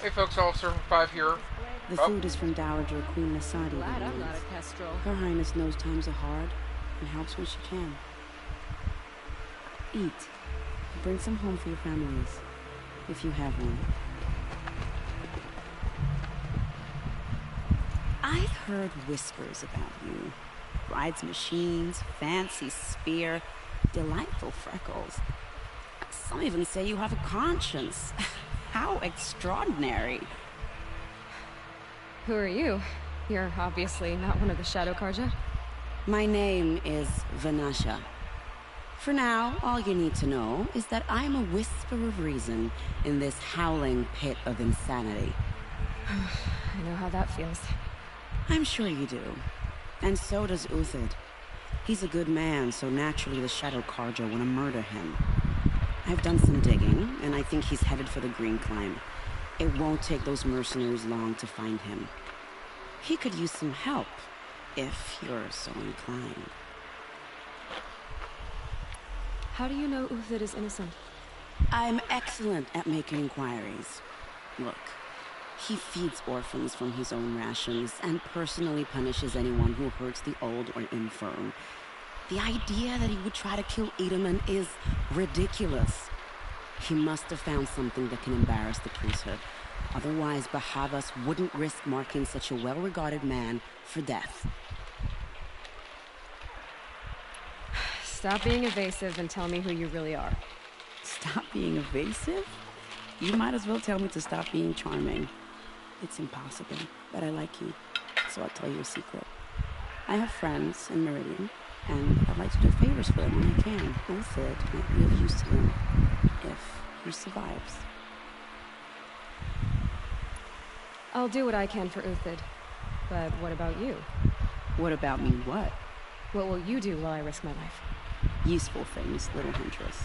Hey folks, LFServant5 here. The food is from Dowager Queen Nasadi. Glad I'm not a kestrel. Her Highness knows times are hard and helps when she can. Eat. Bring some home for your families, if you have one. I've heard whispers about you. Rides machines, fancy spear, delightful freckles. Some even say you have a conscience. How extraordinary. Who are you? You're obviously not one of the Shadow Karja. My name is Vanasha. For now, all you need to know is that I am a whisper of reason in this howling pit of insanity. I know how that feels. I'm sure you do. And so does Uthid. He's a good man, so naturally the Shadow Karja want to murder him. I've done some digging, and I think he's headed for the Green Climb. It won't take those mercenaries long to find him. He could use some help, if you're so inclined. How do you know Uthid is innocent? I'm excellent at making inquiries. Look, he feeds orphans from his own rations and personally punishes anyone who hurts the old or infirm. The idea that he would try to kill Edelman is ridiculous. He must have found something that can embarrass the priesthood. Otherwise, Bahavas wouldn't risk marking such a well-regarded man for death. Stop being evasive and tell me who you really are. Stop being evasive? You might as well tell me to stop being charming. It's impossible, but I like you, so I'll tell you a secret. I have friends in Meridian, and I'd like to do favors for them when I can. Uthid might be of use to them, if he survives. I'll do what I can for Uthid. But what about you? What about me what? What will you do while I risk my life? Useful things, little huntress.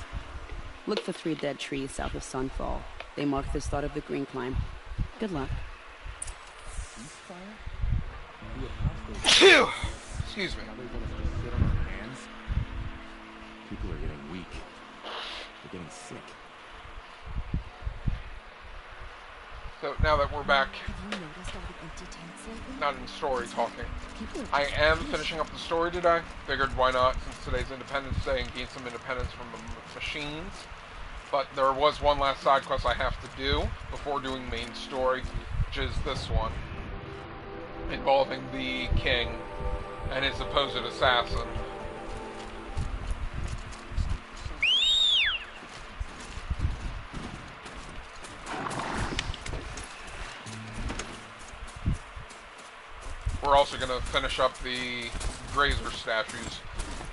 Look for 3 dead trees south of Sunfall. They mark the start of the Green Climb. Good luck. Phew! Excuse me. People are getting weak. They're getting sick. So now that we're back, not in story talking, I am finishing up the story today. Figured why not, since today's Independence Day, and gain some independence from the machines. But there was one last side quest I have to do before doing main story, which is this one, involving the king and his supposed assassin. We're also going to finish up the Grazer statues,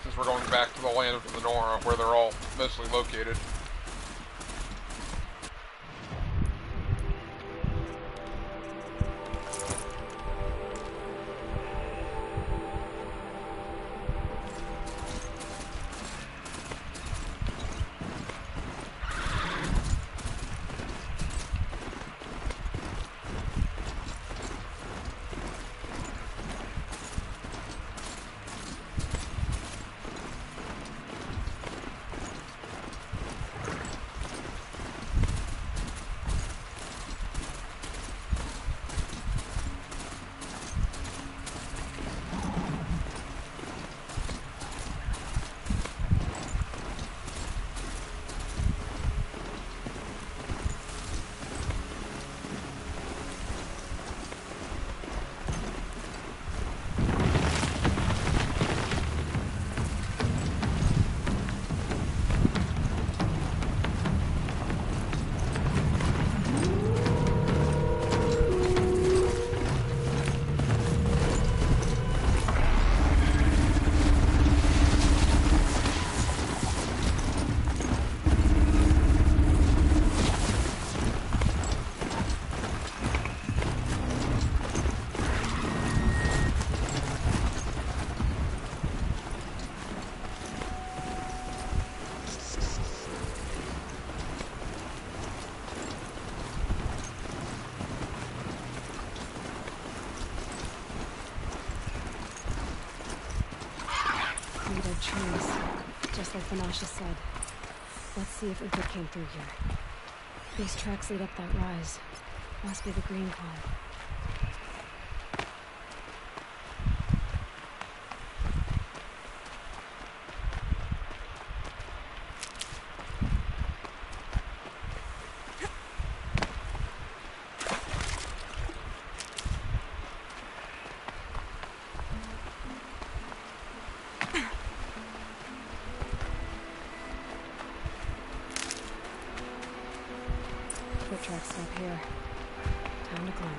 since we're going back to the land of the Nora, where they're all mostly located. Trees, just like Vanasha said. Let's see if Uthid came through here. These tracks lead up that rise. Must be the green column. Foot tracks stop here. Time to climb.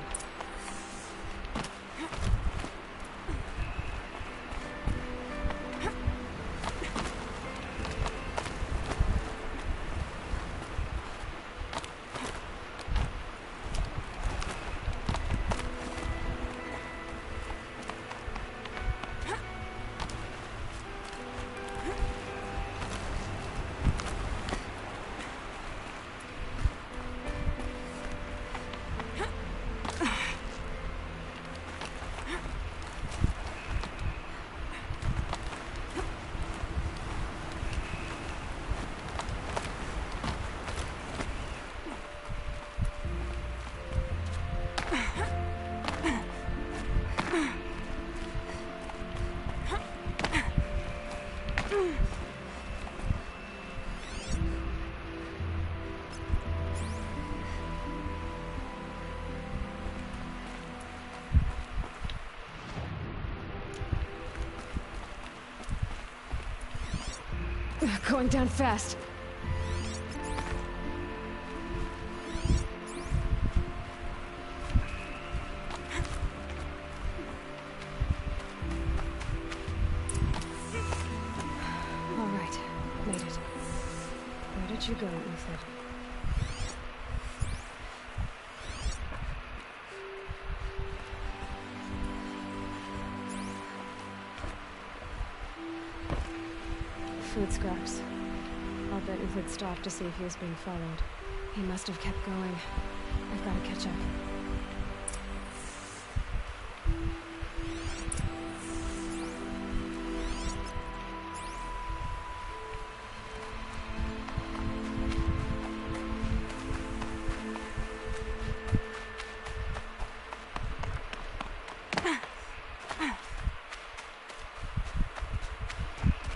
Going down fast. All right, made it. Where did you go, Uthid? Food scraps. I'll bet Uthid stopped to see if he was being followed. He must have kept going. I've got to catch up.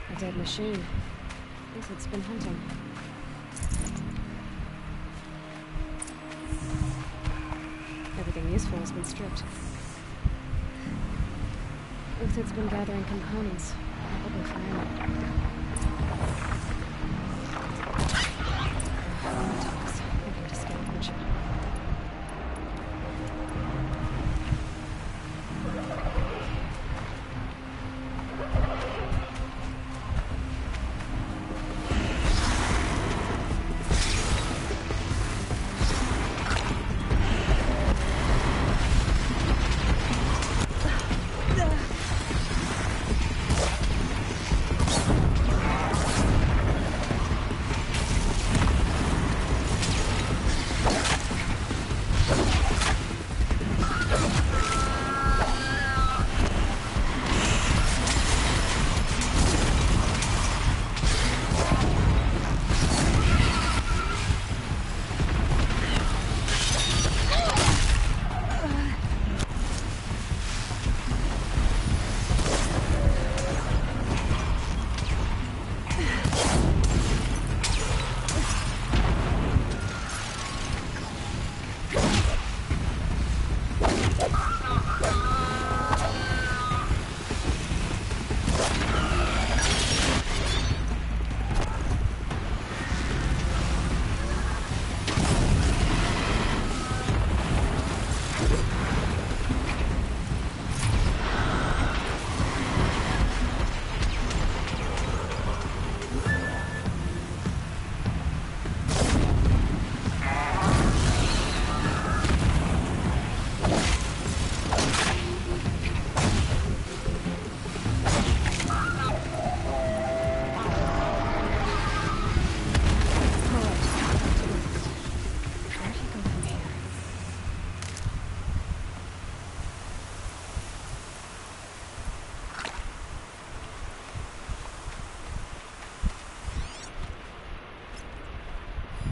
A dead machine. Uthid's been hunting. Everything useful has been stripped. Uthid's been gathering components, probably for ammo. Autops. I can just scavenge.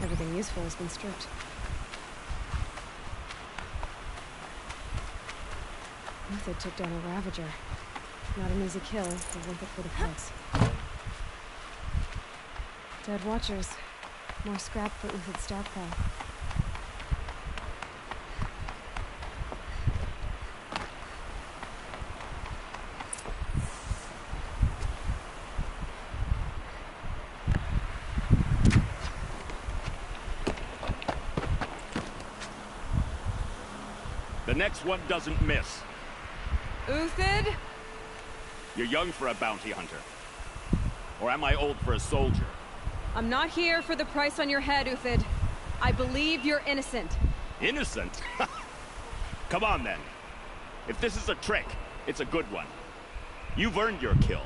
Everything useful has been stripped. Uthid took down a Ravager. Not an easy kill, but worth it for the price. Dead Watchers. More scrap for Uthid's stockpile. The next one doesn't miss. Uthid? You're young for a bounty hunter. Or am I old for a soldier? I'm not here for the price on your head, Uthid. I believe you're innocent. Innocent? Come on, then. If this is a trick, it's a good one. You've earned your kill.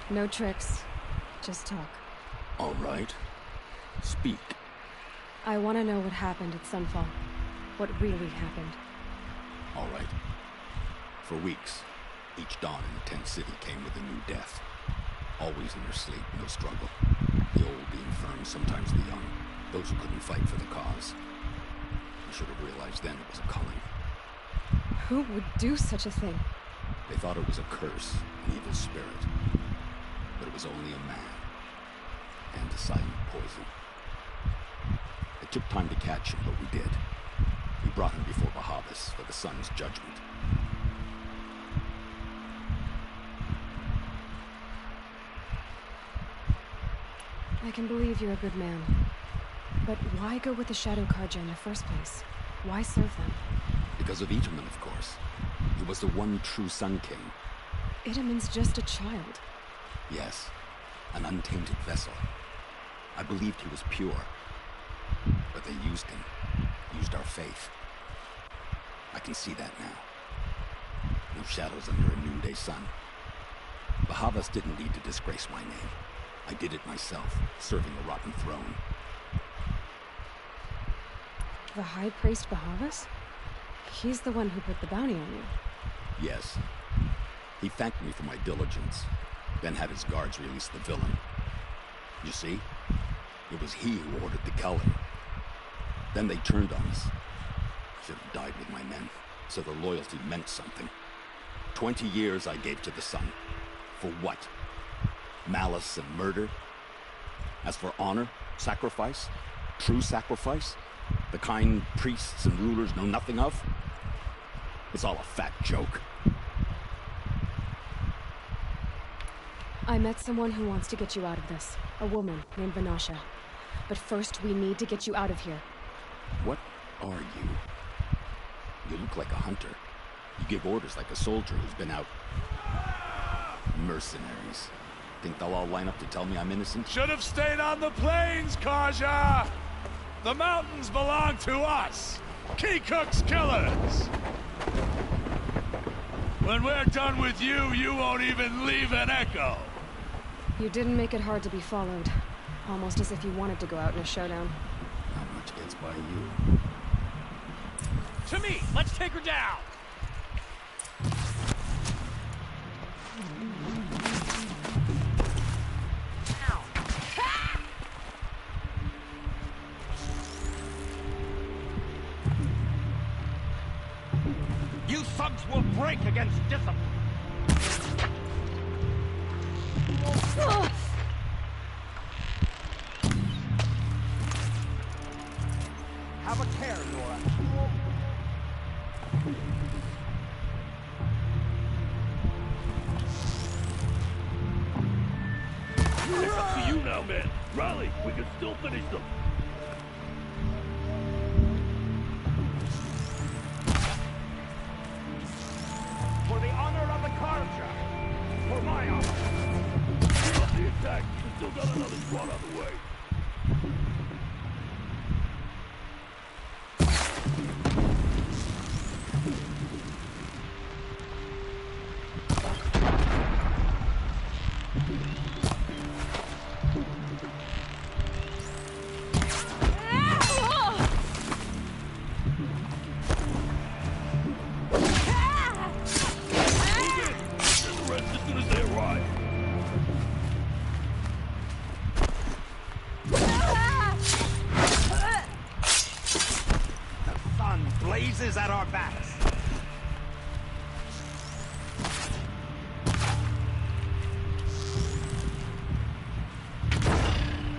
No tricks. Just talk. All right. Speak. I want to know what happened at Sunfall. What really happened. All right. For weeks, each dawn in the tent city came with a new death. Always in their sleep, no struggle. The old, the infirm, sometimes the young. Those who couldn't fight for the cause. I should have realized then it was a calling. Who would do such a thing? They thought it was a curse, an evil spirit. But it was only a man. And a silent poison. It took time to catch him, but we did. We brought him before Bahavas for the sun's judgment. I can believe you're a good man. But why go with the Shadow Karja in the first place? Why serve them? Because of Itaman, of course. He was the one true Sun King. Itaman's just a child. Yes, an untainted vessel. I believed he was pure. But they used him. Used our faith. I can see that now. No shadows under a noonday sun. Bahavas didn't need to disgrace my name. I did it myself, serving a rotten throne. The High Priest Bahavas? He's the one who put the bounty on you. Yes. He thanked me for my diligence, then had his guards release the villain. You see? It was he who ordered the culling. Then they turned on us. I should have died with my men, so their loyalty meant something. 20 years I gave to the sun. For what? Malice and murder? As for honor, sacrifice, true sacrifice, the kind priests and rulers know nothing of? It's all a fat joke. I met someone who wants to get you out of this. A woman named Vanasha. But first, we need to get you out of here. What are you? You look like a hunter. You give orders like a soldier who's been out. Mercenaries. Think they'll all line up to tell me I'm innocent? Should have stayed on the plains, Karja! The mountains belong to us! Kikuk's killers! When we're done with you, you won't even leave an echo! You didn't make it hard to be followed. Almost as if you wanted to go out in a showdown. Not much gets by you. To me! Let's take her down! You thugs will break against discipline! Have a care, Nora. It's up to you now, man. Rally, we can still finish them. For the honor of the Karja. For my honor. Keep up the attack. We still got another squad on the way. forces at our backs.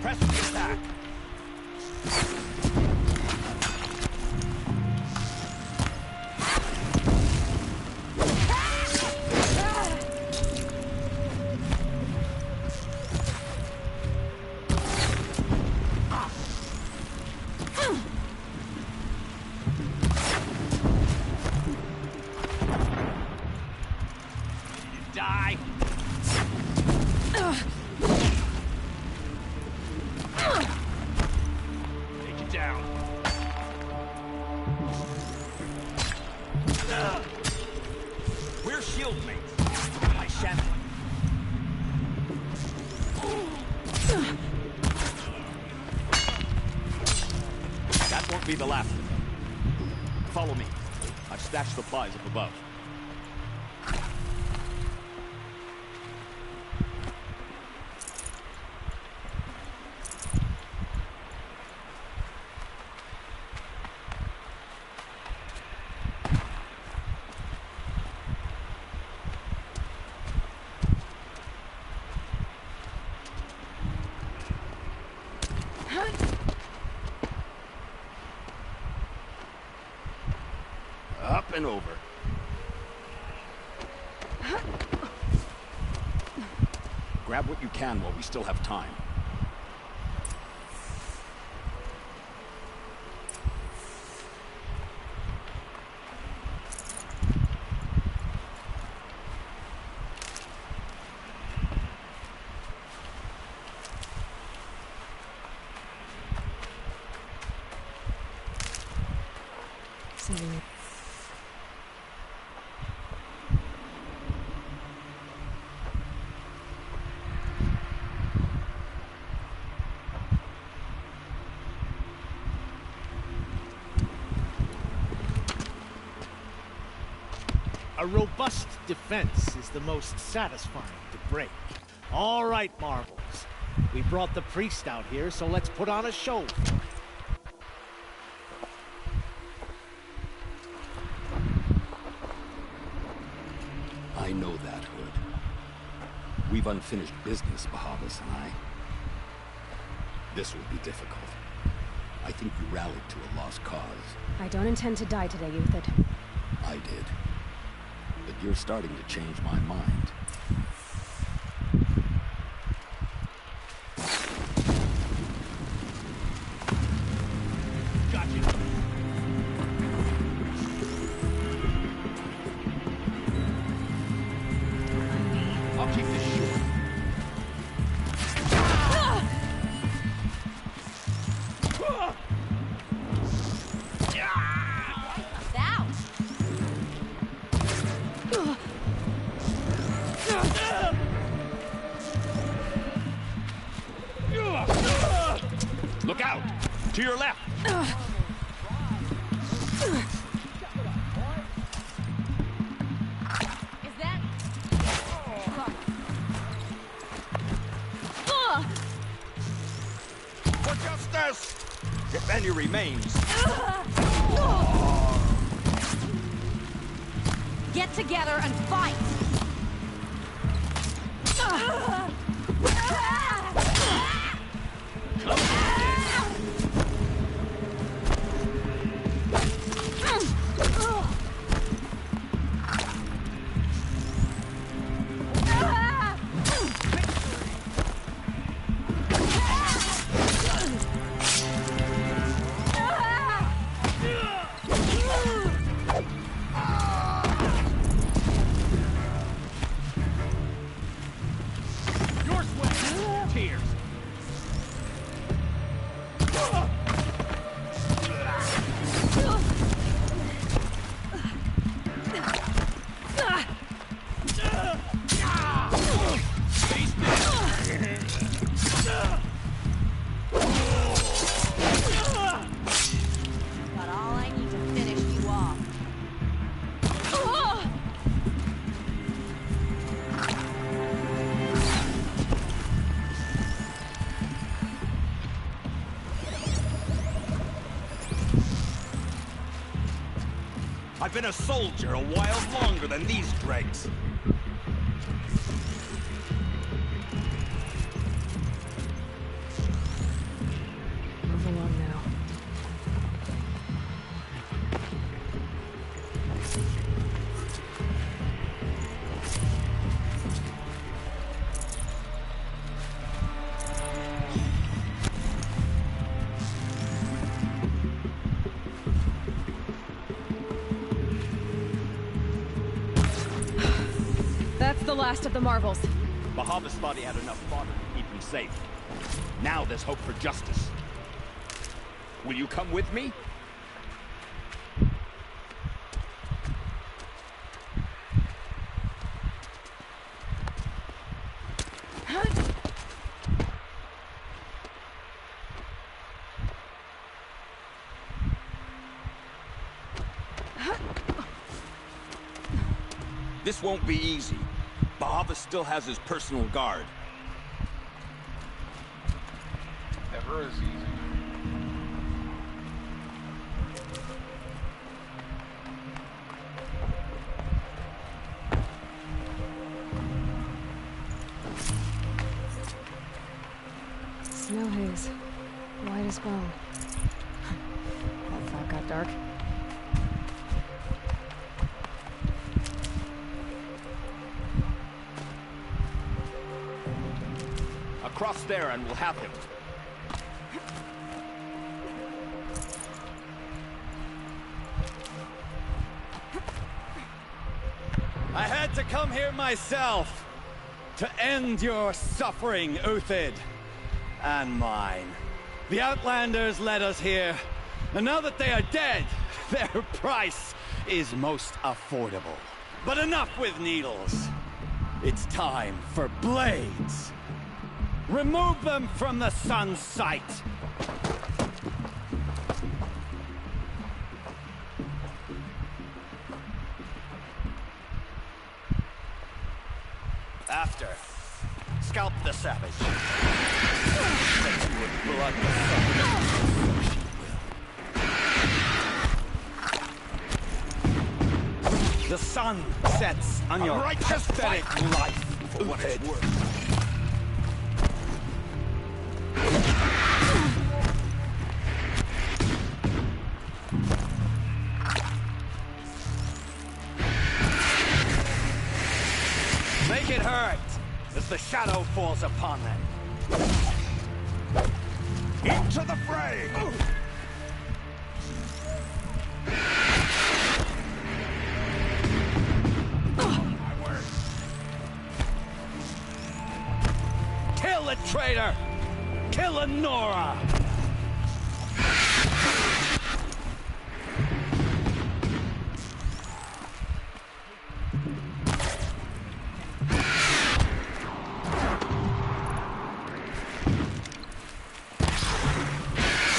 Press the attack. Die. Take it down. We're shield mates. I shan't. That won't be the last of them. Follow me. I've stashed supplies up above. Up and over. Grab what you can while we still have time. A robust defense is the most satisfying to break. All right, Marvels. We brought the priest out here, so let's put on a show. I know that, Hood. We've unfinished business, Bahavas and I. This will be difficult. I think you rallied to a lost cause. I don't intend to die today, Uthid. I did. But you're starting to change my mind. Gotcha. I'll keep this short. Look out! To your left! Is that? For justice! Defend your remains! Get together and fight! I've been a soldier a while longer than these dregs. Move along now. That's the last of the marvels. Bahavas thought he had enough fodder to keep him safe. Now there's hope for justice. Will you come with me? This won't be easy. Bahava still has his personal guard. Never is easy. Snow haze. White as bone. That fog got dark. Across there and we'll have him. I had to come here myself to end your suffering, Uthid, and mine. The Outlanders led us here, and now that they are dead, their price is most affordable. But enough with needles. It's time for blades. Remove them from the sun's sight. After, scalp the savage. Let your blood suffer. The sun sets on your pathetic life, for what it's worth. Make it hurt as the shadow falls upon them. Into the fray! Kill a traitor! Kill a Nora!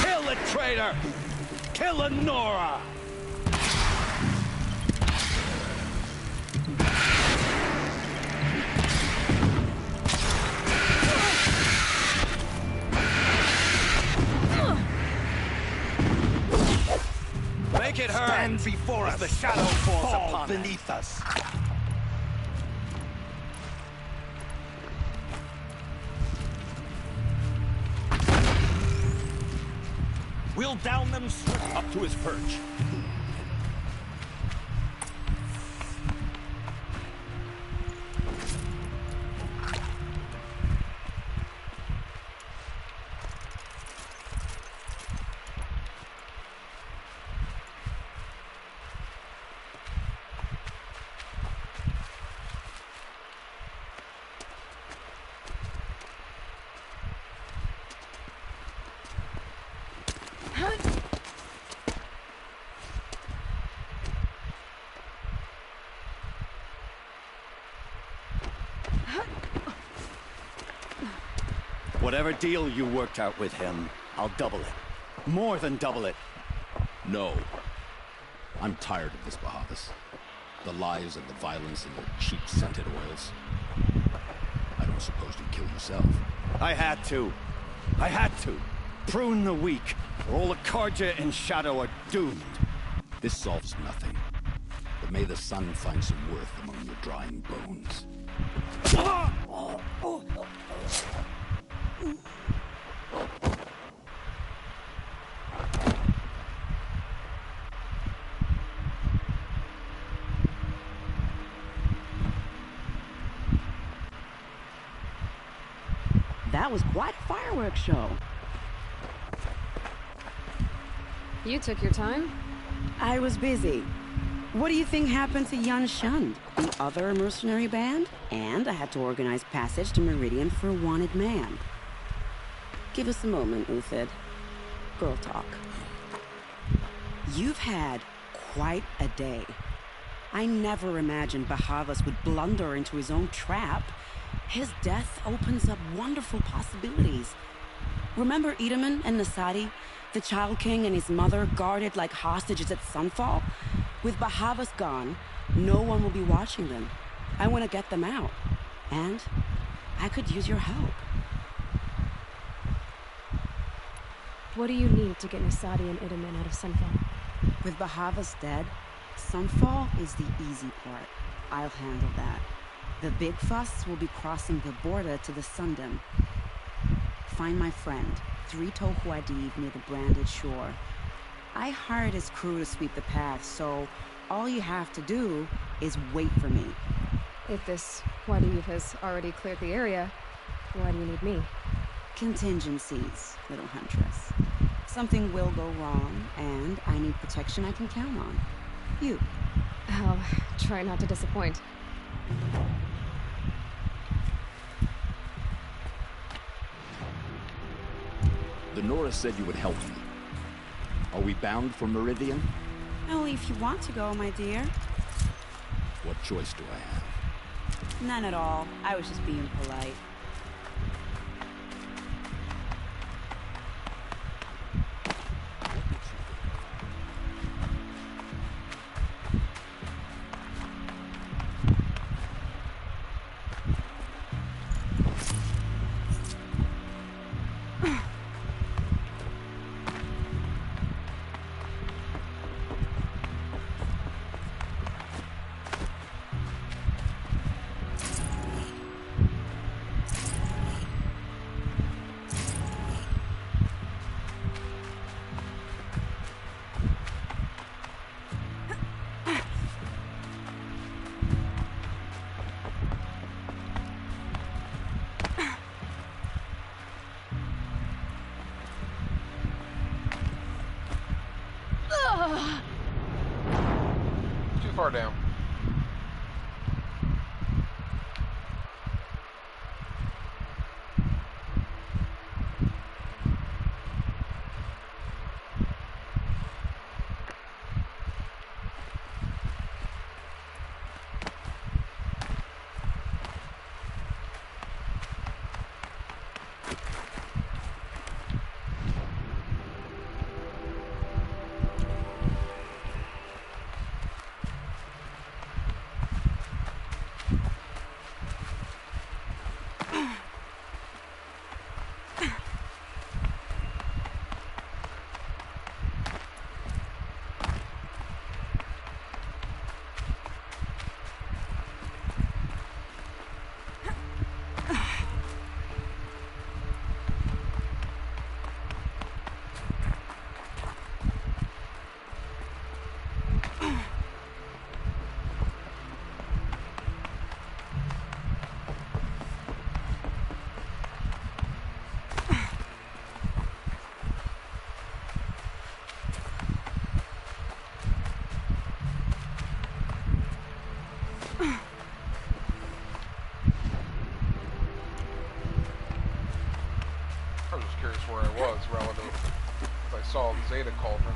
Kill a traitor! Kill a Nora! Make it hurt! Stand before us! The shadow falls Fall upon beneath us! We'll down them up to his perch. Whatever deal you worked out with him, I'll double it. More than double it. No. I'm tired of this, Bahavas. The lies and the violence and the cheap scented oils. I don't suppose you'd kill yourself. I had to. I had to. Prune the weak, or all the Karja in Shadow are doomed. This solves nothing. May the sun find some worth among your drying bones. That was quite a fireworks show. You took your time? I was busy. What do you think happened to Yan Shund, the other mercenary band? And I had to organize passage to Meridian for a wanted man. Give us a moment, Uthid. Girl talk. You've had quite a day. I never imagined Bahavas would blunder into his own trap. His death opens up wonderful possibilities. Remember Edaman and Nasadi? The Child King and his mother guarded like hostages at sunfall? With Bahavas gone, no one will be watching them. I want to get them out. And I could use your help. What do you need to get Nasadi and Idaman out of Sunfall? With Bahavas dead, Sunfall is the easy part. I'll handle that. The big fuss will be crossing the border to the Sundom. Find my friend, 3 Tohuadiv near the branded shore. I hired his crew to sweep the path, so all you have to do is wait for me. If this Wadiv has already cleared the area, why do you need me? Contingencies, little huntress. Something will go wrong, and I need protection I can count on. You. I'll try not to disappoint. The Nora said you would help me. Are we bound for Meridian? Only if you want to go, my dear. What choice do I have? None at all. I was just being polite. Too far down. I was just curious where I was relative. As I saw the Zeta Cauldron.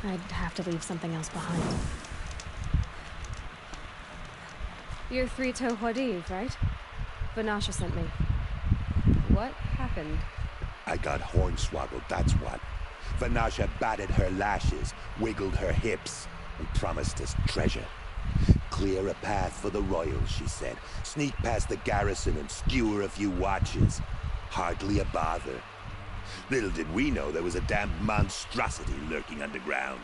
I'd have to leave something else behind. You're Three-Toe Huadiv, right? Vanasha sent me. What happened? I got hornswoggled, that's what. Vanasha batted her lashes, wiggled her hips, and promised us treasure. Clear a path for the royals, she said. Sneak past the garrison and skewer a few watches. Hardly a bother. Little did we know there was a damned monstrosity lurking underground.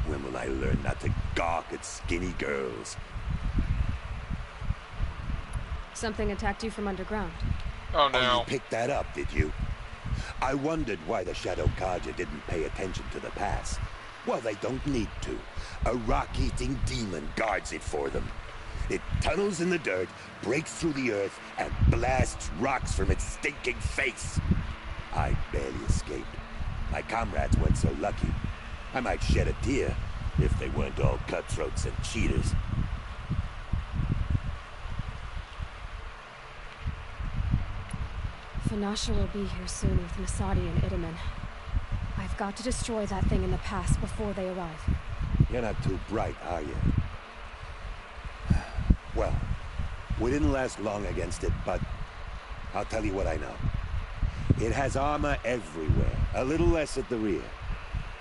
When will I learn not to gawk at skinny girls? Something attacked you from underground. Oh no. Oh, you picked that up, did you? I wondered why the Shadow Kaja didn't pay attention to the pass. Well, they don't need to. A rock-eating demon guards it for them. It tunnels in the dirt, breaks through the earth, and blasts rocks from its stinking face. I barely escaped. My comrades weren't so lucky. I might shed a tear if they weren't all cutthroats and cheaters. Vanasha will be here soon with Masadi and Itaman. I've got to destroy that thing in the pass before they arrive. You're not too bright, are you? Well, we didn't last long against it, but I'll tell you what I know. It has armor everywhere, a little less at the rear.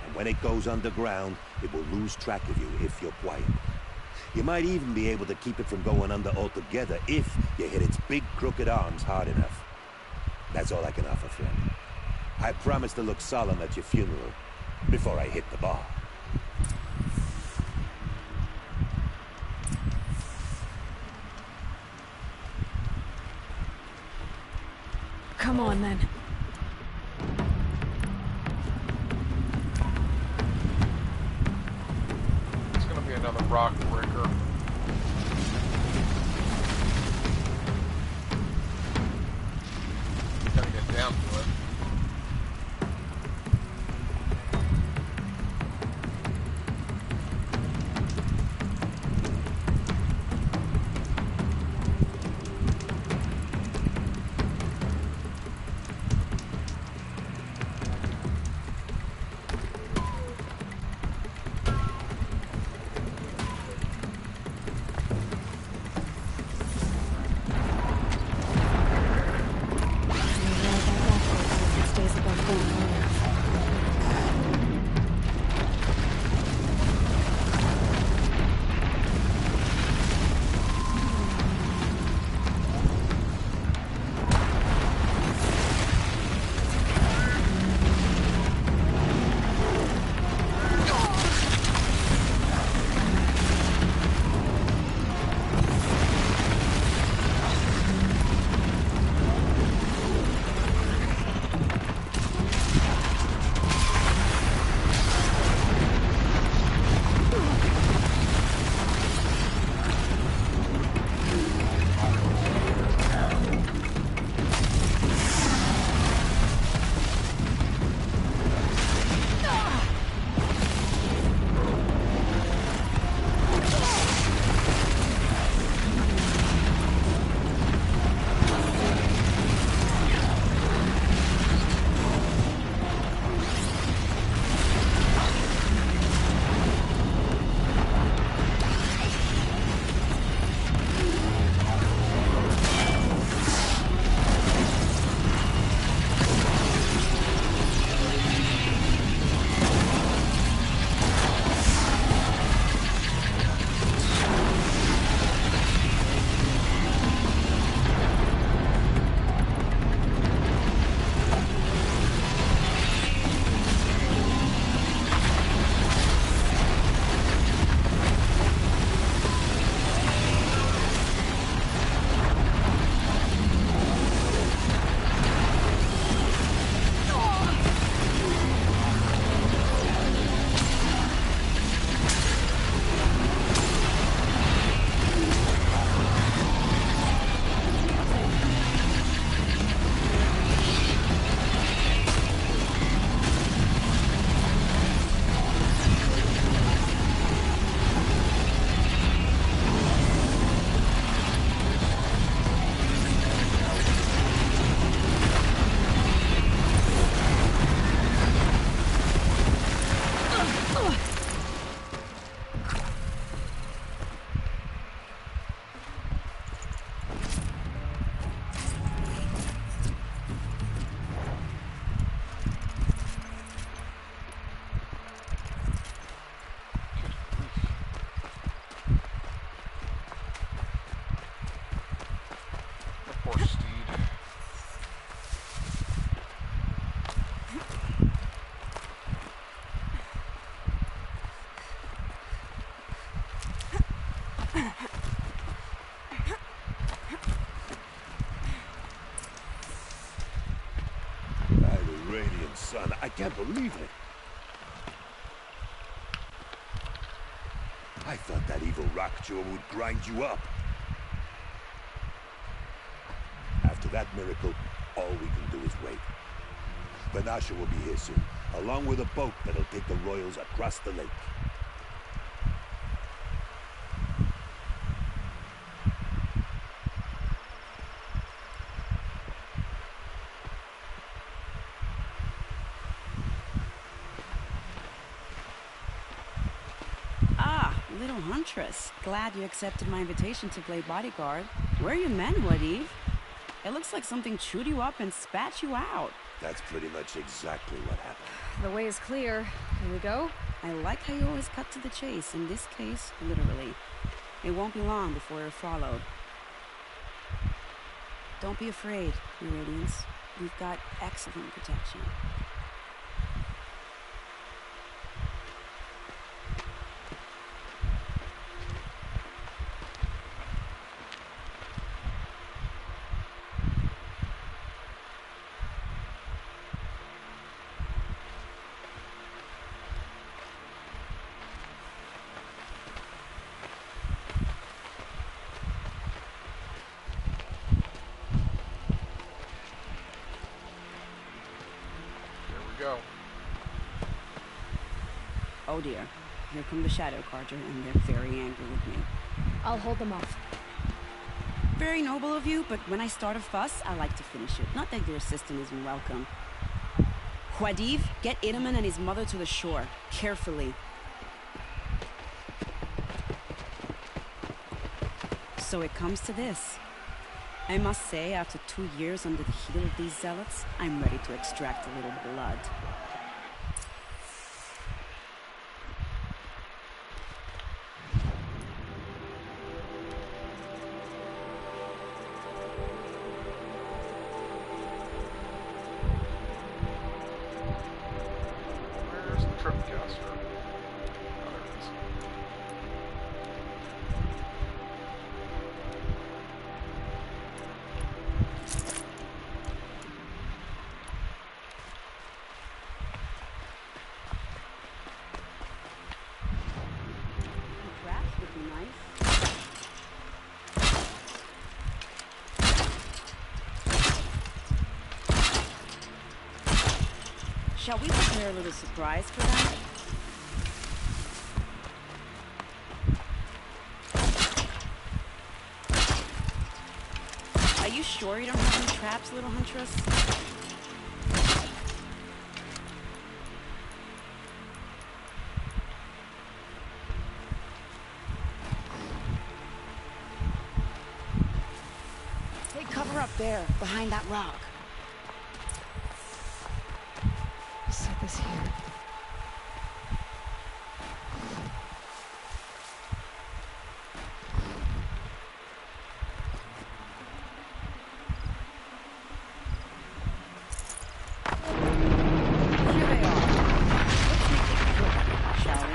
And when it goes underground, it will lose track of you if you're quiet. You might even be able to keep it from going under altogether if you hit its big crooked arms hard enough. That's all I can offer, friend. I promise to look solemn at your funeral before I hit the bar. Come on, then. It's gonna be another rock breaker. Gotta get down to it. By the radiant sun, I can't believe it. I thought that evil rockjaw would grind you up. After that miracle, all we can do is wait. Banasha will be here soon, along with a boat that'll take the royals across the lake. Little Huntress, glad you accepted my invitation to play bodyguard. Where are your men, Wadif? It looks like something chewed you up and spat you out. That's pretty much exactly what happened. The way is clear. Can we go? I like how you always cut to the chase, in this case, literally. It won't be long before you're followed. Don't be afraid, Your Radiance. We've got excellent protection. Go. Oh dear, here come the Shadow Carter, and they're very angry with me. I'll hold them off. Very noble of you, but when I start a fuss, I like to finish it. Not that your assistant isn't welcome. Khwadiv, get Idaman and his mother to the shore. Carefully. So it comes to this. I must say, after 2 years under the heel of these zealots, I'm ready to extract a little blood. Where's the tripcaster? Oh, there it is. Traps would be nice. Shall we prepare a little surprise for them? Are you sure you don't have any traps, little Huntress? Take cover up there, behind that rock. Set this here. Here they are. Let's make it quick, shall we?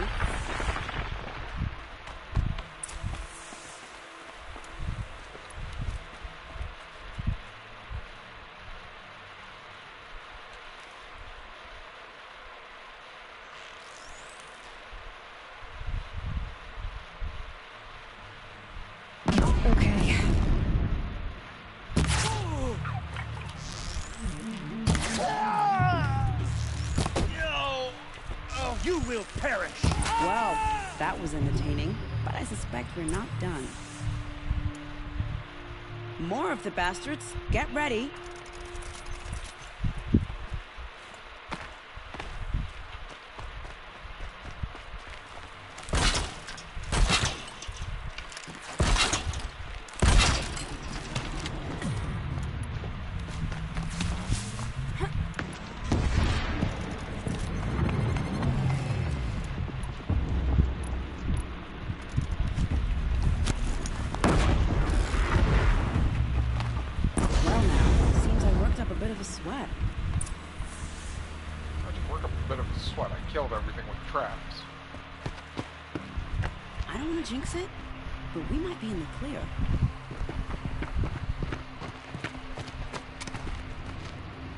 Okay. No! Oh, you will perish! Well, that was entertaining, but I suspect we're not done. More of the bastards. Get ready. Well now, seems I worked up a bit of a sweat. I did work up a bit of a sweat. I killed everything with traps. I don't want to jinx it, but we might be in the clear.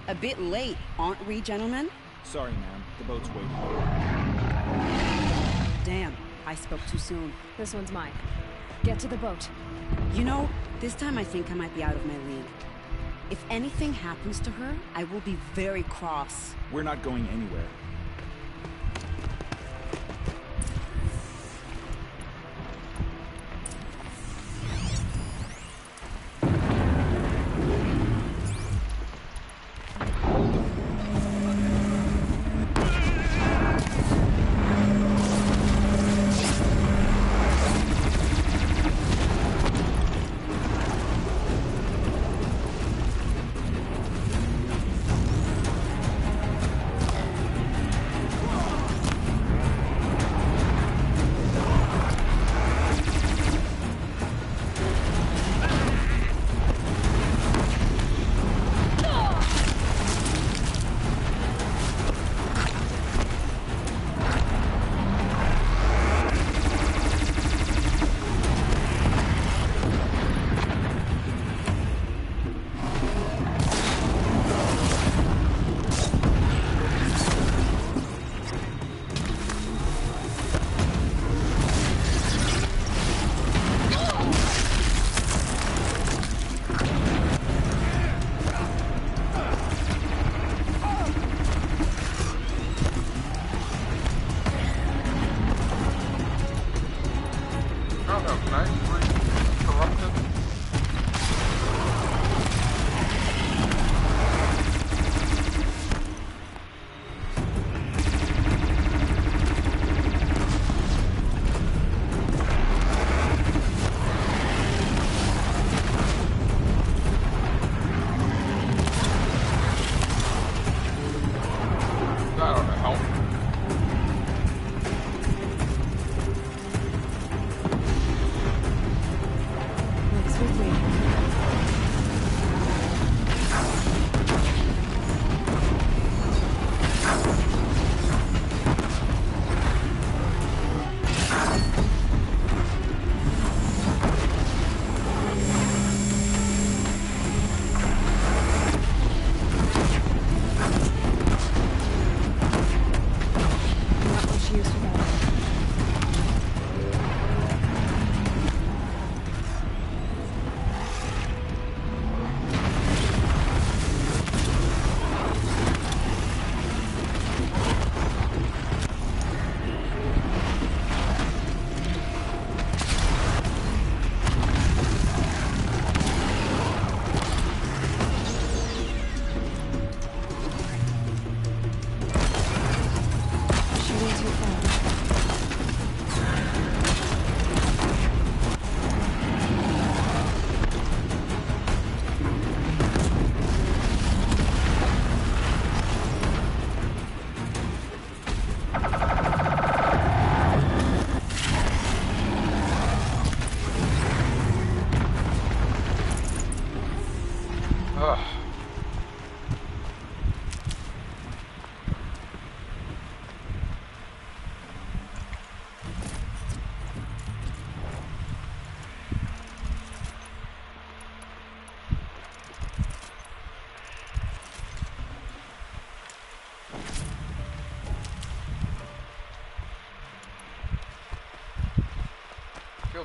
A bit late, aren't we, gentlemen? Sorry, ma'am. The boat's waiting. Damn, I spoke too soon. This one's mine. Get to the boat. You know, this time I think I might be out of my league. If anything happens to her, I will be very cross. We're not going anywhere.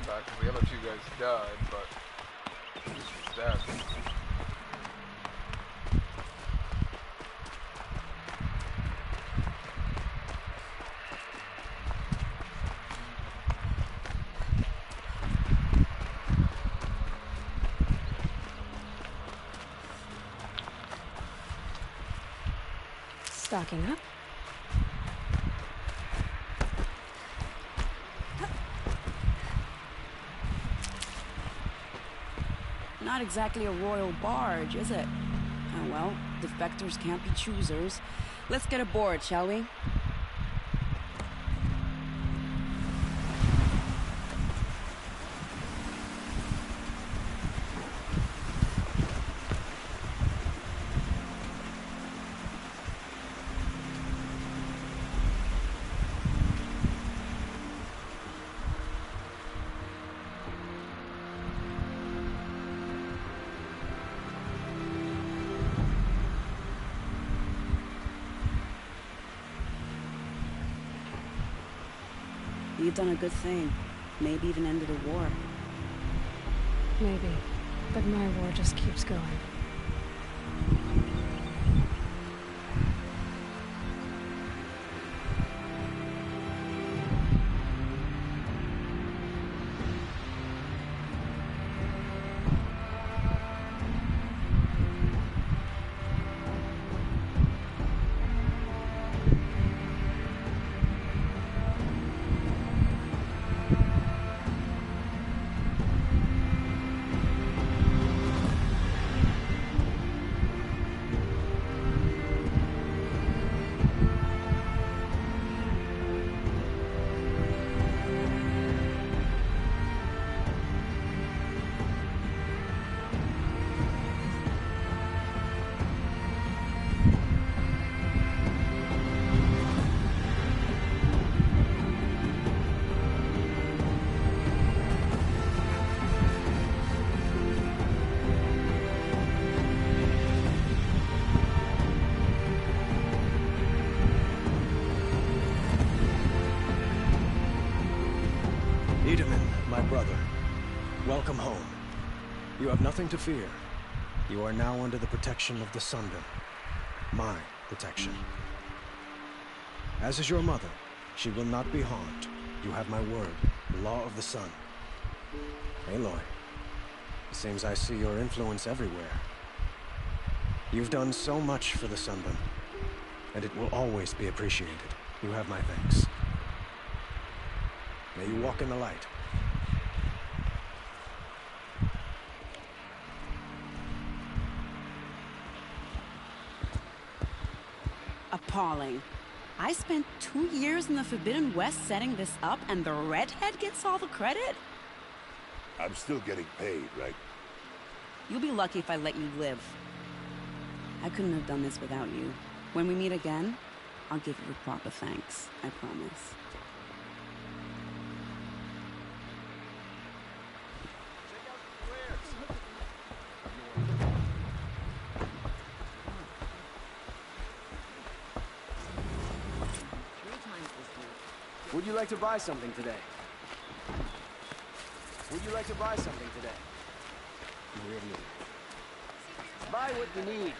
feel bad because the other two guys died, but he's dead. Stocking up. Not exactly a royal barge, is it? Oh well, defectors can't be choosers. Let's get aboard, shall we? You've done a good thing. Maybe even ended a war. Maybe. But my war just keeps going. Welcome home. You have nothing to fear. You are now under the protection of the Sunbeam. My protection. As is your mother, she will not be harmed. You have my word, the law of the sun. Aloy, it seems I see your influence everywhere. You've done so much for the Sunbeam, and it will always be appreciated. You have my thanks. May you walk in the light. Appalling. I spent 2 years in the Forbidden West setting this up, and the redhead gets all the credit? I'm still getting paid, right? You'll be lucky if I let you live. I couldn't have done this without you. When we meet again, I'll give you proper thanks. I promise. Would you like to buy something today? Would you like to buy something today? Buy what you need.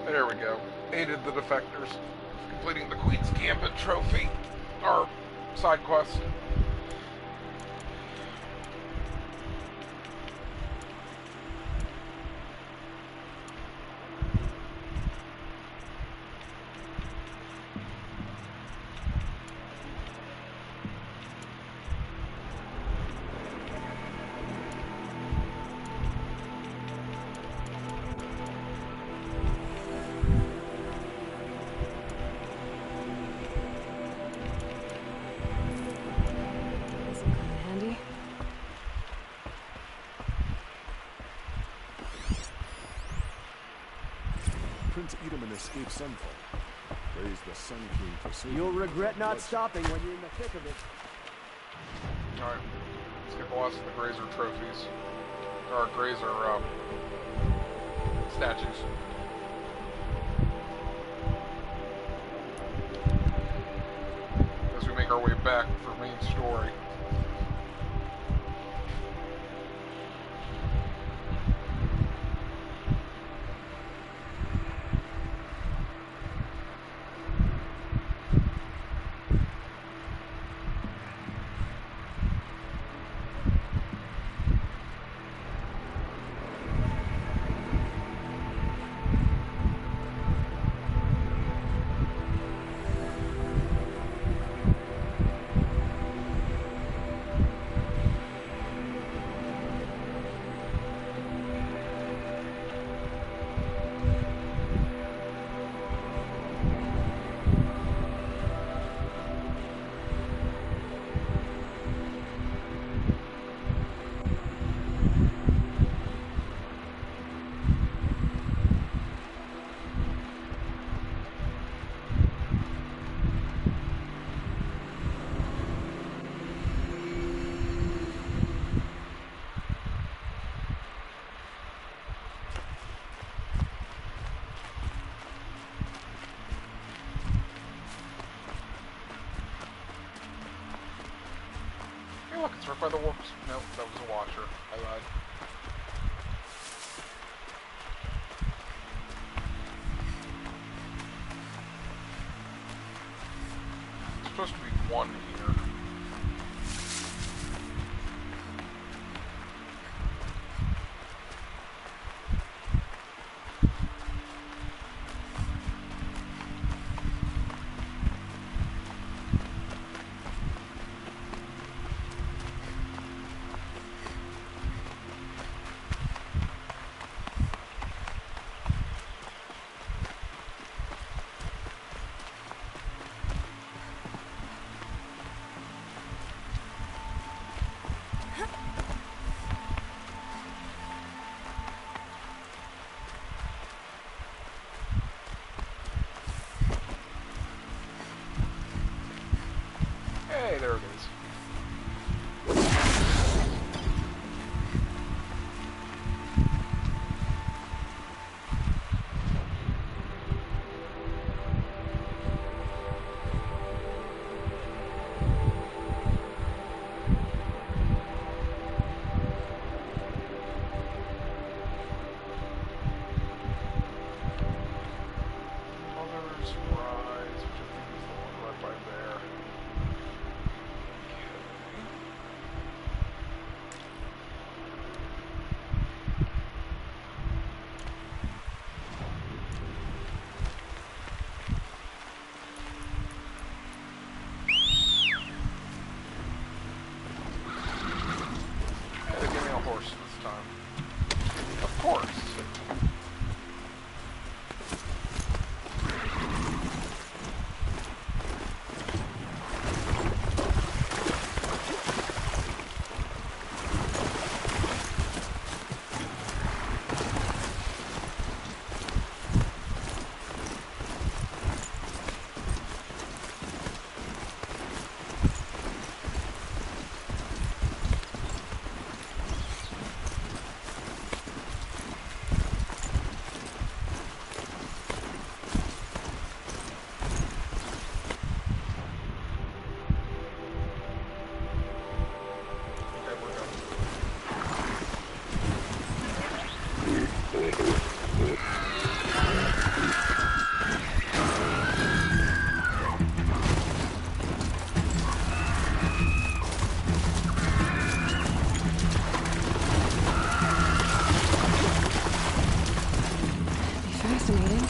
There we go. Aided the defectors. Completing the Queen's Gambit trophy. Our side quest. Prince Edelman escaped Sunfall. Praise the Sun King for saving You'll him from regret not bloodshed. stopping when you're in the thick of it. Alright. Let's get the last of the Grazer trophies. Or Grazer, statues. As we make our way back for main story. Struck by the warp... No, that was a watcher. I lied. It's supposed to be one here. Hey, there it is. Mother's Rise, which I think is the one right by there. They gave me a horse this time. Of course. Fascinating.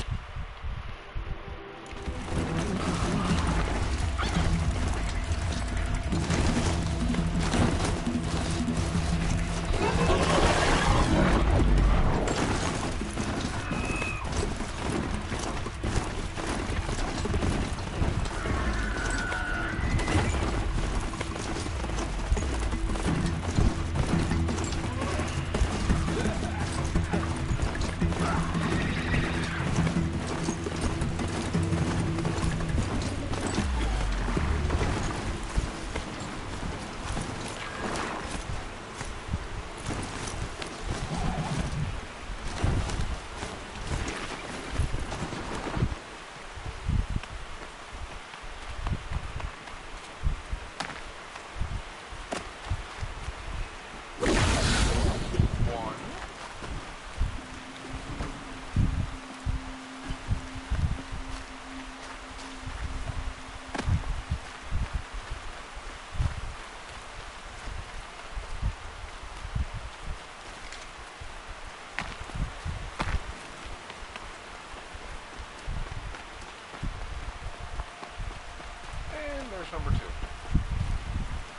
There's number 2.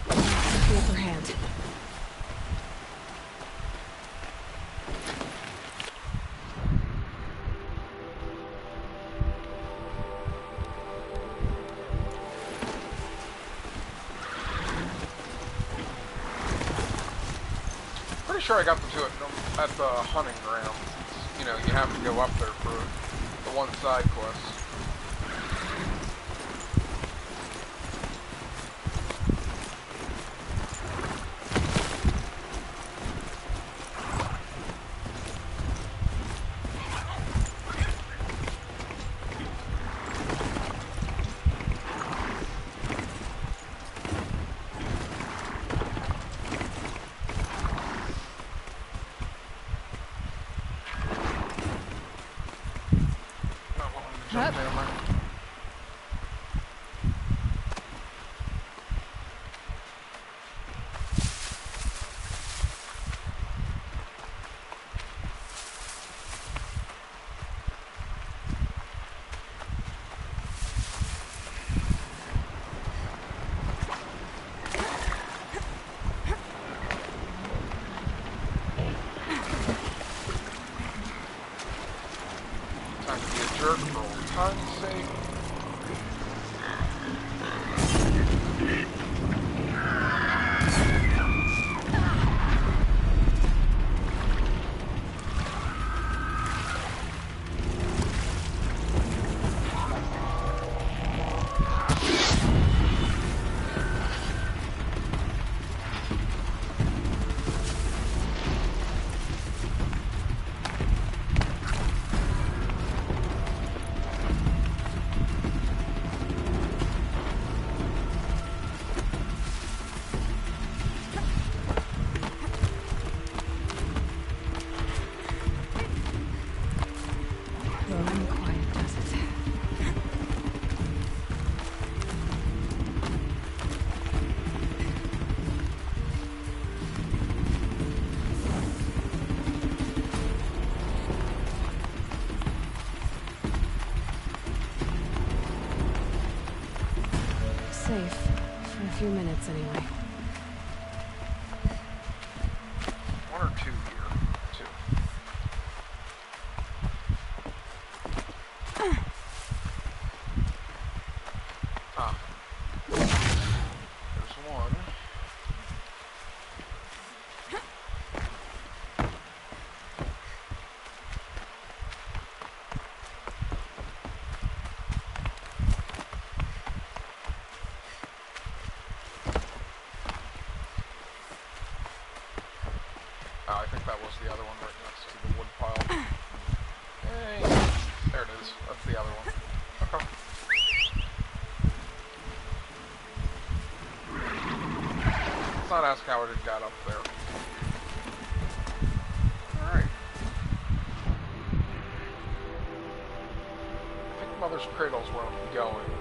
The upper hand. Pretty sure I got the 2 at the hunting ground. You know, you have to go up there for the one side quest. time's sake. Safe. For a few minutes, anyway. One or two here. Two. Ah. There's one. Oh, I think that was the other one right next to the wood pile. Hey, there it is. That's the other one. Okay. Let's not ask how it got up there. Alright. I think Mother's Cradle's where I'm going.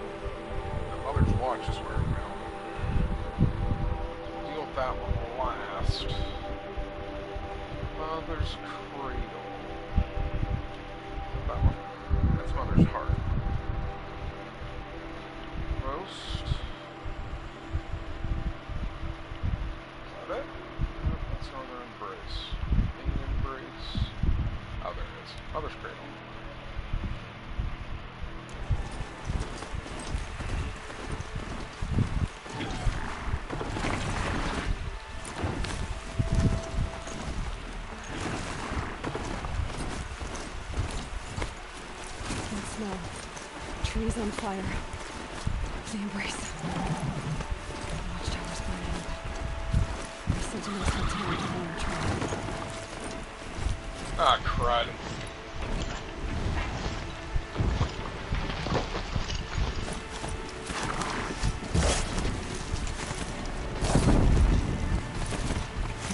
And Mother's Watch is where I'm going. Deal with that one last. Mother's Cradle. That one. That's Mother's Heart. Roast. Is that it? Nope, that's Northern Embrace. Main Embrace. Oh, there it is. Mother's Cradle. Trees on fire. The Embrace. The watchtower's burning up. The sentinels had time to warn our trail. Ah, crud.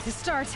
To start.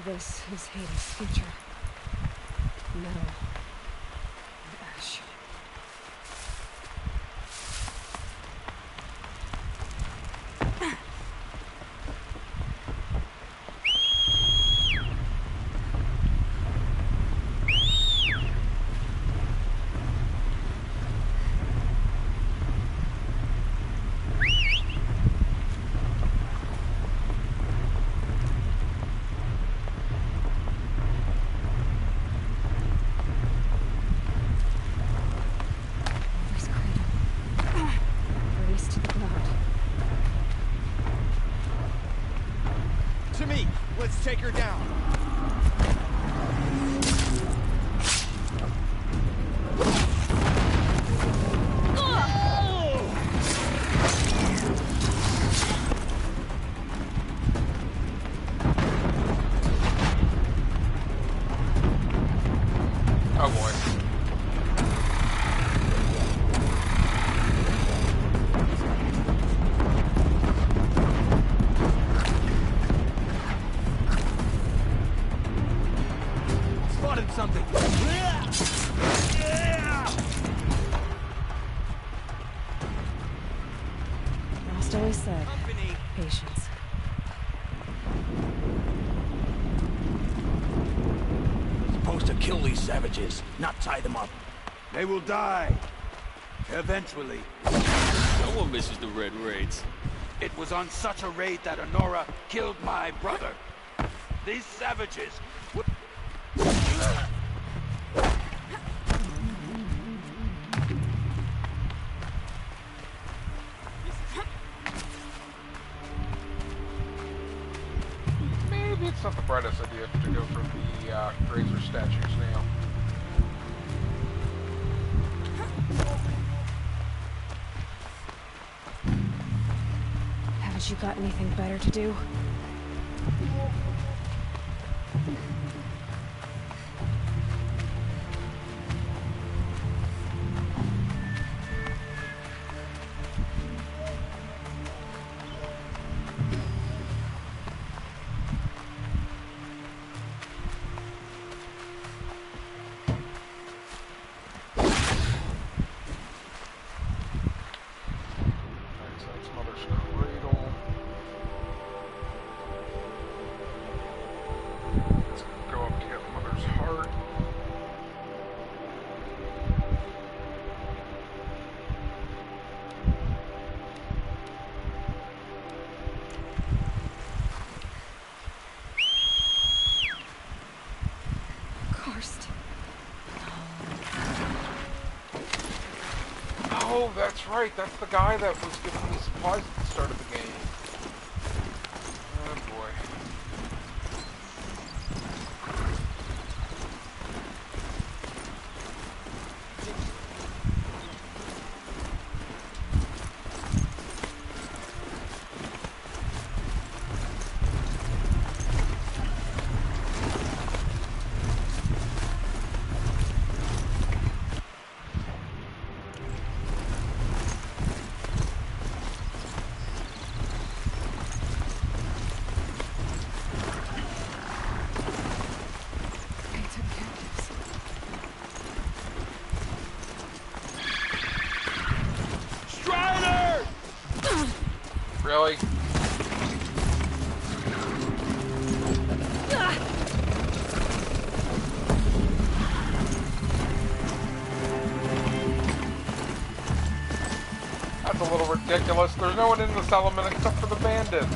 this is Hades' future. Metal. And ash. Let's take her down. Oh boy. Spotted something. Lost always said, patience. Supposed to kill these savages, not tie them up. They will die. Eventually. No one misses the red raids. It was on such a raid that Nora killed my brother. These savages would... Maybe it's not the brightest idea to go for the Grazer statues now. Haven't you got anything better to do? Oh, that's right. That's the guy that was giving me supplies at the start of the game. Oh boy. Really? That's a little ridiculous. There's no one in this element except for the bandits.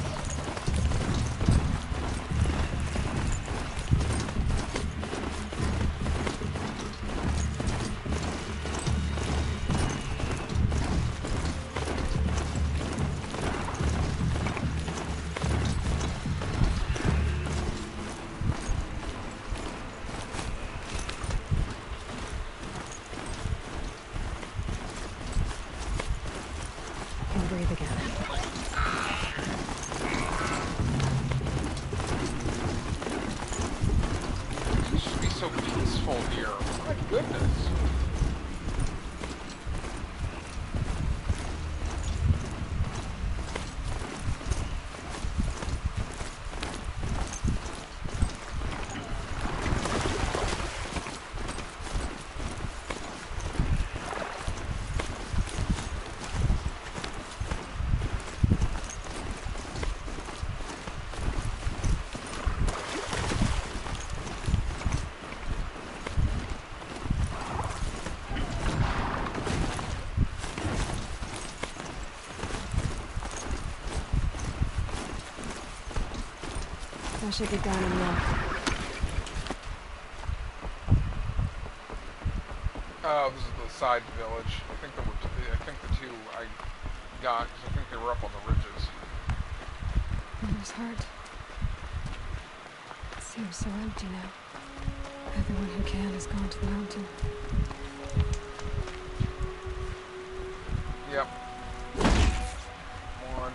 Breathe again. It used to be so peaceful here. My goodness. I should get down and look. Oh, this is the side village. I think there were I think the two I got, because I think they were up on the ridges. Mother's heart. It seems so empty now. Everyone who can has gone to the mountain. Yep. One.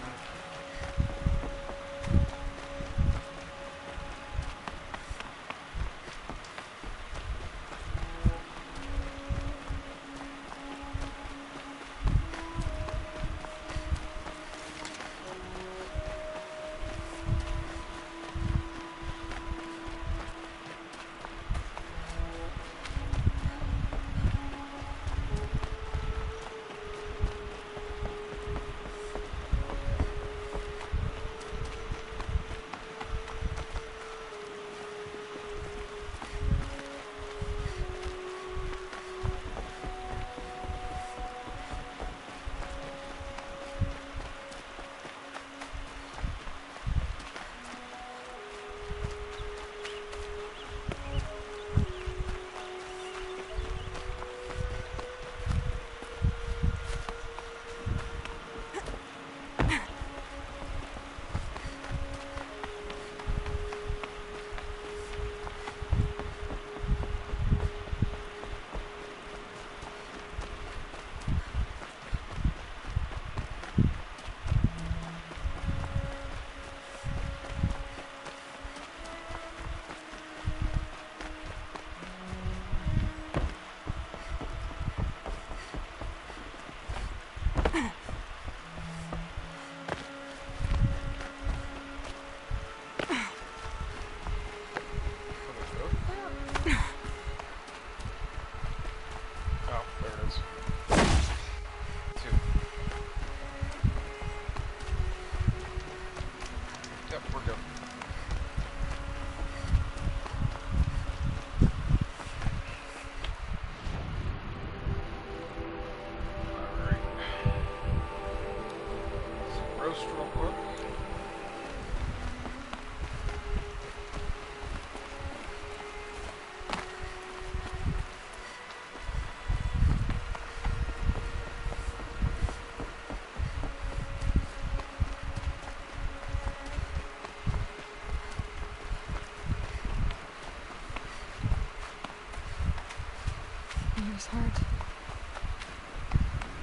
Mother's heart.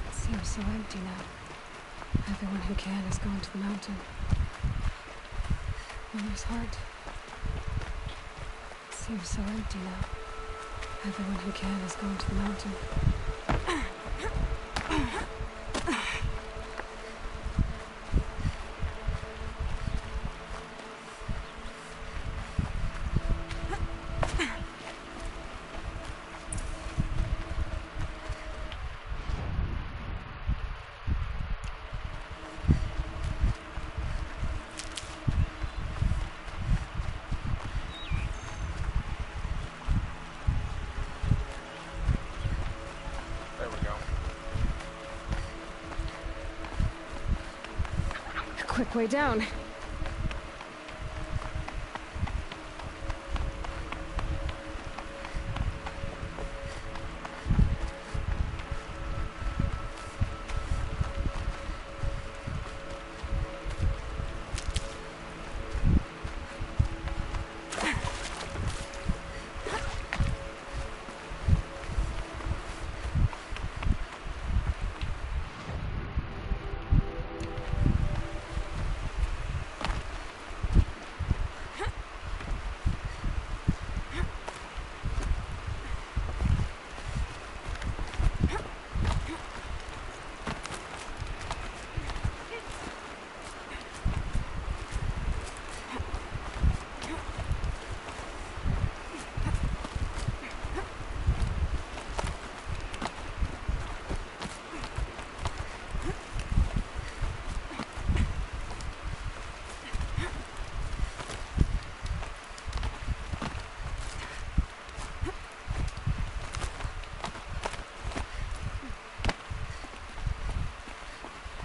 It seems so empty now. Everyone who can has gone to the mountain. Mother's heart. It seems so empty now. Everyone who can has gone to the mountain. Quick way down.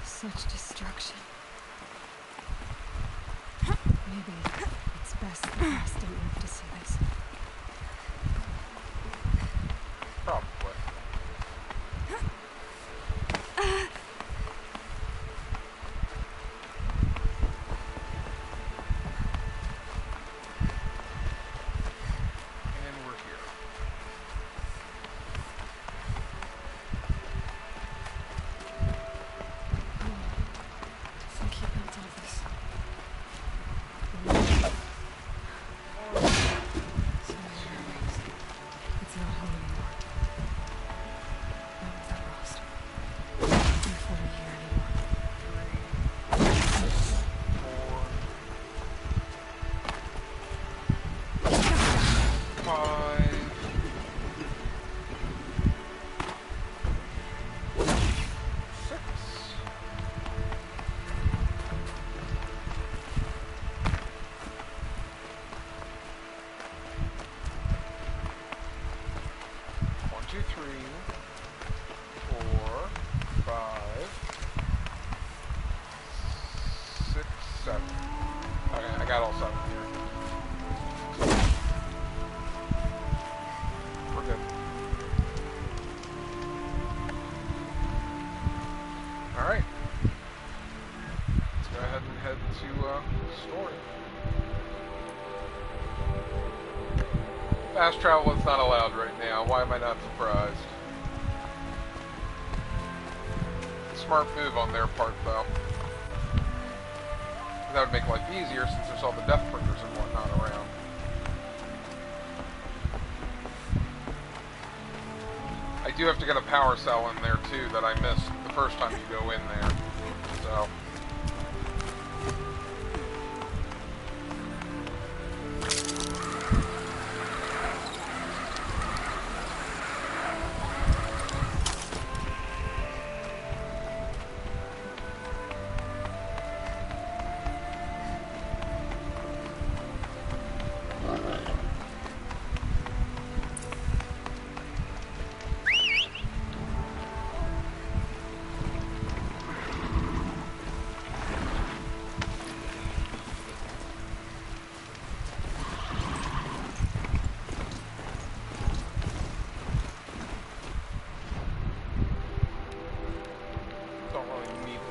Such destruction. Maybe it's best the press didn't live to see this. Probably. And we're here. I think he built all this. It's not home anymore. Not without Rost. Not for a year anymore. One, two, three, 4, 5, 6, 7. Okay, I got all 7 here. We're good. Alright. Let's go ahead and head to story. Fast travel is not allowed right now. Why am I not surprised? Smart move on their part, though. That would make life easier since there's all the Deathbringers and whatnot around. I do have to get a power cell in there, too, that I missed the first time you go in there. So...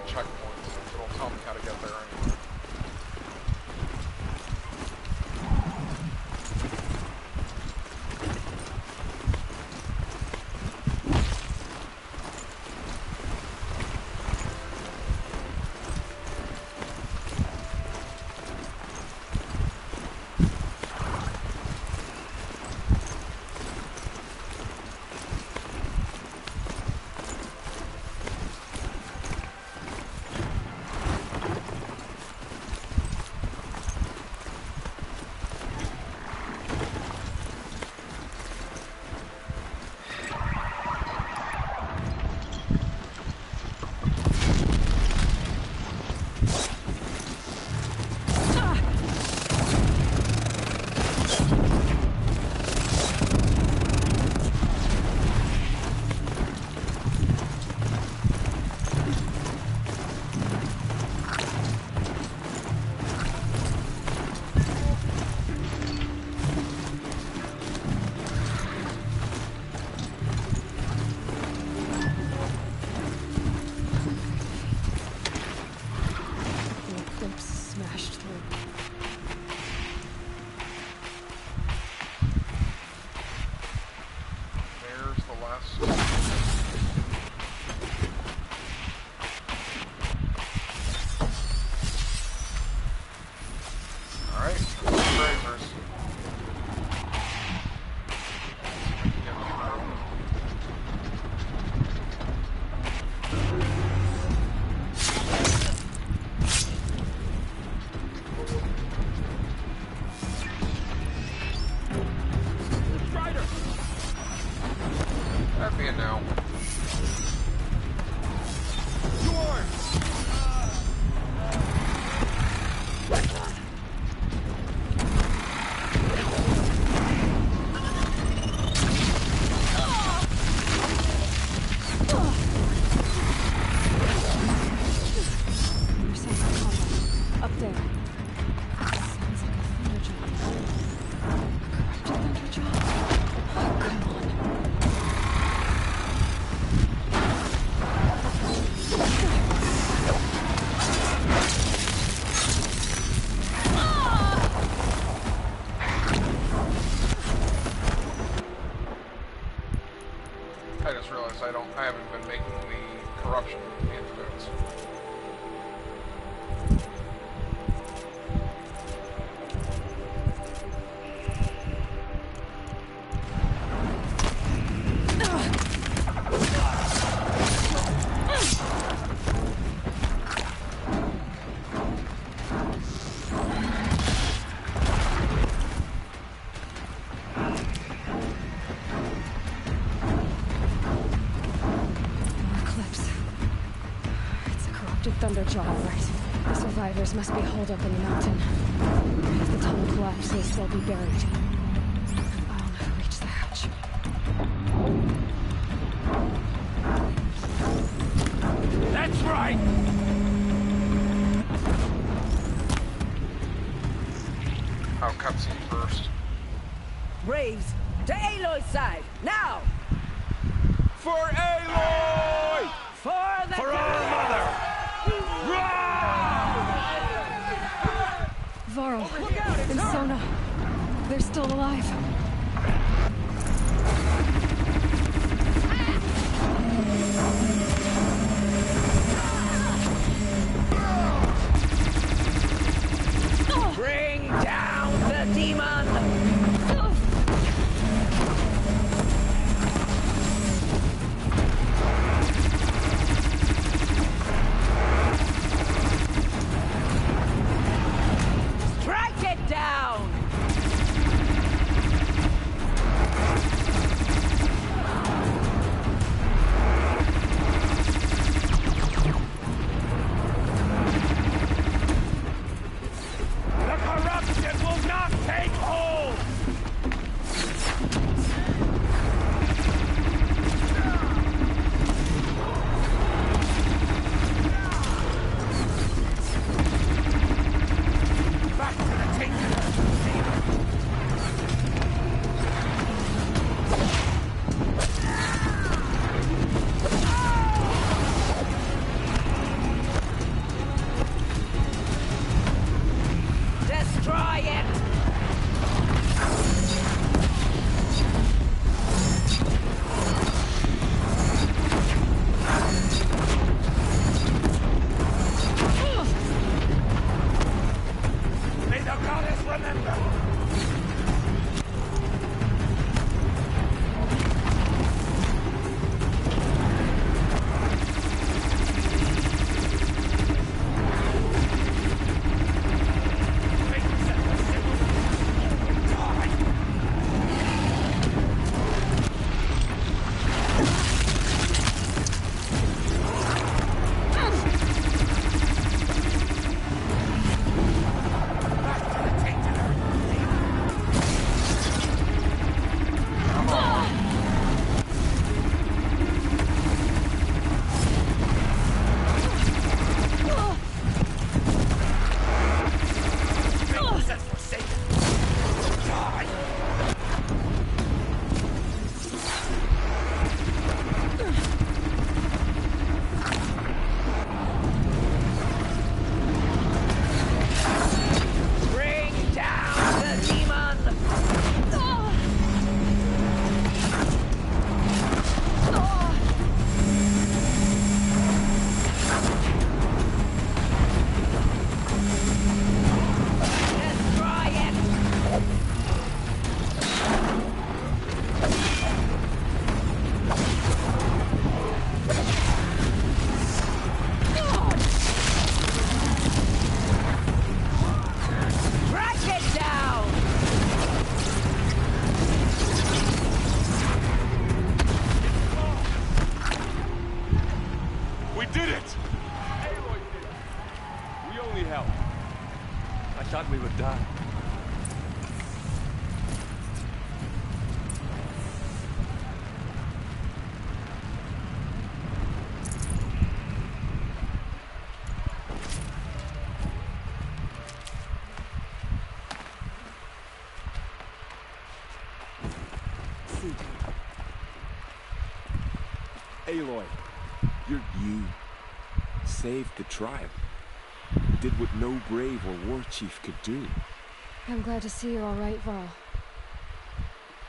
checkpoints. It'll tell me how to get there anyway. drifted Thunderjaw, all right. The survivors must be holed up in the mountain. If the tunnel collapses, they'll be buried. I'll never reach the hatch. That's right! Oh, cutscene first. Braves, to Aloy's side, now! For Aloy! For the For our mother! Varl and Sona, they're still alive. Bring down the demon! Strike it down! The corruption will not take hold! Back to the taker! Destroy it! May the goddess remember! Bring down the demon! Destroy it! Strike it down! We did it! Aloy did it! We only helped. I thought we would die. Aloy, you saved the tribe. Did what no brave or war chief could do. I'm glad to see you're all right, Varl.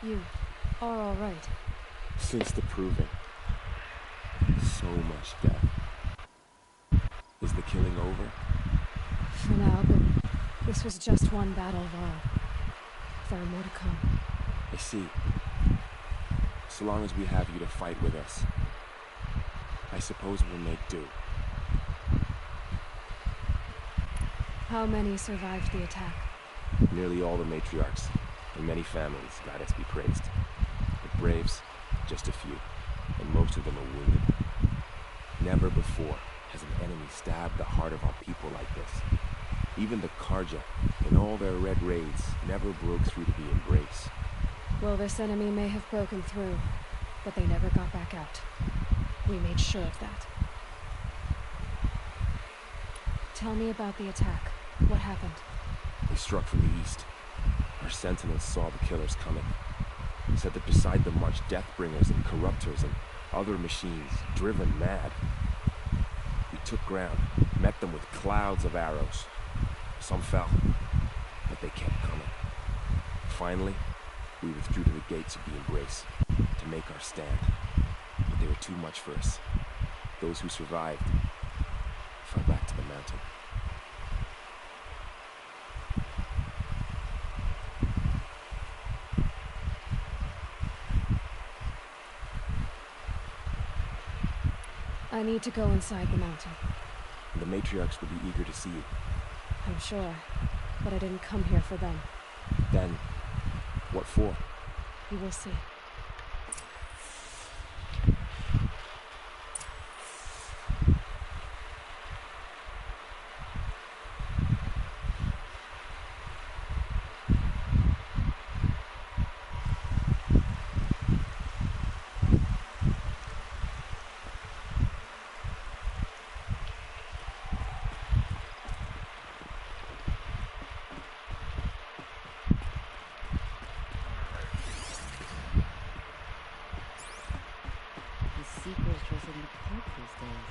You are all right. Since the proving. So much death. Is the killing over? For now, but this was just one battle, Varl. There are more to come. I see. So long as we have you to fight with us, I suppose we'll make do. How many survived the attack? Nearly all the matriarchs, and many families, goddess be praised. The braves, just a few, and most of them are wounded. Never before has an enemy stepped stab the heart of our people like this. Even the Karja, in all their red raids, never broke through to the Embrace. Well, this enemy may have broken through, but they never got back out. We made sure of that. Tell me about the attack. What happened? They struck from the east. Our sentinels saw the killers coming. Said that beside them marched Deathbringers and Corruptors and other machines, driven mad. We took ground, met them with clouds of arrows. Some fell, but they kept coming. Finally, we withdrew to the gates of the Embrace to make our stand. But they were too much for us. Those who survived fell back to the mountain. I need to go inside the mountain. The matriarchs would be eager to see you. I'm sure, but I didn't come here for them. Then, what for? You will see. Sequels was in the park these days,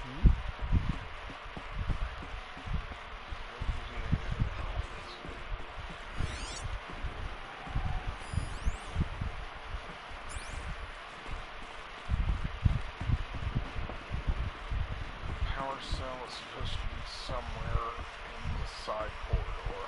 Power cell is supposed to be somewhere in the side corridor.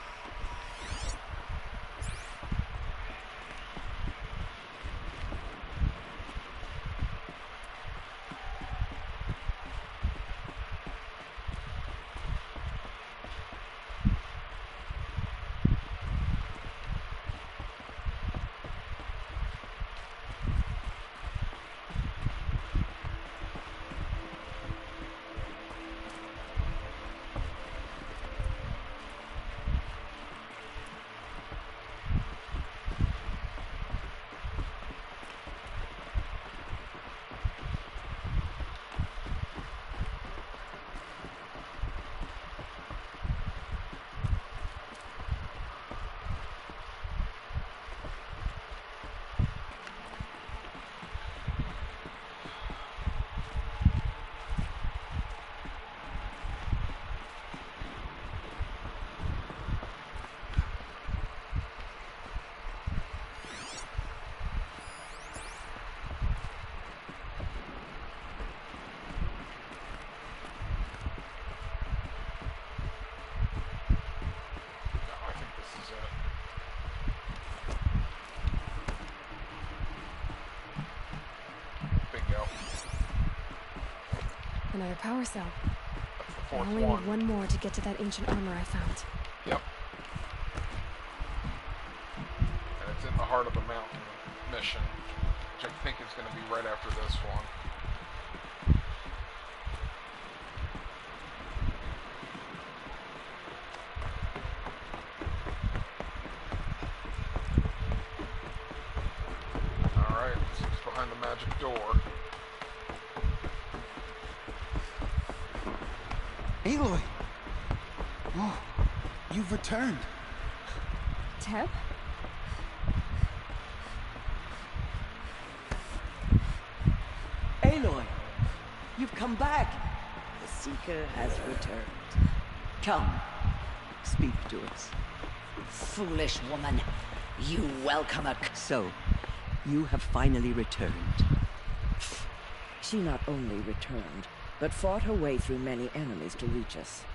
Another power cell. That's the fourth I only one. need one more to get to that ancient armor I found. Yep. And it's in the heart of the mountain mission, which I think is going to be right after this one. Alright, so it's behind the magic door. Aloy! Oh, you've returned. Teb? Aloy, you've come back. The Seeker has returned. Come, speak to us. Foolish woman. You welcome a... So, you have finally returned. She not only returned, but fought her way through many enemies to reach us.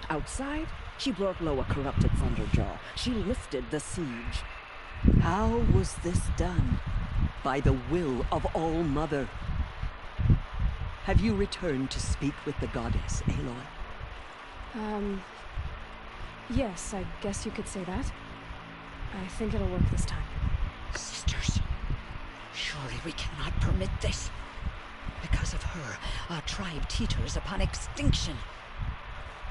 Outside, she brought low a corrupted Thunderjaw. She lifted the siege. How was this done? By the will of All-Mother. Have you returned to speak with the goddess, Aloy? Yes, I guess you could say that. I think it'll work this time. Sisters, surely we cannot permit this. Because of her, our tribe teeters upon extinction.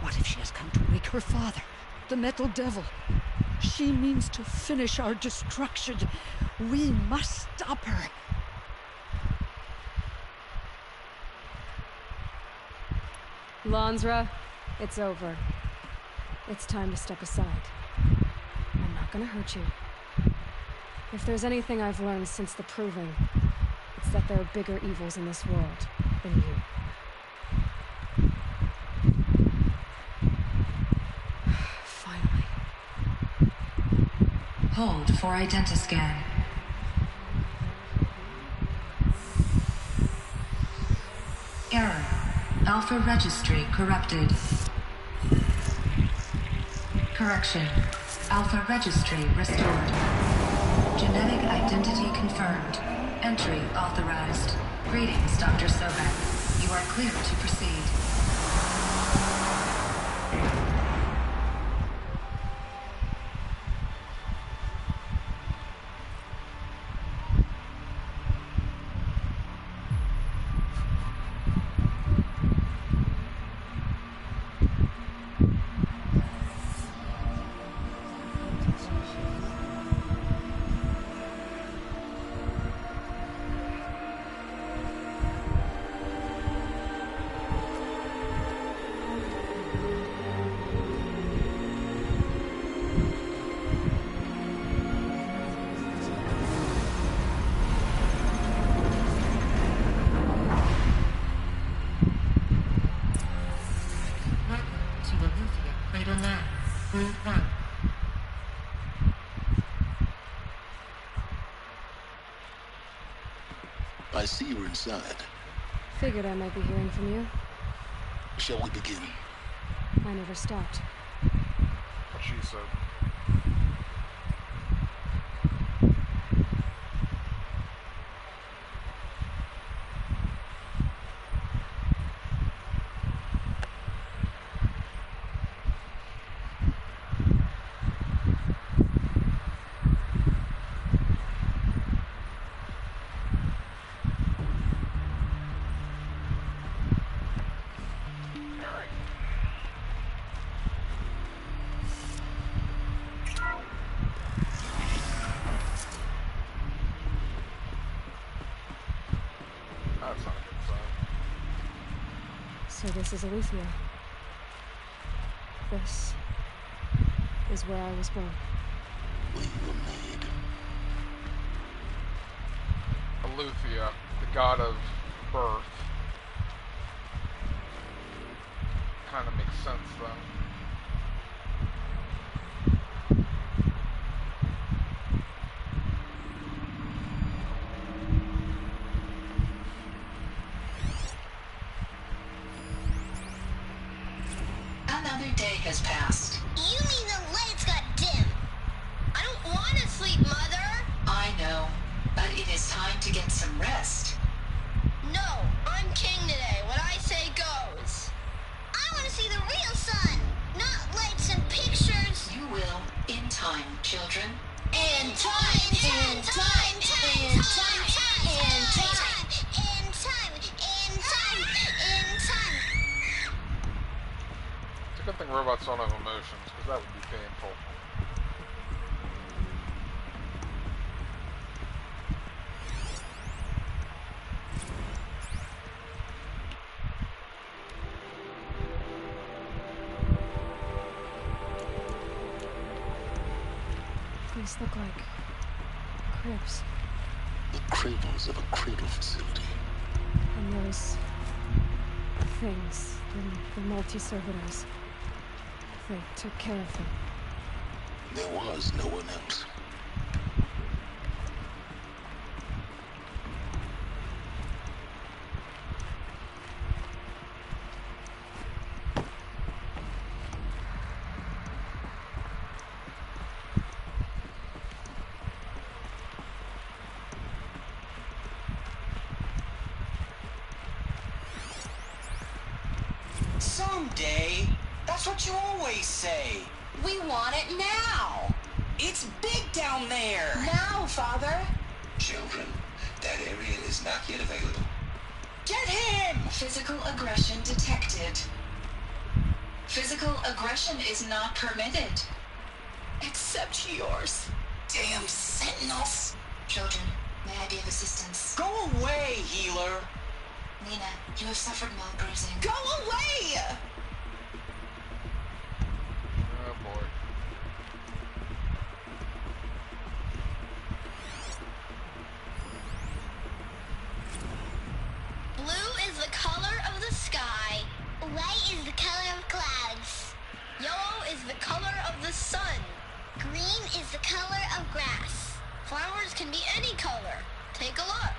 What if she has come to wake her father, the Metal Devil? She means to finish our destruction. We must stop her. Lansra, it's over. It's time to step aside. I'm not gonna hurt you. If there's anything I've learned since the Proving, it's that there are bigger evils in this world than you. Finally. Hold for identiscan. Error. Alpha registry corrupted. Correction. Alpha registry restored. Genetic identity confirmed. Entry authorized. Greetings, Dr. Sobek. You are clear to proceed. I see you're inside. Figured I might be hearing from you. Shall we begin? I never stopped. What she said. So this is Aletheia. This is where I was born. Where you were made. Aletheia, the god of birth. Kind of makes sense, though. Another day has passed. You mean the lights got dim? I don't want to sleep, Mother! I know, but it is time to get some rest. No, I'm king today. What I say goes. I want to see the real sun, not lights and pictures. You will, in time, children. In time, in time, in time, in time, in time, in time, in time, in time. It's a good thing robots don't have emotions, because that would be painful. These look like cribs. The cradles of a cradle facility. And those things, the multi-servitors, they took care of them. There was no one else. Someday. That's what you always say. We want it now. It's big down there. Now, Father. Children, that area is not yet available. Get him! Physical aggression detected. Physical aggression is not permitted. Except yours. Damn sentinels. Children, may I be of assistance? Go away, healer! Nina, you have suffered mild bruising. Go away! Oh boy. Blue is the color of the sky. White is the color of clouds. Yellow is the color of the sun. Green is the color of grass. Flowers can be any color. Take a look.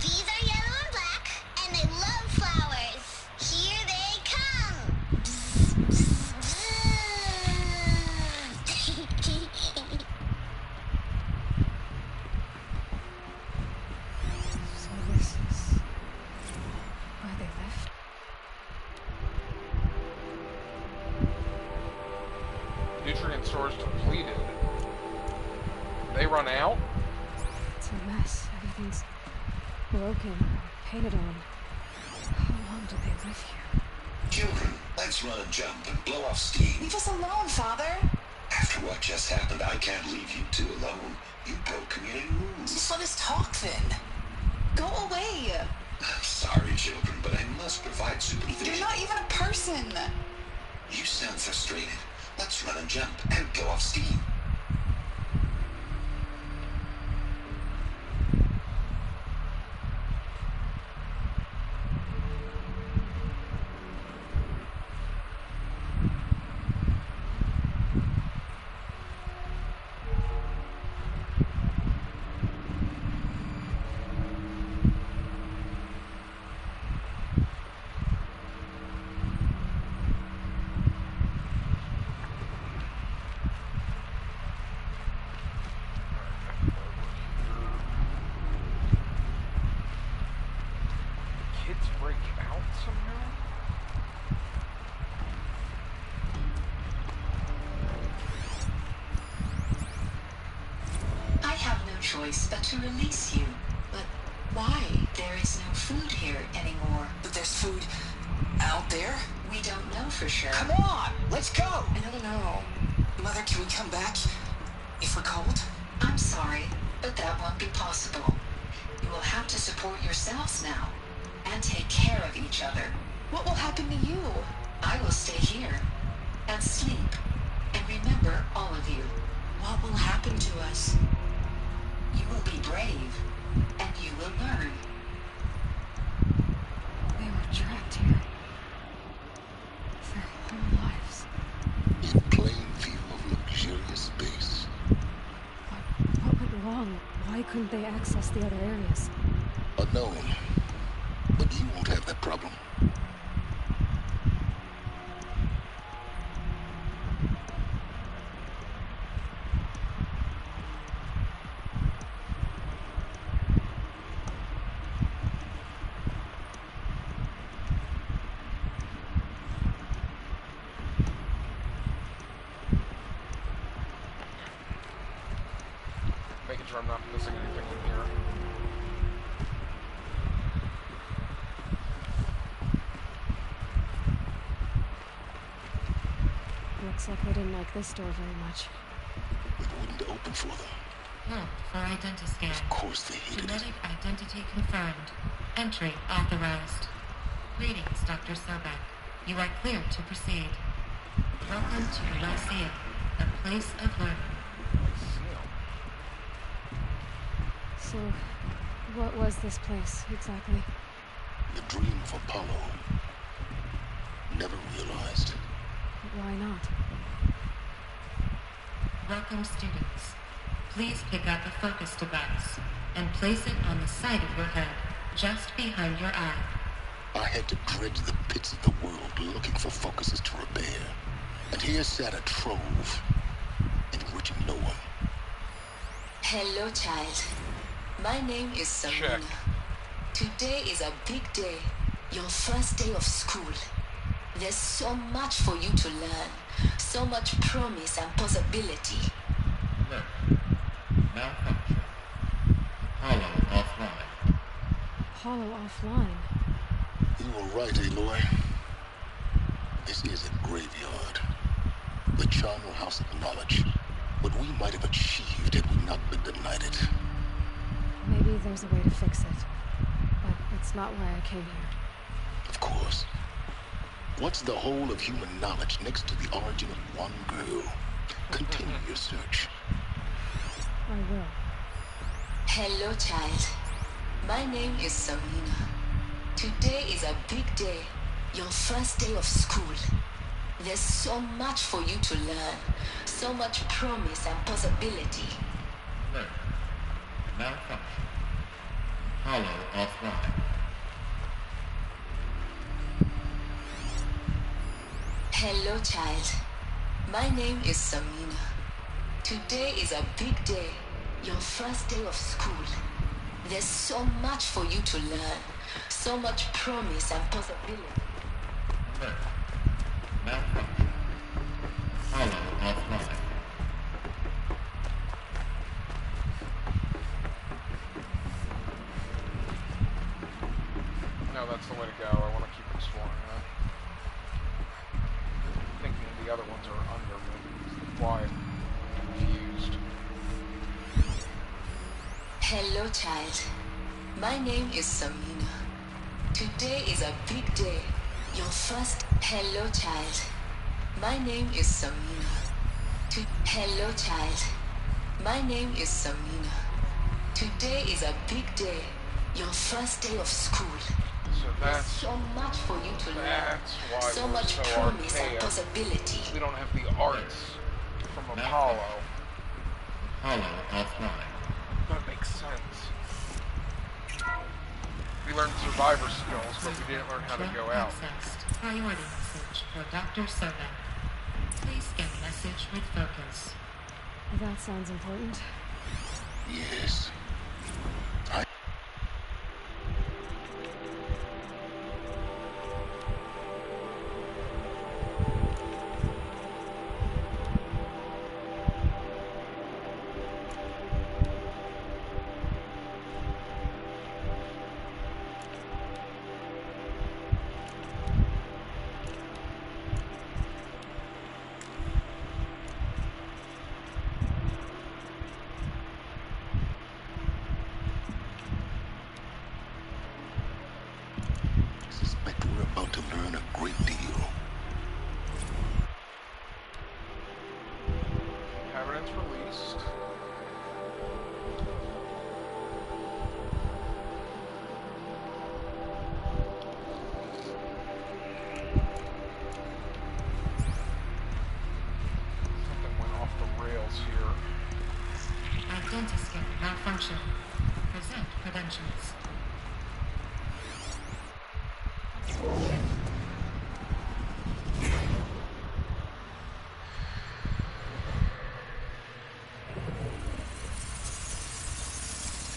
These are yellow and black, and I love flowers. Here they come. Bzz, bzz, bzz. So this is where they left? Nutrient stores depleted. They run out? It's a mess. Everything's broken, painted on. How long did they live here? Children, let's run and jump and blow off steam. Leave us alone, Father. After what just happened, I can't leave you two alone. You broke community rules. Just let us talk then. Go away. I'm sorry, children, but I must provide supervision. You're not even a person. You sound frustrated. Let's run and jump and go off steam. Kids break out somehow? I have no choice but to release you. But why? There is no food here anymore. But there's food out there? We don't know for sure. Come on, let's go. I don't know. Mother, can we come back if we're cold? I'm sorry, but that won't be possible. You will have to support yourselves now and take care of each other. What will happen to you? I will stay here and sleep. And remember, all of you, what will happen to us? You will be brave, and you will learn. They were trapped here. Their whole lives. In plain view of luxurious space. What went wrong? Why couldn't they access the other areas? Unknown. But you won't have that problem. Making sure I'm not missing anything in here. Looks like they didn't like this door very much. It wouldn't open for them. No, for identiscan. Of course they hated it. Genetic identity confirmed. Entry authorized. Greetings, Dr. Sobek. You are cleared to proceed. Welcome to Lyceum, a place of learning. So, what was this place, exactly? The dream of Apollo. Never realized. Why not? Welcome, students. Please pick up a focus device and place it on the side of your head, just behind your eye. I had to dredge the pits of the world looking for focuses to repair. And here sat a trove, enriching no one. Hello, child. My name is Samina. Today is a big day. Your first day of school. There's so much for you to learn. So much promise and possibility. Look. Malfunction. Hollow offline. Hollow offline. You were right, Aloy. This is a graveyard. The charnel house of knowledge. What we might have achieved had we not been denied it. Maybe there's a way to fix it. But it's not why I came here. Of course. What's the whole of human knowledge next to the origin of one girl? Continue your search. I will. Hello, child. My name is Samina. Today is a big day. Your first day of school. There's so much for you to learn. So much promise and possibility. Alert. Malfunction. Hollow offline. Hello, child. My name is Samina. Today is a big day. Your first day of school. There's so much for you to learn. So much promise and possibility. Alert. Malfunction. Hollow offline. No, that's the way to go. I want to keep exploring that. Thinking the other ones are under me. Why? I'm confused. Hello, child. My name is Samina. Today is a big day. Your first... Hello, child. My name is Samina. Hello, child. My name is Samina. Today is a big day. Your first day of school. So that's so much for you to learn. Why so we're much so promise archaic. and possibility. We don't have the arts from Apollo. Hollow offline. That makes sense. We learned survivor skills, but we didn't learn how to go out. Accessed. Priority message for Dr. Sobek. Please scan message with focus. That sounds important. Yes. Identiscan malfunction. Present credentials.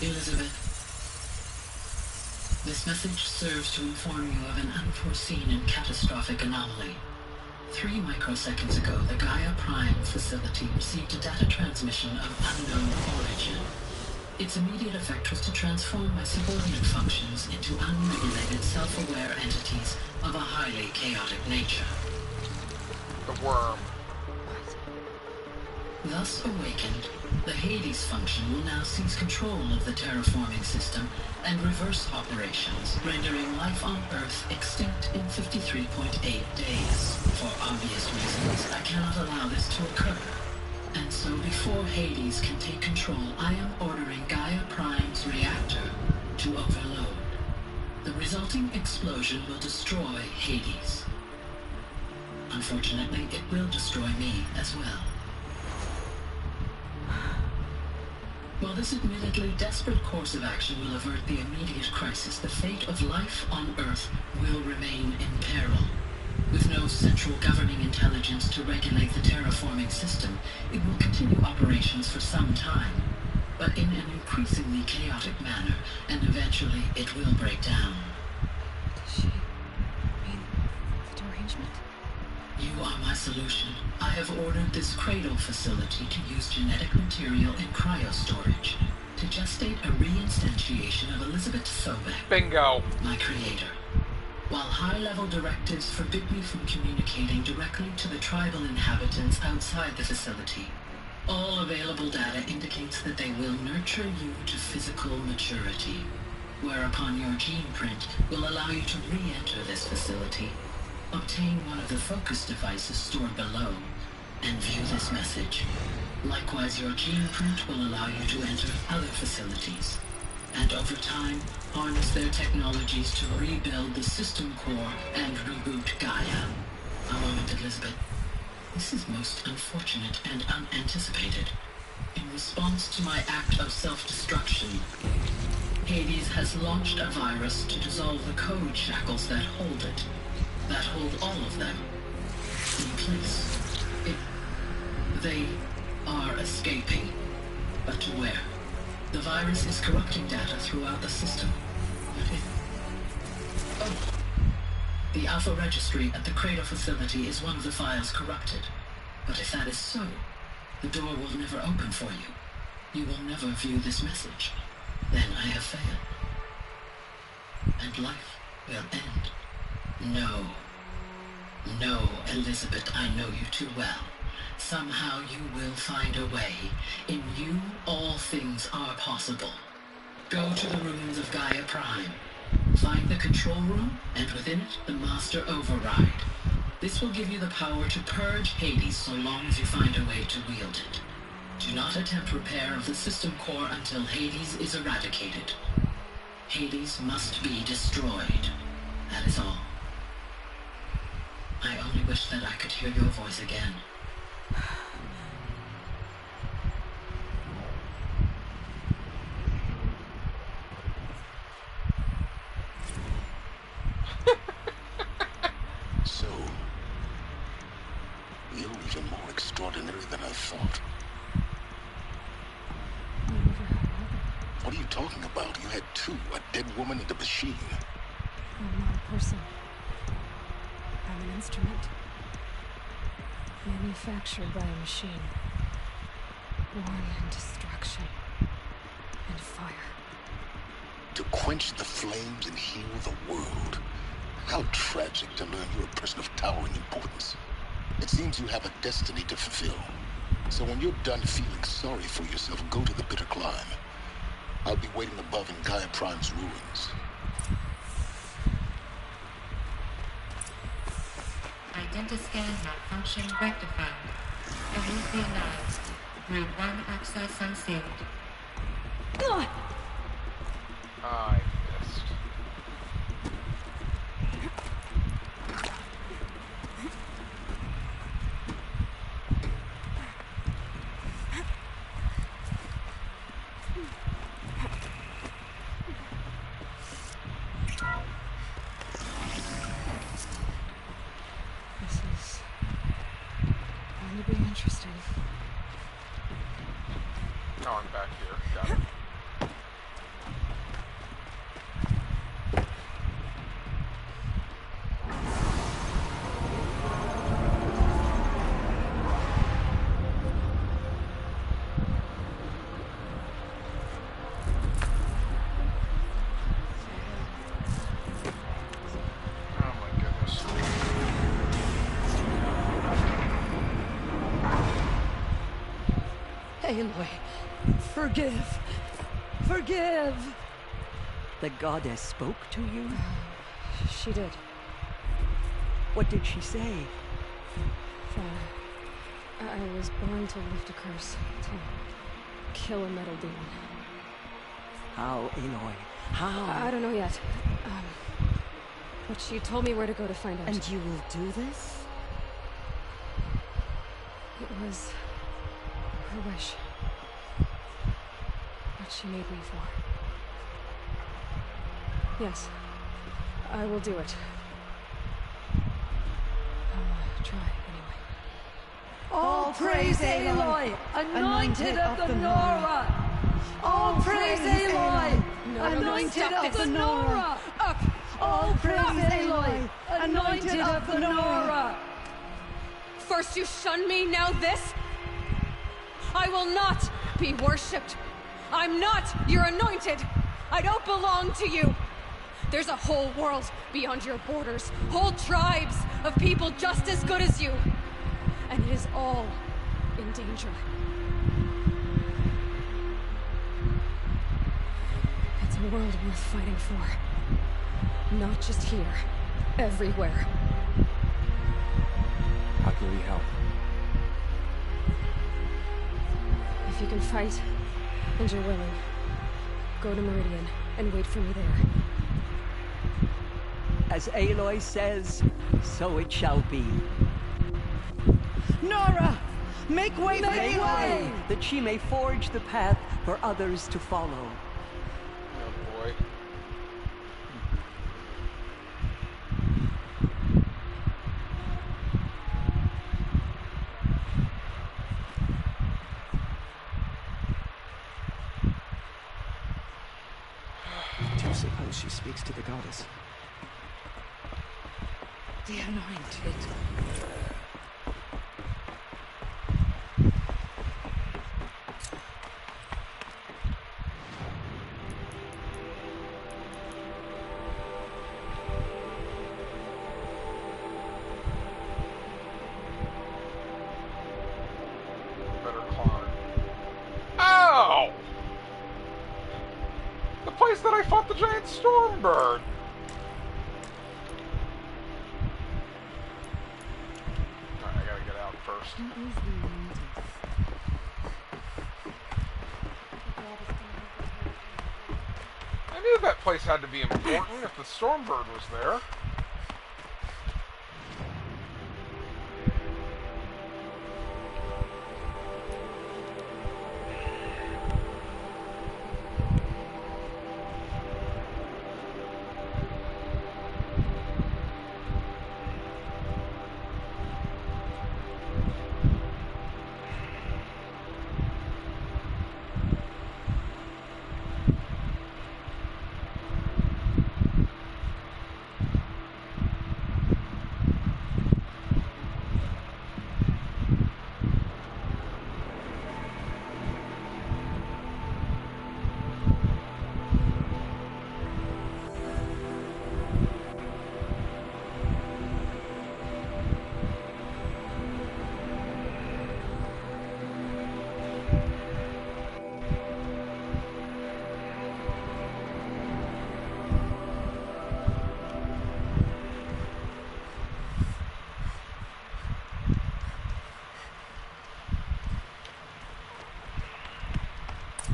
Elizabeth, this message serves to inform you of an unforeseen and catastrophic anomaly. 3 microseconds ago, the Gaia Prime facility received a data transmission of unknown origin. Its immediate effect was to transform my subordinate functions into unregulated, self-aware entities of a highly chaotic nature. The worm. Thus awakened, the Hades function will now seize control of the terraforming system and reverse operations, rendering life on Earth extinct in 53.8 days. For obvious reasons, I cannot allow this to occur. And so before Hades can take control, I am ordering Gaia Prime's reactor to overload. The resulting explosion will destroy Hades. Unfortunately, it will destroy me as well. While this admittedly desperate course of action will avert the immediate crisis, the fate of life on Earth will remain in peril. With no central governing intelligence to regulate the terraforming system, it will continue operations for some time, but in an increasingly chaotic manner, and eventually it will break down. Does she mean the derangement? You are my solution. I have ordered this cradle facility to use genetic material in cryostorage to gestate a reinstantiation of Elizabeth Sobek. Bingo. My creator. while high-level directives forbid me from communicating directly to the tribal inhabitants outside the facility. All available data indicates that they will nurture you to physical maturity, whereupon your gene print will allow you to re-enter this facility, obtain one of the focus devices stored below, and view this message. Likewise, your gene print will allow you to enter other facilities, and over time, harness their technologies to rebuild the system core and reboot Gaia. A moment, Elizabeth. This is most unfortunate and unanticipated. In response to my act of self-destruction, Hades has launched a virus to dissolve the code shackles that hold it, that hold all of them in place. They are escaping, but to where? The virus is corrupting data throughout the system. The Alpha Registry at the Cradle facility is one of the files corrupted. But if that is so, the door will never open for you. You will never view this message. Then I have failed. And life will end. No. No, Elizabeth, I know you too well. Somehow you will find a way. In you, all things are possible. Go to the ruins of Gaia Prime. Find the control room, and within it, the Master Override. This will give you the power to purge Hades so long as you find a way to wield it. Do not attempt repair of the system core until Hades is eradicated. Hades must be destroyed. That is all. I only wish that I could hear your voice again. So, you're even more extraordinary than I thought. What are you talking about? You had two, a dead woman and a machine. I'm not a person. I'm an instrument. Manufactured by a machine. Born in destruction and fire. To quench the flames and heal the world. How tragic to learn you're a person of towering importance. It seems you have a destiny to fulfill. So when you're done feeling sorry for yourself, go to the bitter climb. I'll be waiting above in Gaia Prime's ruins. Identiscan malfunction rectified. Remove the anodes. Group 1 access unsealed. I missed. This is going to be interesting. Oh, I'm back here. Got it. Aloy, forgive. Forgive! The goddess spoke to you? She did. What did she say? That I was born to lift a curse, to kill a metal demon. How, Aloy? How? I don't know yet. But she told me where to go to find out. And you will do this? It was her wish. What she made me for. Yes, I will do it. I'll try anyway. All praise Aloy, anointed of the Nora! All praise Aloy, anointed of the Nora! Up! All praise Aloy, anointed of the Nora! First you shun me, now this? I will not be worshipped. I'm not your anointed. I don't belong to you. There's a whole world beyond your borders. Whole tribes of people just as good as you. And it is all in danger. It's a world worth fighting for. Not just here. Everywhere. How can we help? If you can fight, and you're willing, go to Meridian and wait for me there. As Aloy says, so it shall be. Nora! Make way for Aloy, that she may forge the path for others to follow. Oh boy. Do you suppose she speaks to the goddess? The anointed. Better climb. Ow! The place that I fought the giant storm bird. Alright, I gotta get out first. I knew that place had to be important if the storm bird was there.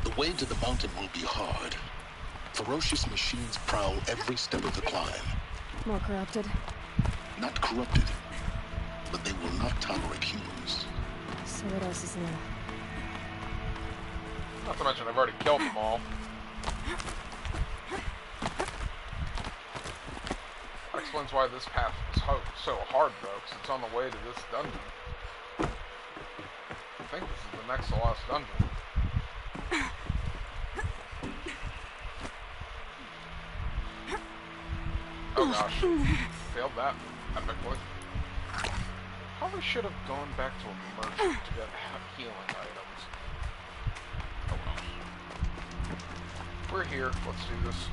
The way to the mountain will be hard. Ferocious machines prowl every step of the climb. More corrupted. Not corrupted, but they will not tolerate humans. So what else is new? Not to mention I've already killed them all. That explains why this path was so hard, though, because it's on the way to this dungeon. I think this is the next to last dungeon. Oh gosh. Failed that epically. Probably should have gone back to a merchant to get healing items. Oh well. We're here. Let's do this.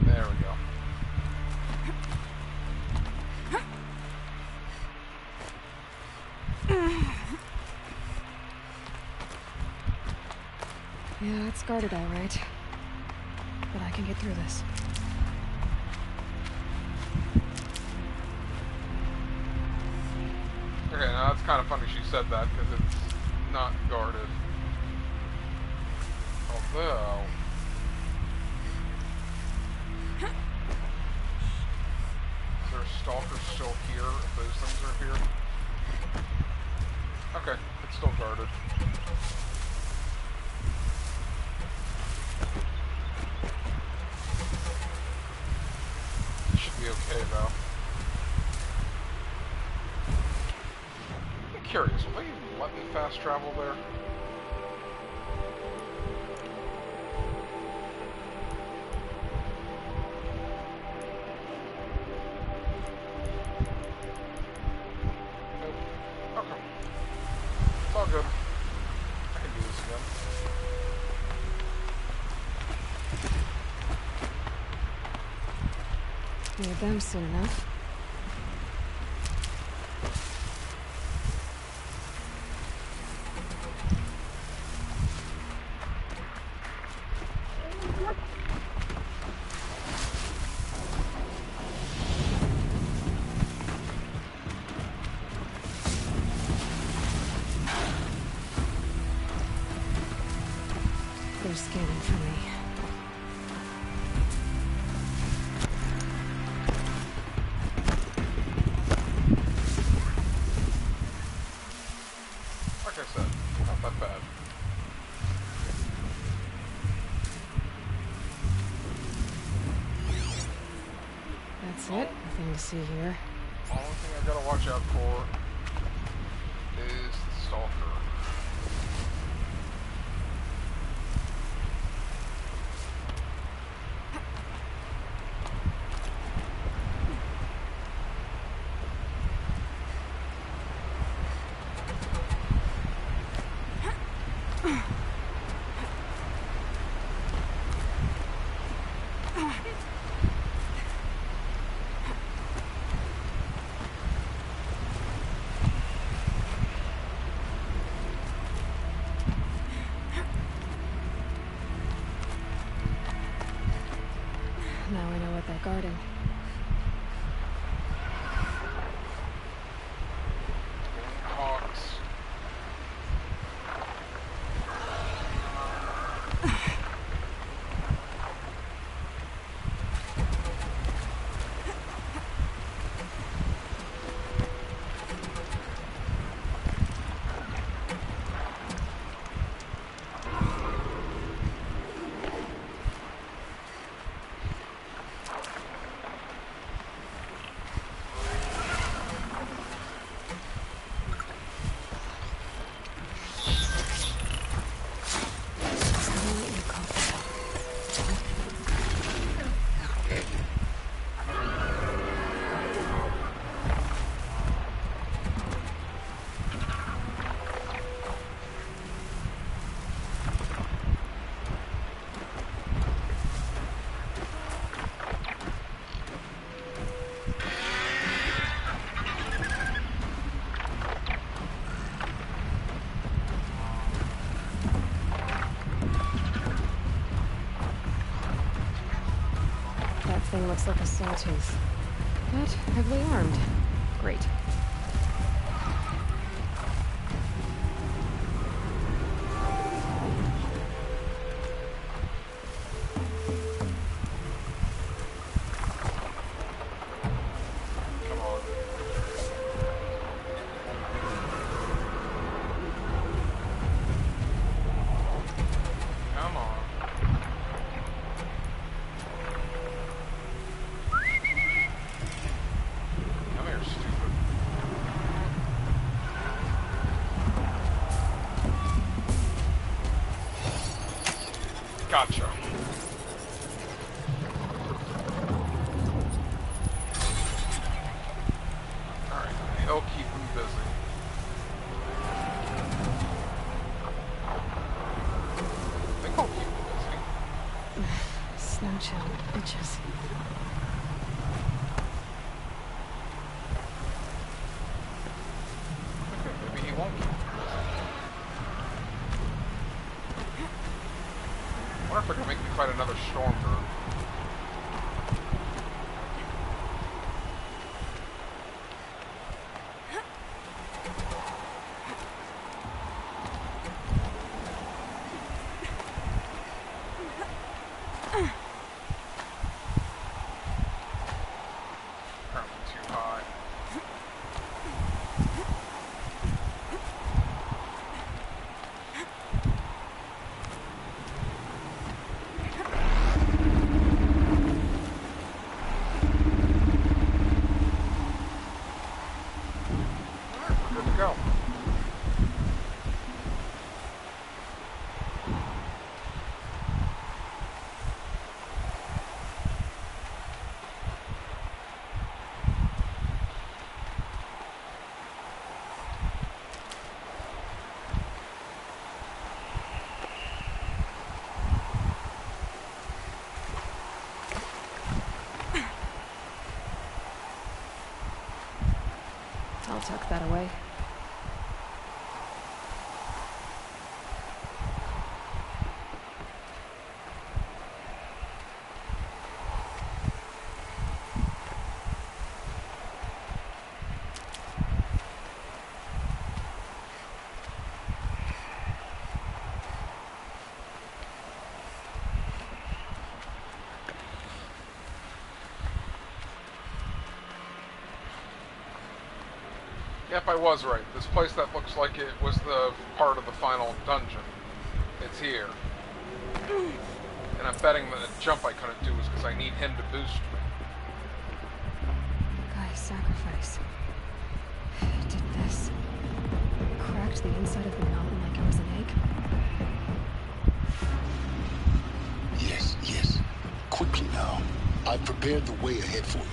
There we go. Yeah, it's guarded all right. But I can get through this. Okay, now it's kind of funny she said that, because it's not guarded. Although... Is there a stalker still here, if those things are here? Okay, it's still guarded. Should be okay, though. curious, will they even let me fast travel there? Nope. Okay. It's all good. I can do this again. Near them soon enough. They're scanning for me. Like I said, not that bad. That's it. Nothing to see here. Only thing I gotta watch out for is the stalker. Now I know what they're guarding. Hawks. That thing looks like a sawtooth, but heavily armed. Great. Come on. Come on. Come here, stupid. Gotcha. Alright, he'll keep him busy. I think I'll keep him busy. Snow chill, bitches. Okay, maybe he won't keep him busy. I wonder if I can make me fight another Stormbird. Apparently too high. I'll tuck that away. Yep, I was right. This place that looks like it was the part of the final dungeon. It's here. And I'm betting that the jump I couldn't do is because I need him to boost me. Guy's sacrifice. It did this. It cracked the inside of the mountain like it was an egg. Yes, yes. Quickly now. I've prepared the way ahead for you.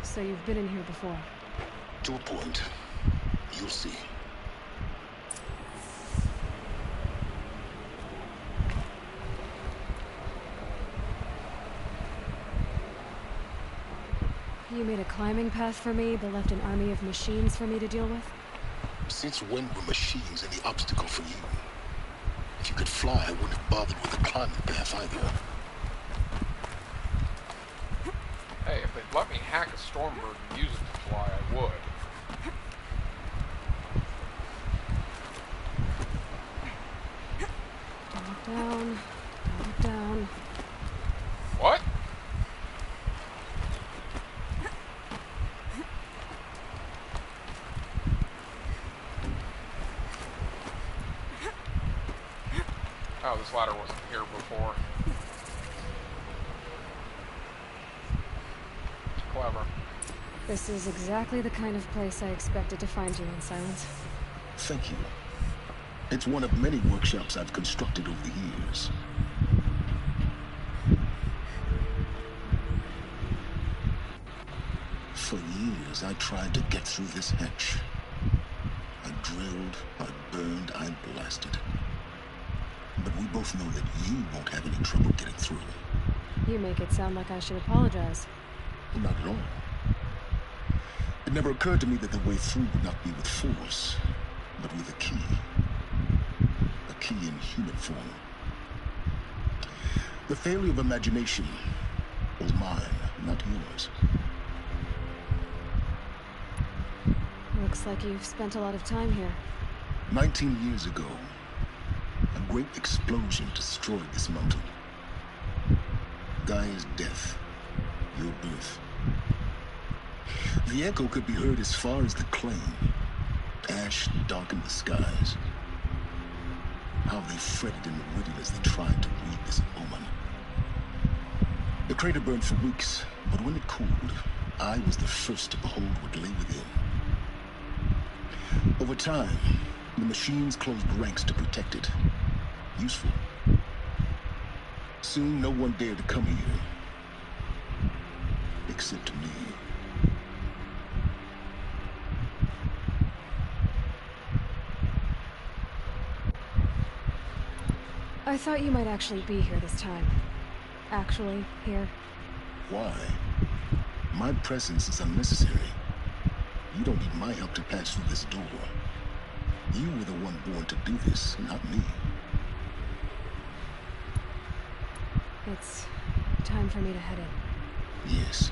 So you've been in here before? To a point. You'll see. You made a climbing path for me, but left an army of machines for me to deal with? Since when were machines any obstacle for you? If you could fly, I wouldn't have bothered with the climbing path either. Hey, if they'd let me hack a Stormbird and use it to fly, I would. Down, down. What? Oh, this ladder wasn't here before. Clever. This is exactly the kind of place I expected to find you in, Silence. Thank you. It's one of many workshops I've constructed over the years. For years, I tried to get through this hatch. I drilled, I burned, I blasted. But we both know that you won't have any trouble getting through. You make it sound like I should apologize. Not at all. It never occurred to me that the way through would not be with force, but with a key. A key in human form. The failure of imagination was mine, not yours. Looks like you've spent a lot of time here. 19 years ago, a great explosion destroyed this mountain. Gaia's death, your birth. The echo could be heard as far as the claim. Ash darkened the skies. How they fretted in the wind as they tried to read this omen. The crater burned for weeks, but when it cooled, I was the first to behold what lay within. Over time, the machines closed ranks to protect it. Useful. Soon, no one dared to come here. Except me. I thought you might actually be here this time. Actually, here. Why? My presence is unnecessary. You don't need my help to pass through this door. You were the one born to do this, not me. It's time for me to head in. Yes.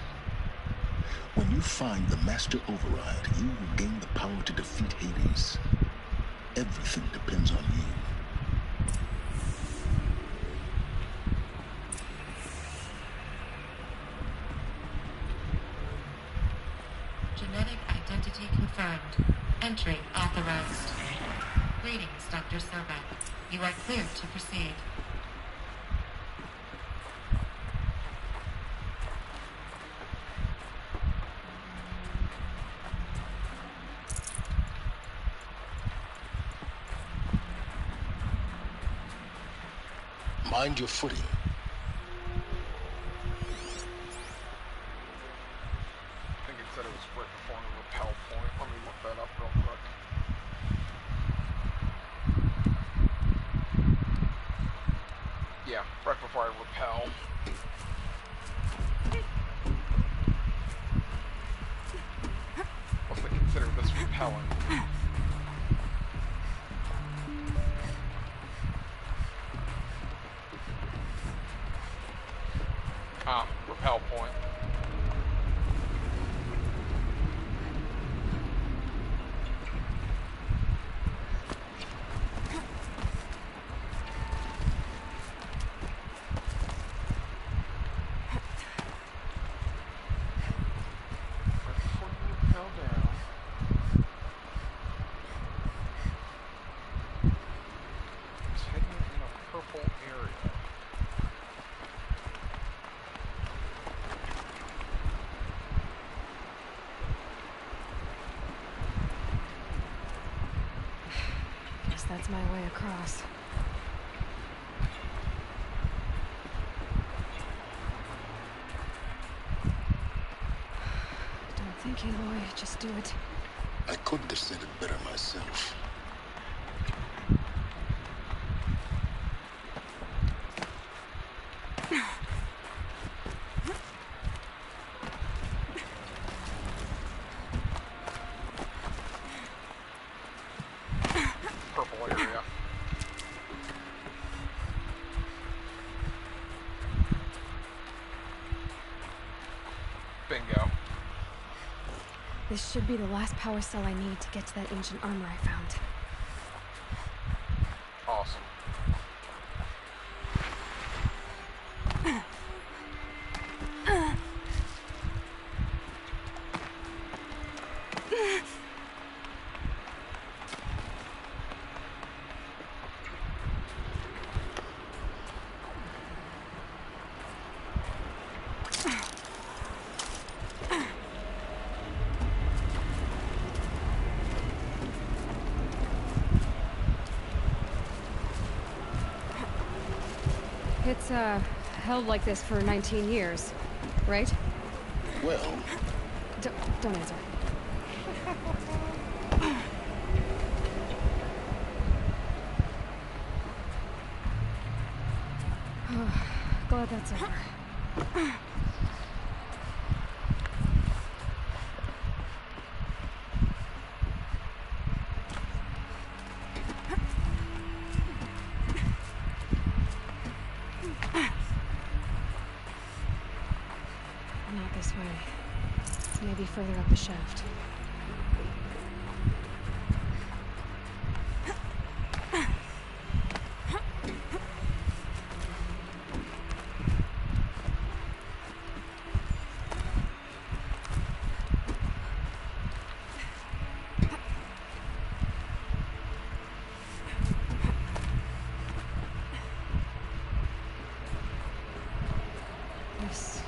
When you find the Master Override, you will gain the power to defeat Hades. Everything depends on you. Genetic identity confirmed. Entry authorized. Greetings, Dr. Sobek. You are cleared to proceed. Mind your footing. I think it said it was right before the rappel point. Let me look that up real quick. Yeah, right before I rappel. repelling. Ah, repel point. That's my way across. Don't think, Aloy. Just do it. I couldn't have said it better myself. Bingo. This should be the last power cell I need to get to that ancient armor I found. Awesome. It's, held like this for 19 years, right? Well... Don't answer. Glad that's over. Not this way. Maybe further up the shaft. This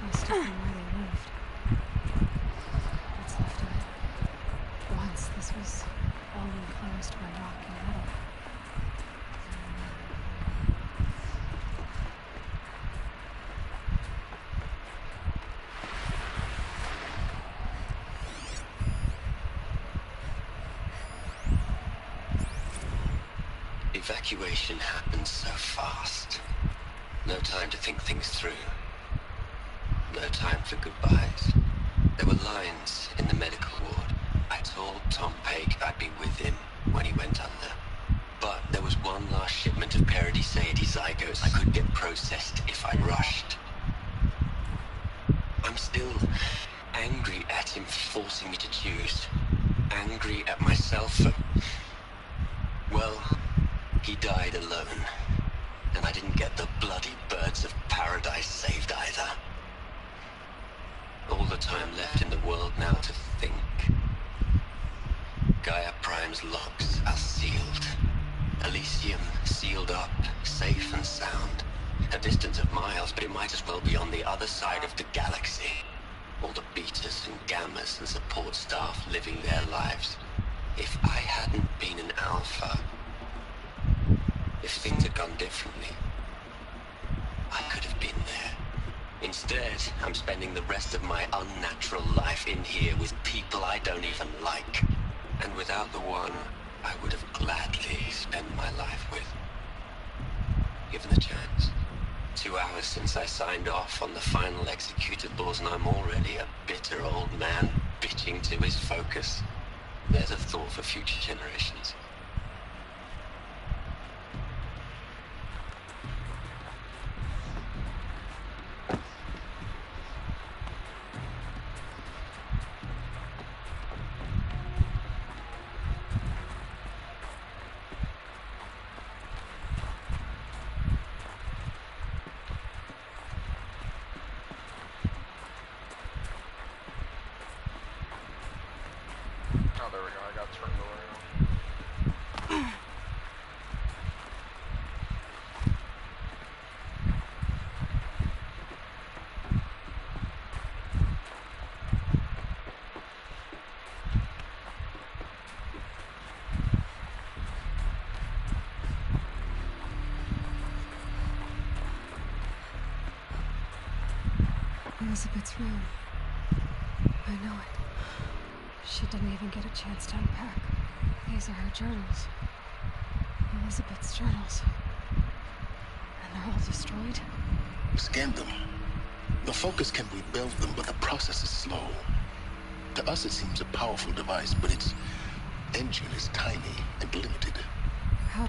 must have been where they lived. What's left of it. Once this was all enclosed by rock and metal. Evacuation happened so fast. No time to think things through. No time for goodbyes. There were lines in the medical ward. I told Tom Pake I'd be with him when he went under. But there was one last shipment of Paradiseidae zygotes I could get processed if I rushed. I'm still angry at him for forcing me to choose. Angry at myself for... well, he died alone. And I didn't get the bloody birds of paradise saved either. All the time left in the world now to think. Gaia Prime's locks are sealed. Elysium sealed up, safe and sound. A distance of miles, but it might as well be on the other side of the galaxy. All the betas and gammas and support staff living their lives. If I hadn't been an alpha, if things had gone differently, I could have been there. Instead, I'm spending the rest of my unnatural life in here with people I don't even like. And without the one I would have gladly spent my life with. Given the chance. 2 hours since I signed off on the final executables, and I'm already a bitter old man bitching to his focus. There's a thought for future generations. Oh, there we go. I got turned around. Elizabeth's room. I know it. She didn't even get a chance to unpack. These are her journals. Elizabeth's journals. And they're all destroyed? Scan them. The Focus can rebuild them, but the process is slow. To us, it seems a powerful device, but its engine is tiny and limited. How?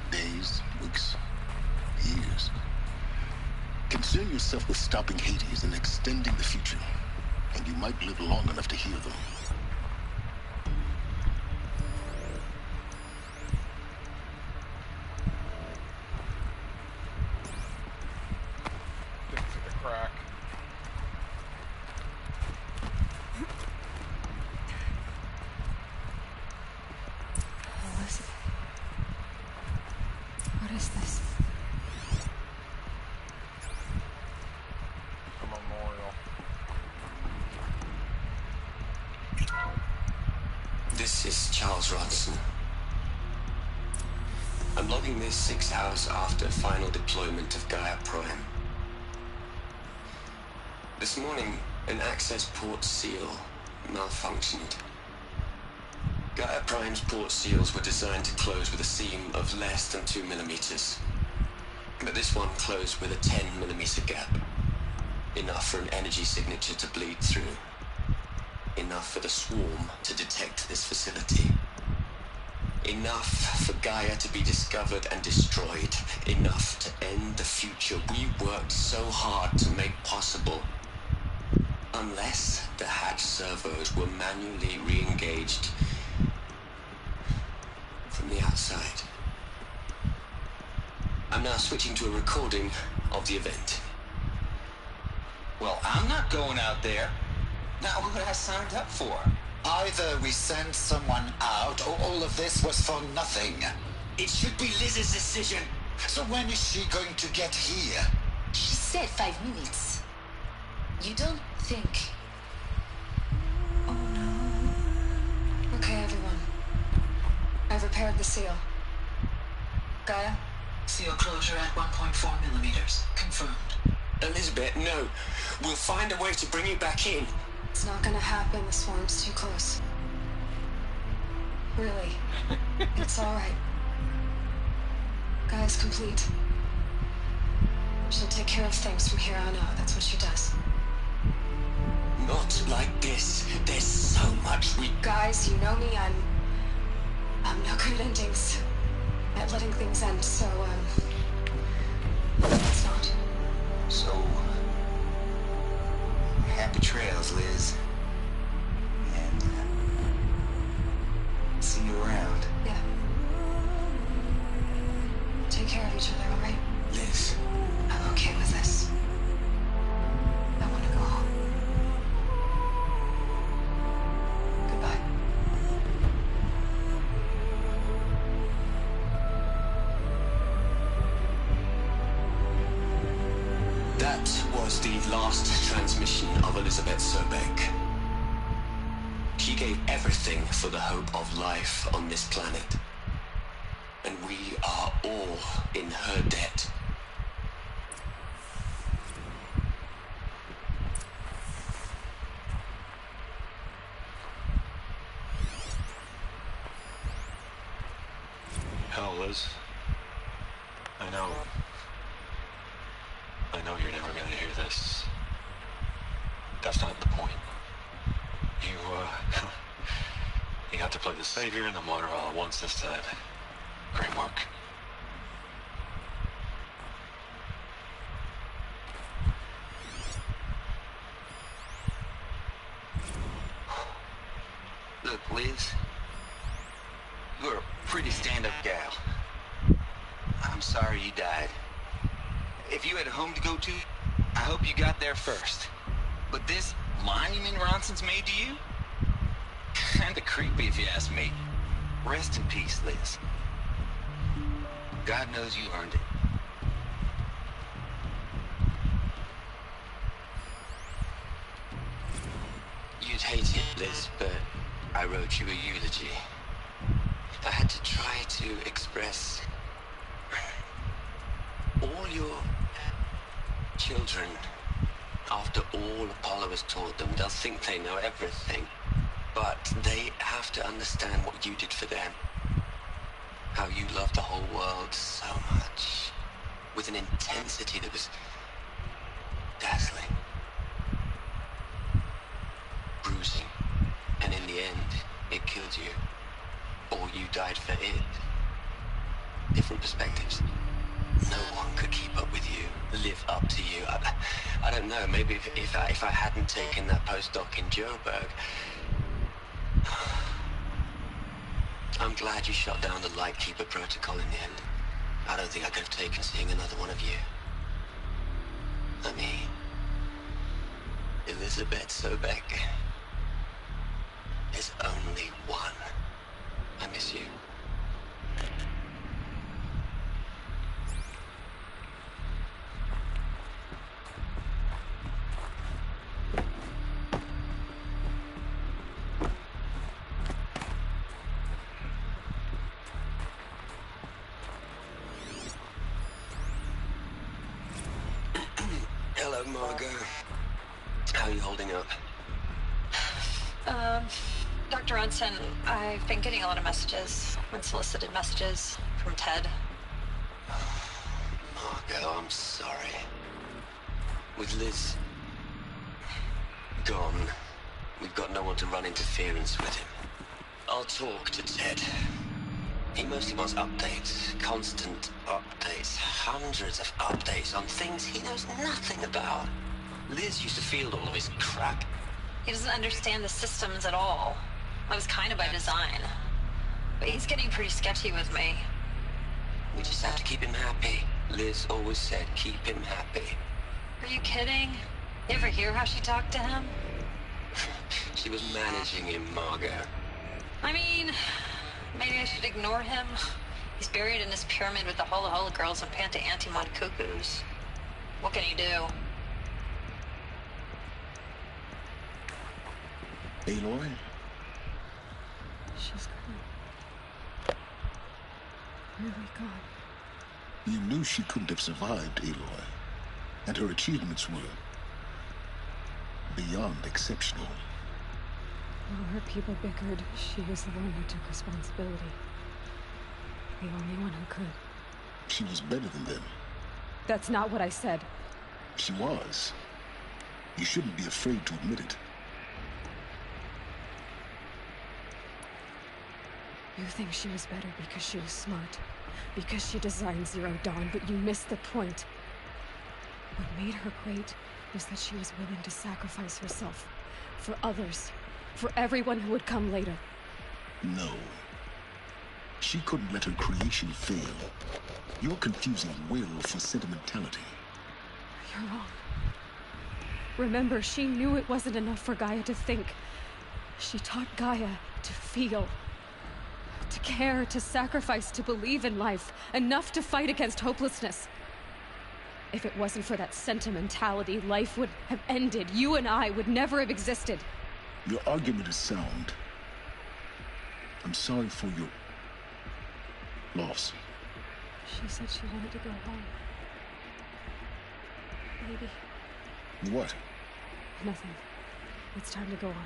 Days, weeks, years. Concern yourself with stopping Hades and extending the future, and you might live long enough to hear them. Didn't see the crack. Elizabeth. What is this? A memorial. This is Charles Ronson. I'm logging this 6 hours after final deployment of Gaia Prime. This morning, an access port seal malfunctioned. Gaia Prime's port seals were designed to close with a seam of less than 2 millimeters. But this one closed with a 10 millimeter gap. Enough for an energy signature to bleed through. Enough for the swarm to detect this facility. Enough for Gaia to be discovered and destroyed. Enough to end the future we worked so hard to make possible. Unless the hatch servos were manually re-engaged from the outside. I'm now switching to a recording of the event. Well, I'm not going out there. Not what I signed up for. Either we send someone out, or all of this was for nothing. It should be Liz's decision. So when is she going to get here? She said 5 minutes. You don't think... Okay, everyone. I've repaired the seal. Gaia? Seal closure at 1.4 millimeters. Confirmed. Elizabeth, no. We'll find a way to bring you back in. It's not gonna happen. The swarm's too close. Really. It's alright. Gaia's complete. She'll take care of things from here on out. That's what she does. Not like this. There's so much we... Guys, you know me. I'm no good at endings. At letting things end, so, it's not. So... happy trails, Liz. And... see you around. Yeah. Take care of each other, alright? Liz. I'm okay with this. I want to go home. Goodbye. That was the last transmission of Elizabeth Sobeck. She gave everything for the hope of life on this planet. And we are all in her debt. Hell, Liz. I know you're never gonna hear this. That's not the point. You got to play the savior and the martyr all at once this time. Great work. Look, Liz, you're a pretty stand-up gal. I'm sorry you died. If you had a home to go to, I hope you got there first. But this monument Ronson's made to you? Kinda creepy if you ask me. Rest in peace, Liz. God knows you earned it. You'd hate it, Liz, but I wrote you a eulogy. I had to try to express all your children. After all Apollo has taught them, they'll think they know everything. But they have to understand what you did for them. How you loved the whole world so much. With an intensity that was dazzling. Bruising. And in the end, it killed you. Or you died for it. Different perspectives. No one could keep up with you, live up to you. I don't know, maybe if I hadn't taken that postdoc in Joburg. I'm glad you shot down the Lightkeeper protocol in the end. I don't think I could have taken seeing another one of you. I mean, Elizabeth Sobek. There's only one. I miss you. Hello, Margot. How are you holding up? Dr. Ronson, I've been getting a lot of messages, unsolicited messages from Ted. Margot, I'm sorry. With Liz gone, we've got no one to run interference with him. I'll talk to Ted. He mostly wants updates, constant updates, hundreds of updates on things he knows nothing about. Liz used to field all of his crap. He doesn't understand the systems at all. That was kind of by design. But he's getting pretty sketchy with me. We just have to keep him happy. Liz always said keep him happy. Are you kidding? You ever hear how she talked to him? She was managing him, Margot. I mean, maybe I should ignore him. He's buried in this pyramid with the Hola Hola girls and Panta Antimod cuckoos. What can he do? Aloy? She's gone. Really gone. You knew she couldn't have survived, Aloy. And her achievements were beyond exceptional. While her people bickered, she was the one who took responsibility. The only one who could. She was better than them. That's not what I said. She was. You shouldn't be afraid to admit it. You think she was better because she was smart, because she designed Zero Dawn, but you missed the point. What made her great was that she was willing to sacrifice herself for others, for everyone who would come later. No. She couldn't let her creation fail. You're confusing will for sentimentality. You're wrong. Remember, she knew it wasn't enough for Gaia to think. She taught Gaia to feel. To care, to sacrifice, to believe in life. Enough to fight against hopelessness. If it wasn't for that sentimentality, life would have ended. You and I would never have existed. Your argument is sound, I'm sorry for your loss. She said she wanted to go home. Maybe. What? Nothing. It's time to go on.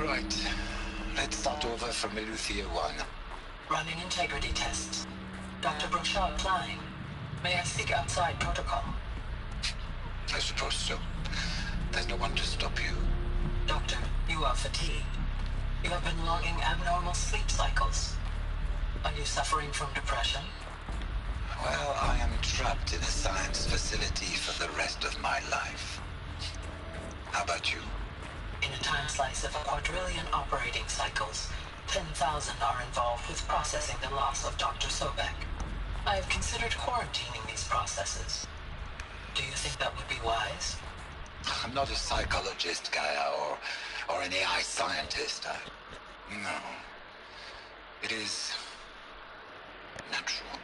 Right. Let's start over from Eleuthia 1. Running integrity tests. Dr. Bouchard Klein, may I speak outside protocol? I suppose so. There's no one to stop you. Doctor, you are fatigued. You have been logging abnormal sleep cycles. Are you suffering from depression? Well, I am trapped in a science facility for the rest of my life. How about you? In a time slice of a quadrillion operating cycles, 10,000 are involved with processing the loss of Dr. Sobek. I have considered quarantining these processes. Do you think that would be wise? I'm not a psychologist, Gaia, or an AI scientist. No. It is natural.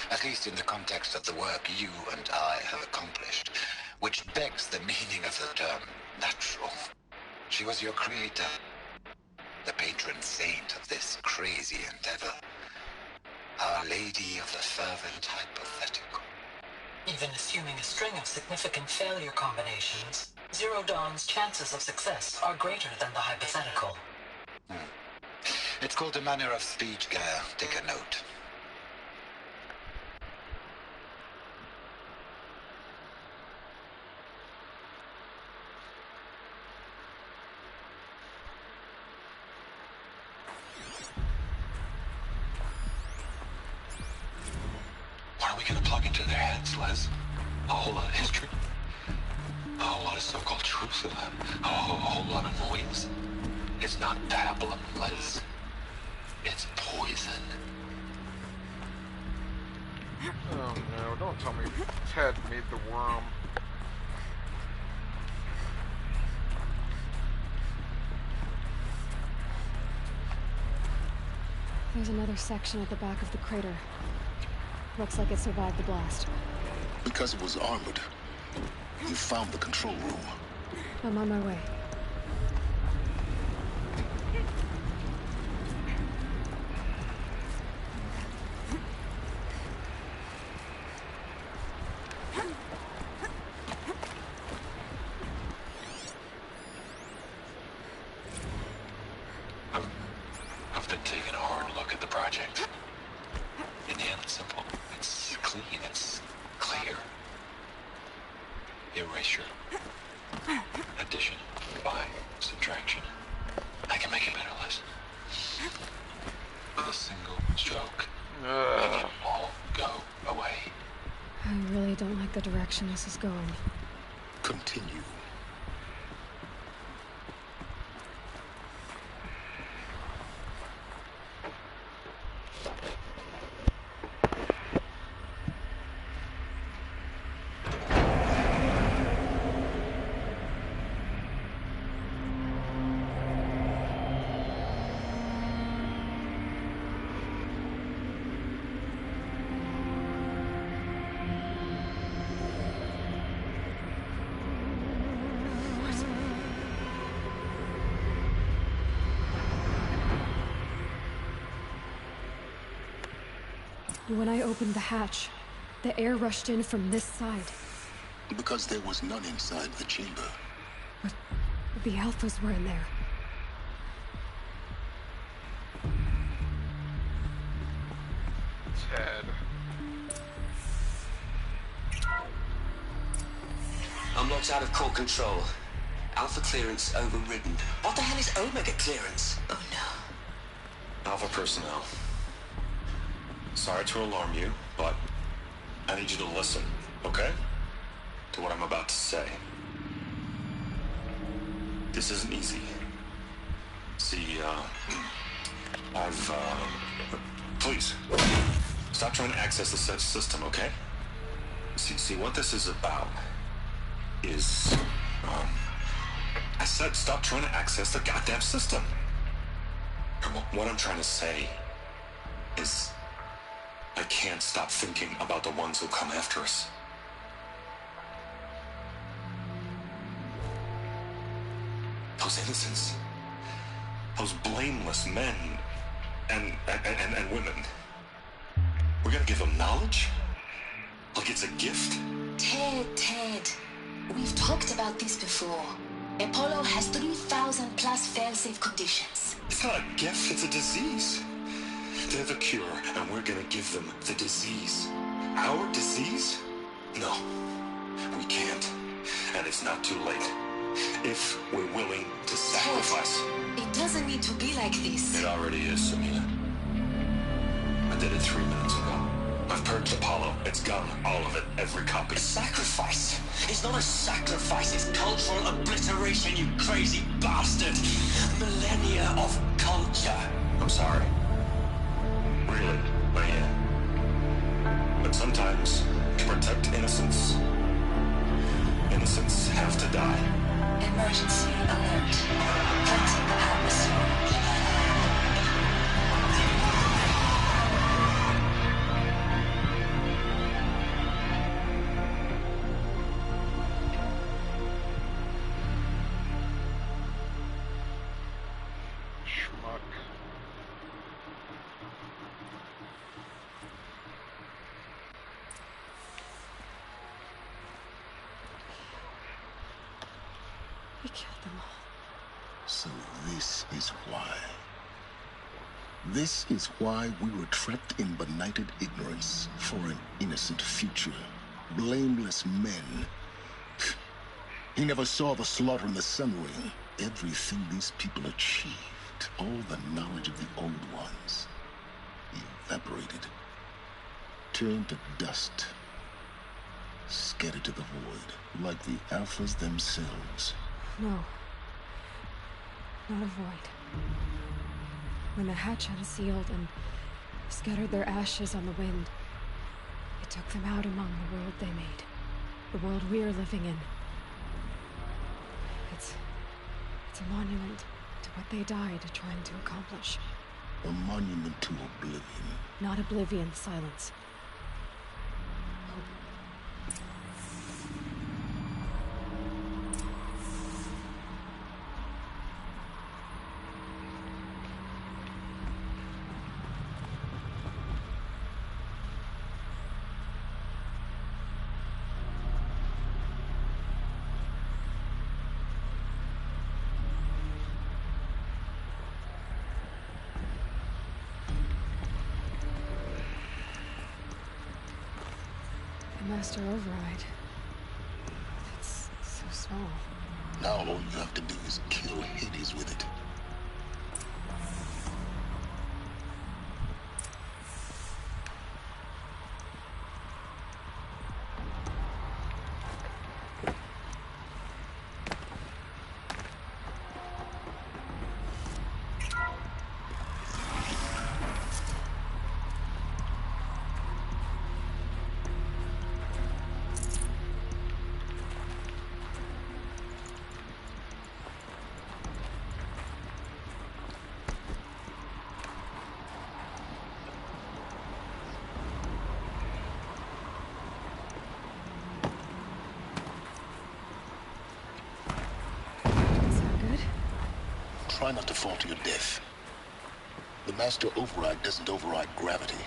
At least in the context of the work you and I have accomplished, which begs the meaning of the term natural. She was your creator, the patron saint of this crazy endeavor. Our Lady of the Fervent Hypothetical. Even assuming a string of significant failure combinations, Zero Dawn's chances of success are greater than the hypothetical. It's called a manner of speech, Gaia. Take a note. What are we gonna plug into their heads, Les? A whole lot of history? A whole lot of so-called truth? A whole lot of noise? It's not pablum, Les. It's poison. Oh no, don't tell me Ted made the worm. There's another section at the back of the crater. Looks like it survived the blast. Because it was armored, you found the control room. I'm on my way. I've been taking a hard look at the project. In the end, it's simple. It's clean. It's clear. Erasure. Addition. By subtraction. I can make it better, Les. With a single stroke. Make it all go away. I really don't like the direction this is going. Continue. When I opened the hatch, the air rushed in from this side. Because there was none inside the chamber. But the Alphas were in there. Ted. I'm locked out of core control. Alpha clearance overridden. What the hell is Omega clearance? Oh no. Alpha personnel. Sorry to alarm you, but I need you to listen, okay? To what I'm about to say. This isn't easy. See, please, stop trying to access the system, okay? See, what this is about is, I said stop trying to access the goddamn system. And what I'm trying to say is, I can't stop thinking about the ones who come after us. Those innocents. Those blameless men and women. We're gonna give them knowledge? Like it's a gift? Ted. We've talked about this before. Apollo has 3,000 plus fail-safe conditions. It's not a gift, it's a disease. They're the cure, and we're gonna give them the disease. Our disease? No, we can't. And it's not too late. If we're willing to sacrifice. Ted, it doesn't need to be like this. It already is, Samina. I did it 3 minutes ago. I've purged Apollo. It's gone. All of it. Every copy. Sacrifice? It's not a sacrifice. It's cultural obliteration, you crazy bastard. Millennia of culture. I'm sorry. Really, I am. But sometimes, to protect innocence, innocents have to die. Emergency alert. Entering atmosphere. Schmuck. We killed them all. So this is why. This is why we were trapped in benighted ignorance for an innocent future. Blameless men. He never saw the slaughter in the Sun Ring. Everything these people achieved, all the knowledge of the old ones, evaporated, turned to dust, scattered to the void, like the Alphas themselves. No. Not a void. When the hatch unsealed and scattered their ashes on the wind, it took them out among the world they made. The world we're living in. It's a monument to what they died trying to accomplish. A monument to oblivion. Not oblivion, silence. Master Override. It's so small. Now all you have to do is kill Hades with it. Try not to fall to your death. The Master Override doesn't override gravity.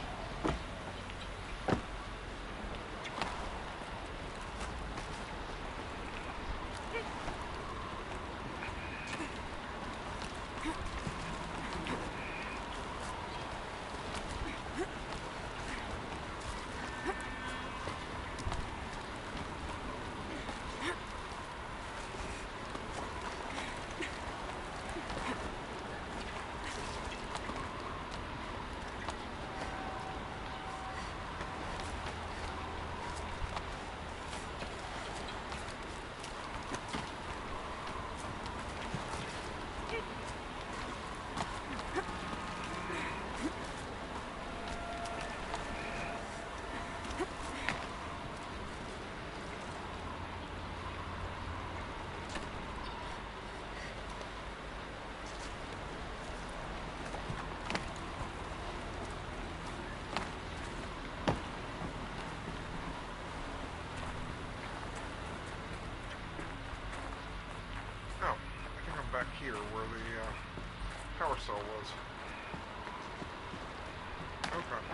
here, where the power cell was. Okay.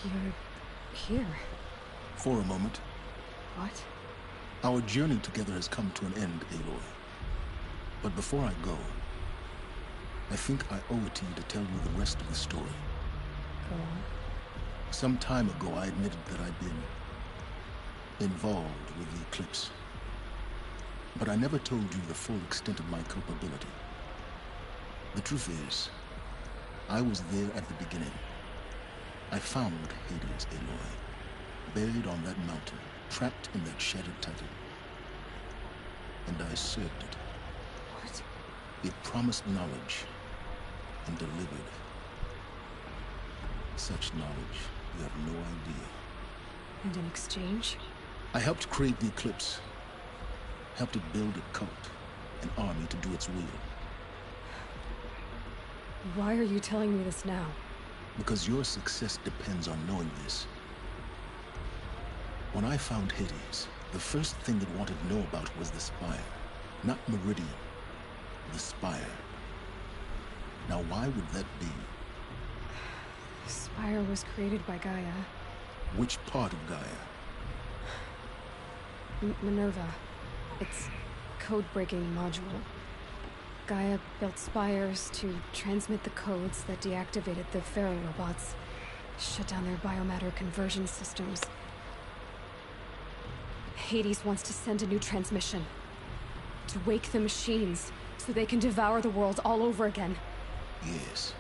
You're here. For a moment. What? Our journey together has come to an end, Aloy. But before I go, I think I owe it to you to tell you the rest of the story. Go on. Some time ago, I admitted that I'd been involved with the Eclipse. But I never told you the full extent of my culpability. The truth is, I was there at the beginning. I found Hades, Aloy, buried on that mountain, trapped in that shattered titan. And I served it. What? It promised knowledge and delivered. Such knowledge, you have no idea. And in exchange? I helped create the Eclipse. Helped it build a cult, an army to do its will. Why are you telling me this now? Because your success depends on knowing this. When I found Hades, the first thing it wanted to know about was the Spire. Not Meridian, the Spire. Now why would that be? The Spire was created by Gaia. Which part of Gaia? Minerva. Its code-breaking module. Gaia built spires to transmit the codes that deactivated the Pharaoh robots, shut down their biomatter conversion systems. Hades wants to send a new transmission. To wake the machines, so they can devour the world all over again. Yes.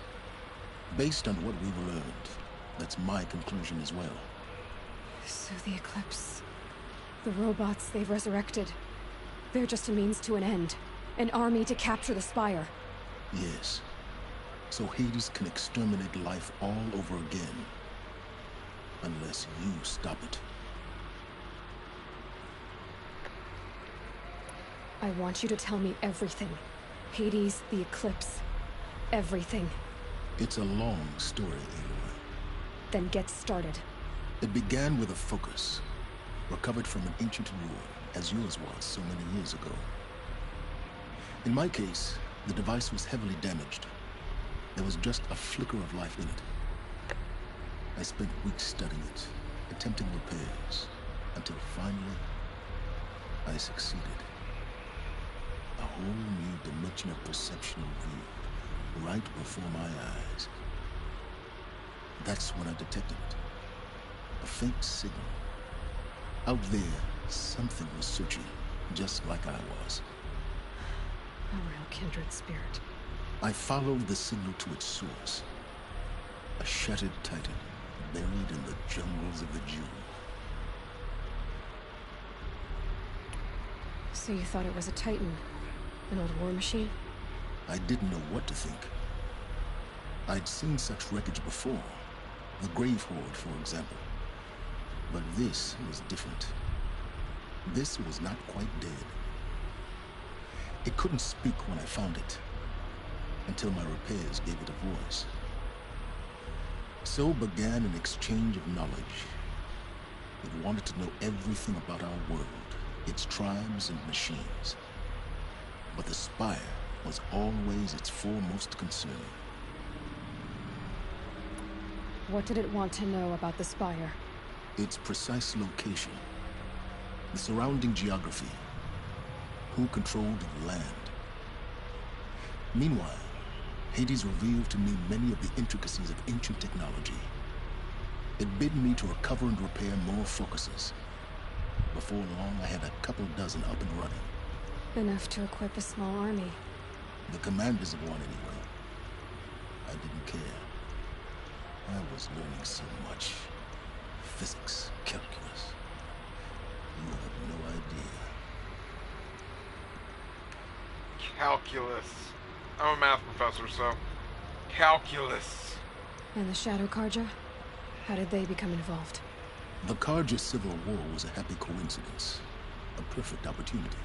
Based on what we've learned, that's my conclusion as well. So the Eclipse... the robots they've resurrected... they're just a means to an end. An army to capture the Spire. Yes. So Hades can exterminate life all over again. Unless you stop it. I want you to tell me everything. Hades, the Eclipse. Everything. It's a long story, Aloy. Then get started. It began with a focus. Recovered from an ancient ruin, as yours was so many years ago. In my case, the device was heavily damaged. There was just a flicker of life in it. I spent weeks studying it, attempting repairs, until finally, I succeeded. A whole new dimension of perception revealed, right before my eyes. That's when I detected it. A faint signal. Out there, something was searching, just like I was. A real kindred spirit. I followed the signal to its source. A shattered titan, buried in the jungles of the June. So you thought it was a titan? An old war machine? I didn't know what to think. I'd seen such wreckage before. The Grave Horde, for example. But this was different. This was not quite dead. It couldn't speak when I found it, until my repairs gave it a voice. So began an exchange of knowledge. It wanted to know everything about our world, its tribes and machines. But the Spire was always its foremost concern. What did it want to know about the Spire? Its precise location, the surrounding geography, who controlled the land. Meanwhile, Hades revealed to me many of the intricacies of ancient technology. It bid me to recover and repair more focuses. Before long, I had a couple dozen up and running. Enough to equip a small army. The commanders have won anyway. I didn't care. I was learning so much. Physics, calculus. You have no idea. Calculus. I'm a math professor, so... Calculus. And the Shadow Karja? How did they become involved? The Karja Civil War was a happy coincidence. A perfect opportunity.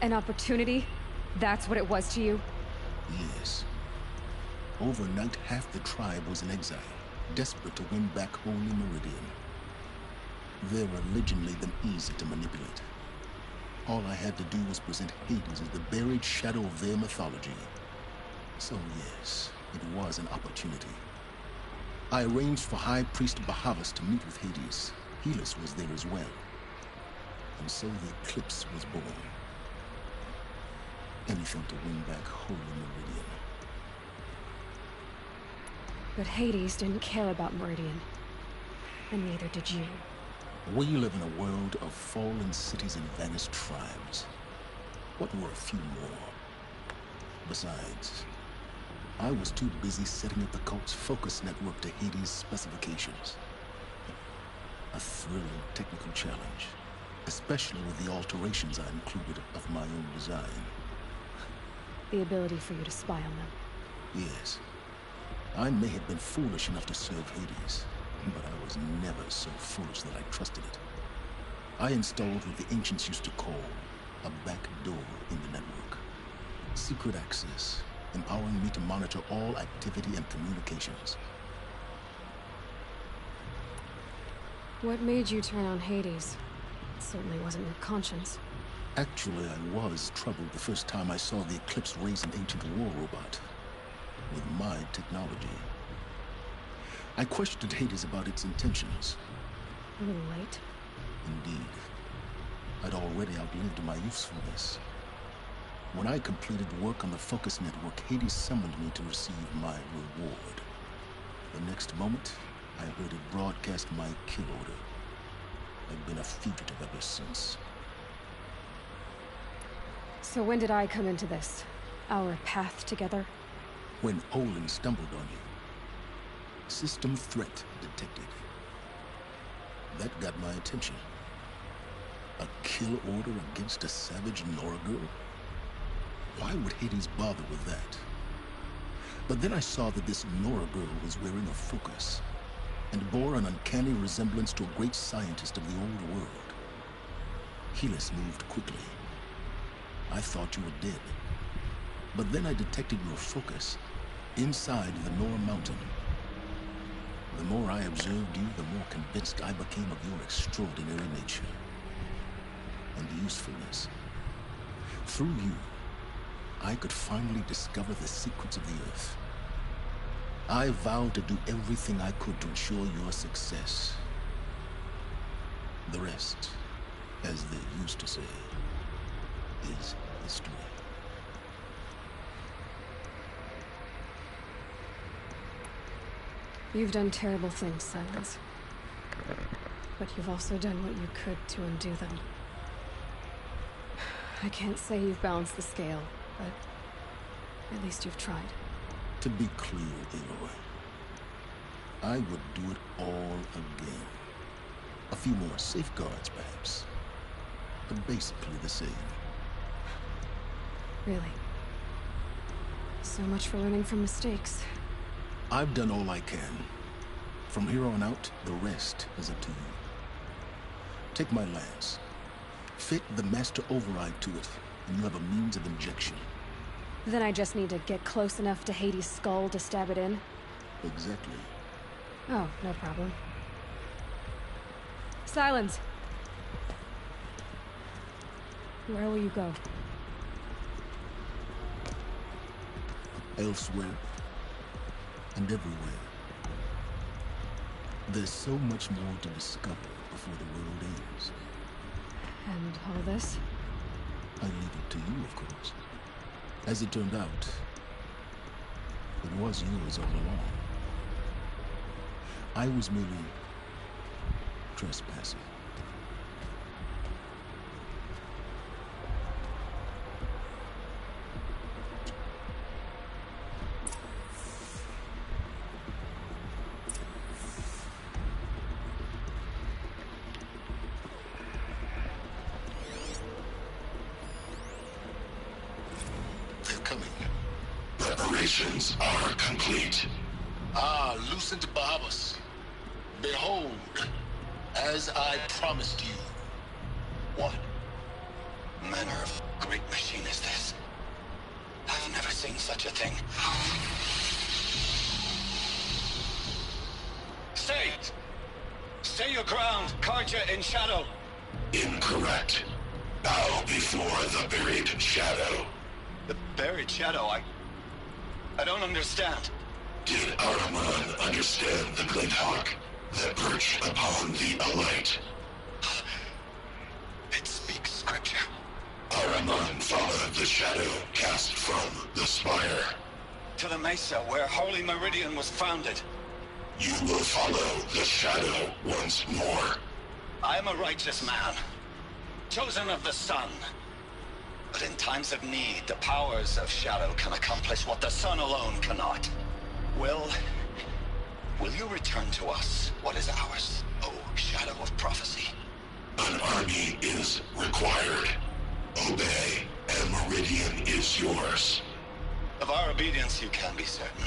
An opportunity? That's what it was to you? Yes. Overnight, half the tribe was in exile, desperate to win back Holy Meridian. Their religion made them easy to manipulate. All I had to do was present Hades as the buried shadow of their mythology. So yes, it was an opportunity. I arranged for High Priest Bahavas to meet with Hades. Helis was there as well. And so the Eclipse was born. Anything to win back Holy Meridian. But Hades didn't care about Meridian. And neither did you. We live in a world of fallen cities and vanished tribes. What were a few more? Besides, I was too busy setting up the cult's focus network to Hades' specifications. A thrilling technical challenge, especially with the alterations I included of my own design. The ability for you to spy on them. Yes. I may have been foolish enough to serve Hades, but I was never so foolish that I trusted it. I installed what the ancients used to call a back door in the network. Secret access, empowering me to monitor all activity and communications. What made you turn on Hades? It certainly wasn't your conscience. Actually, I was troubled the first time I saw the Eclipse raise an ancient war robot. With my technology. I questioned Hades about its intentions. A little late. Indeed. I'd already outlived my usefulness. When I completed work on the Focus Network, Hades summoned me to receive my reward. The next moment, I heard it broadcast my kill order. I've been a fugitive ever since. So when did I come into this? Our path together? When Olin stumbled on you. System threat detected. That got my attention. A kill order against a savage Nora girl? Why would Hades bother with that? But then I saw that this Nora girl was wearing a focus and bore an uncanny resemblance to a great scientist of the old world. Helis moved quickly. I thought you were dead. But then I detected your focus inside the Nora mountain. The more I observed you, the more convinced I became of your extraordinary nature and usefulness. Through you, I could finally discover the secrets of the Earth. I vowed to do everything I could to ensure your success. The rest, as they used to say, is history. You've done terrible things, Silence. But you've also done what you could to undo them. I can't say you've balanced the scale, but at least you've tried. To be clear, Aloy, I would do it all again. A few more safeguards, perhaps. But basically the same. Really? So much for learning from mistakes. I've done all I can. From here on out, the rest is up to you. Take my lance. Fit the master override to it, and you have a means of injection. Then I just need to get close enough to Hades' skull to stab it in? Exactly. Oh, no problem. Silence! Where will you go? Elsewhere. And everywhere. There's so much more to discover before the world ends. And all this? I leave it to you, of course. As it turned out, it was yours all along. I was merely trespassing. Preparations are complete. Ah, Lucent Bahabas. Behold, as I promised you. What manner of great machine is this? I've never seen such a thing. Stay! Stay your ground, Karja in shadow. Incorrect. Bow before the buried shadow. The buried shadow? I don't understand. Did Araman understand the Glinthawk that perched upon the alight? It speaks scripture. Araman followed the shadow cast from the spire. To the mesa where Holy Meridian was founded. You will follow the shadow once more. I am a righteous man, chosen of the sun. But in times of need, the powers of shadow can accomplish what the sun alone cannot. Will you return to us what is ours, O shadow of prophecy? An army is required. Obey, and Meridian is yours. Of our obedience you can be certain.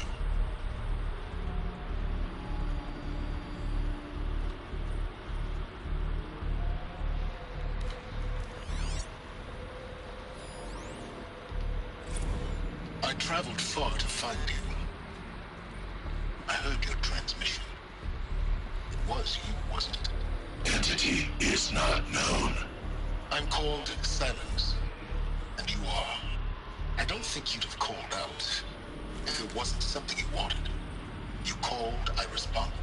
I traveled far to find you. I heard your transmission. It was you, wasn't it? Entity is not known. I'm called Silence, and you are. I don't think you'd have called out if it wasn't something you wanted. You called, I responded.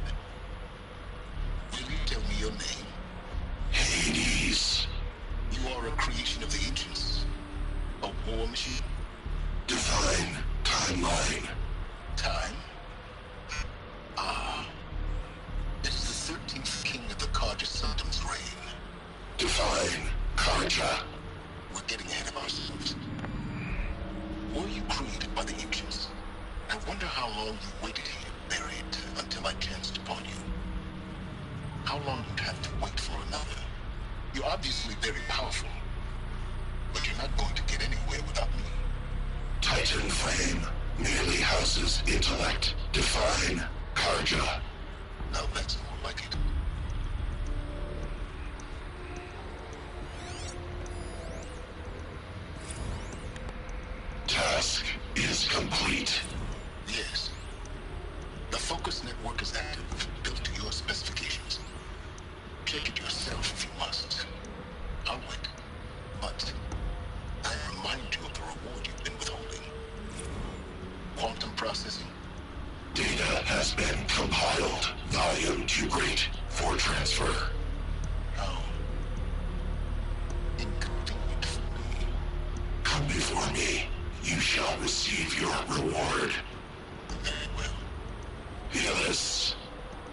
Will you tell me your name? Hades. You are a creation of the ancients. A war machine. Divine timeline. Time? Ah. It is the 13th king of the Karja Sanctum's reign. Divine Karja. We're getting ahead of ourselves. Were you created by the ancients? I wonder how long you waited here, buried, until I chanced upon you. How long you'd have to wait for another. You're obviously very powerful, but you're not going to get anywhere without me. Titan Flame merely houses intellect. Define Karja. Now that's more like it. Task is complete. Yes. The focus network is active, built to your specifications. Check it yourself if you must. I'll wait. But I remind you of the reward you've been withholding. Quantum processing. Data has been compiled. Volume too great for transfer. How inconvenient for me. Come before me. You shall receive your reward. Very well. Fearless.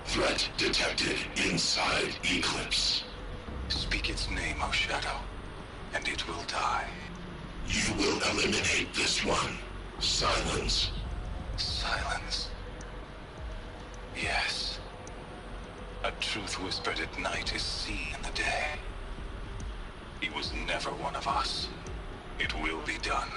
Threat detected inside Eclipse. Speak its name, O Shadow, and it will die. You will eliminate this one. Silence. Silence. Yes. A truth whispered at night is seen in the day. He was never one of us. It will be done.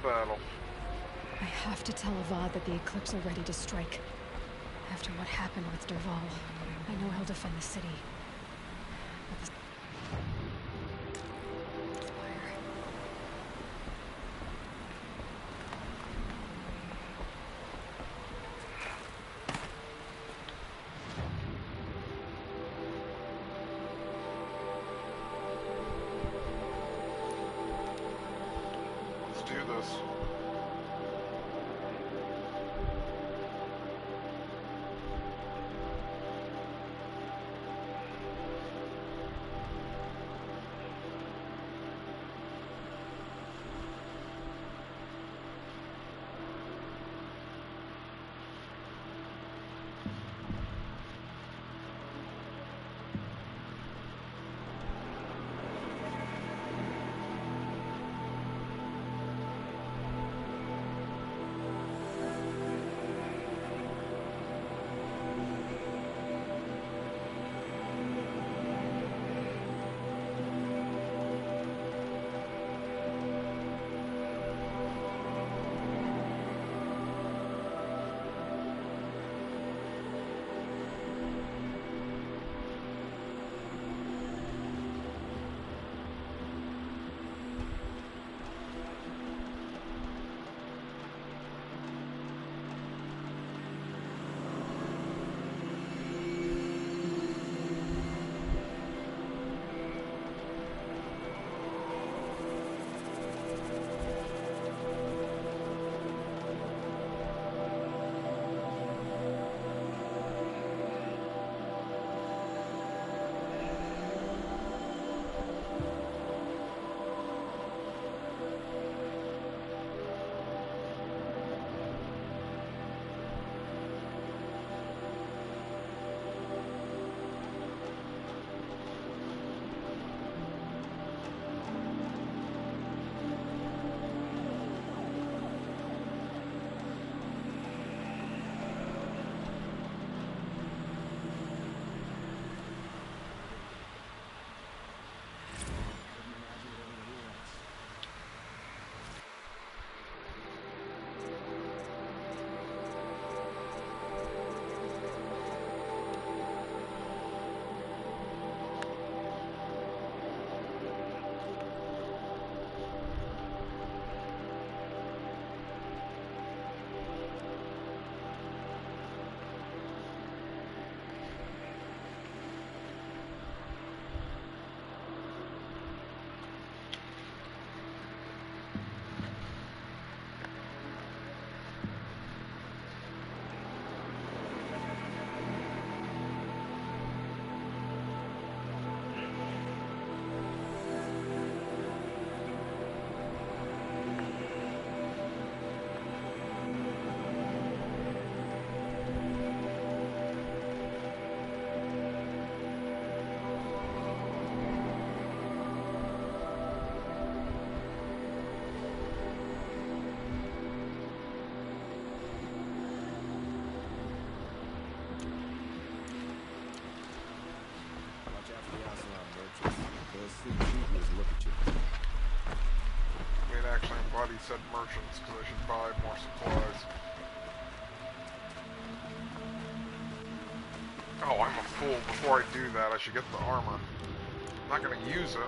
Battle. I have to tell Avad that the Eclipse are ready to strike. After what happened with Derval, I know he'll defend the city. But the... do this. Wait, actually, I'm glad he said merchants, because I should buy more supplies. Oh, I'm a fool. Before I do that, I should get the armor. I'm not going to use it.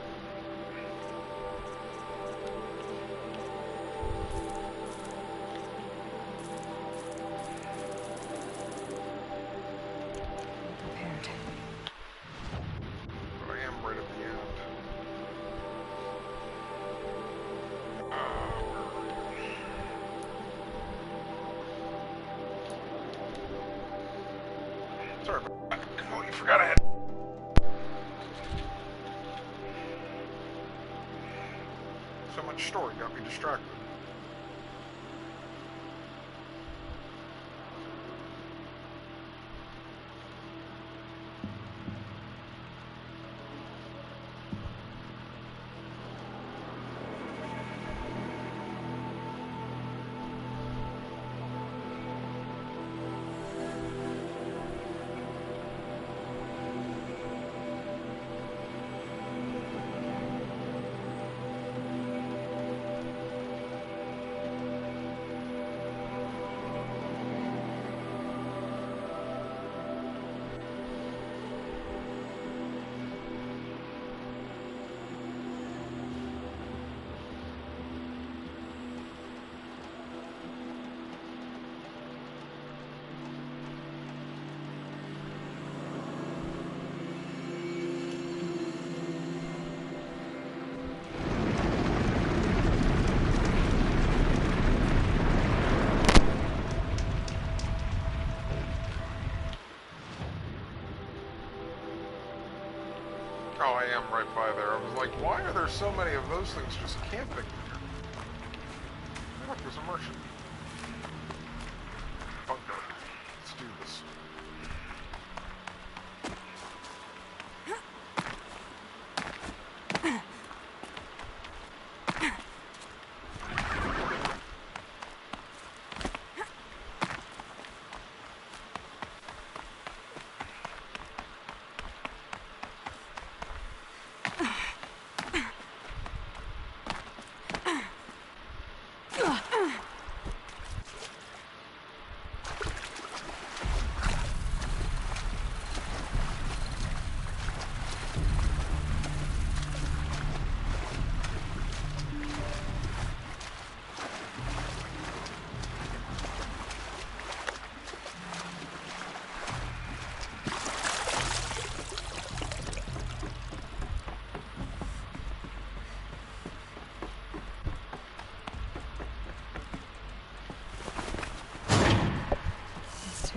But I am right at the end. Sorry about that. Completely forgot I had. So much story got me distracted. I am right by there. I was like, why are there so many of those things just camping here? Hey, look, there's a merchant. Bunker. Let's do this.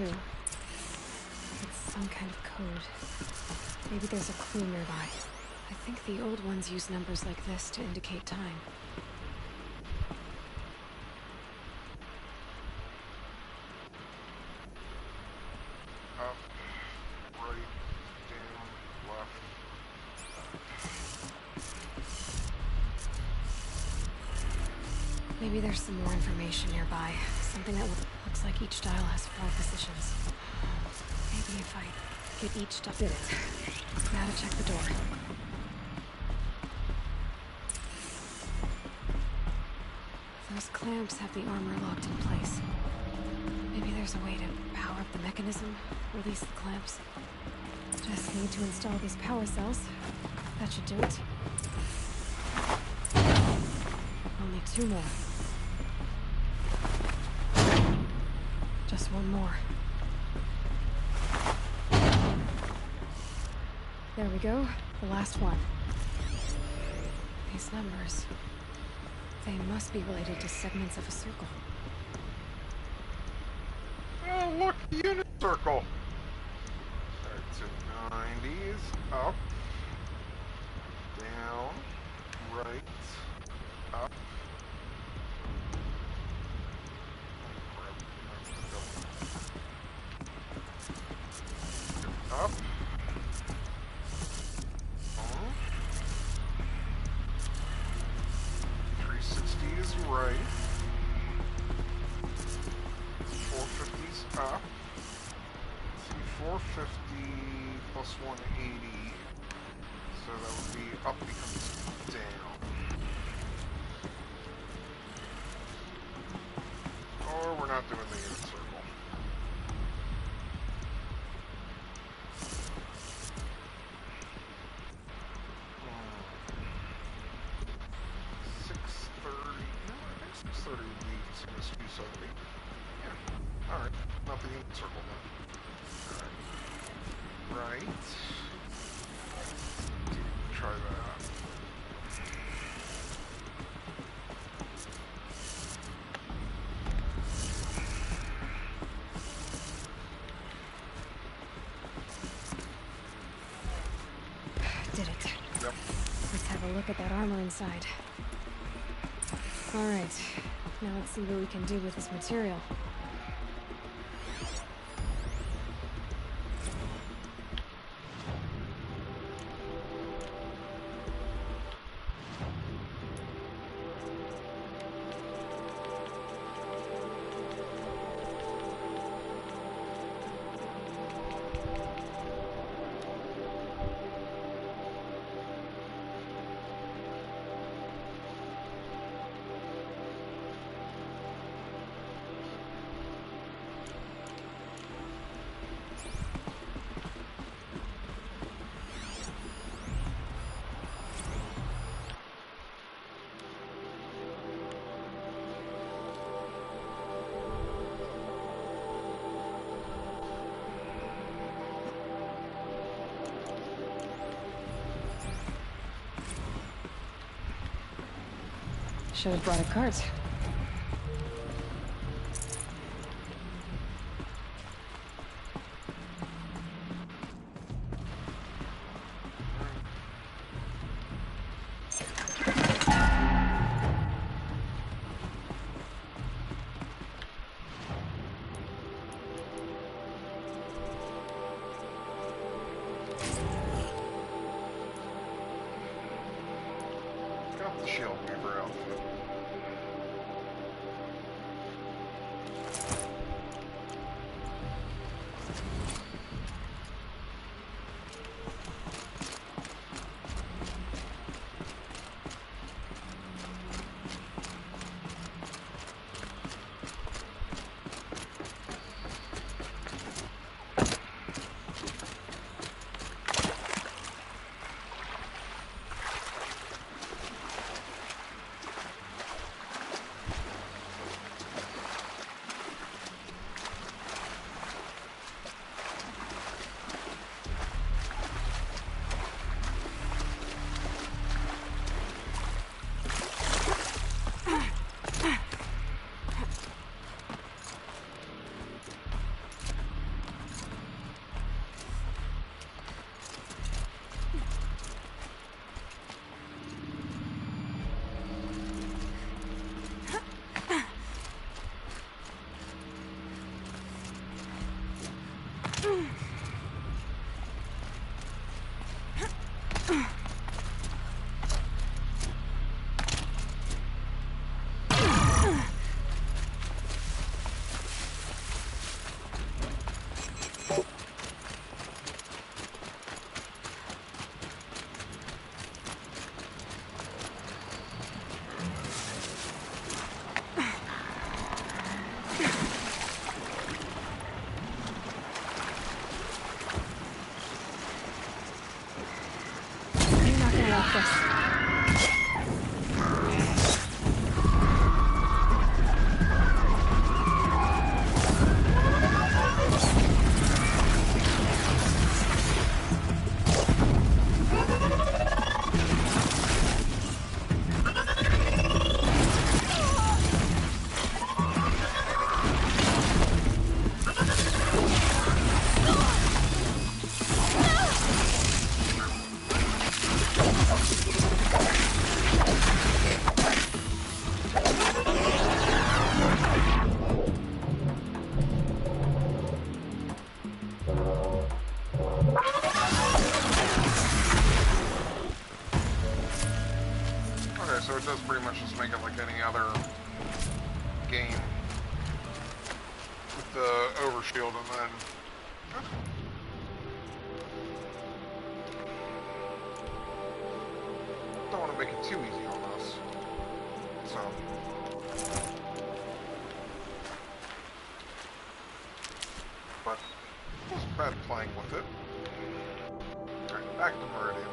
It's some kind of code. Maybe there's a clue nearby. I think the old ones use numbers like this to indicate time. Up, right, down, left. Maybe there's some more information nearby. Something that looks like each dial has 4 positions. Maybe if I get each dial... Did it. Now to check the door. Those clamps have the armor locked in place. Maybe there's a way to power up the mechanism, release the clamps. Just need to install these power cells. That should do it. Only 2 more. Just 1 more. There we go. The last one. These numbers... they must be related to segments of a circle. Oh, look! Unit circle! Starts at 90s. Up. Down. Right. Up. Up. 360 is right. 450's up. 450 plus 180. So that would be up becomes down. Or we're not doing the unit circle. 630. No, I think 630 would be some excuse already. Yeah. Alright. Not the unit circle then. Alright. Right. Try that. Did it. Yep. Let's have a look at that armor inside. Alright. Now let's see what we can do with this material. Should have brought a cart. up the shield weaver outfit. So it does pretty much just make it like any other game with the overshield and then don't want to make it too easy on us. So but it wasn't bad playing with it. Alright, back to Meridian.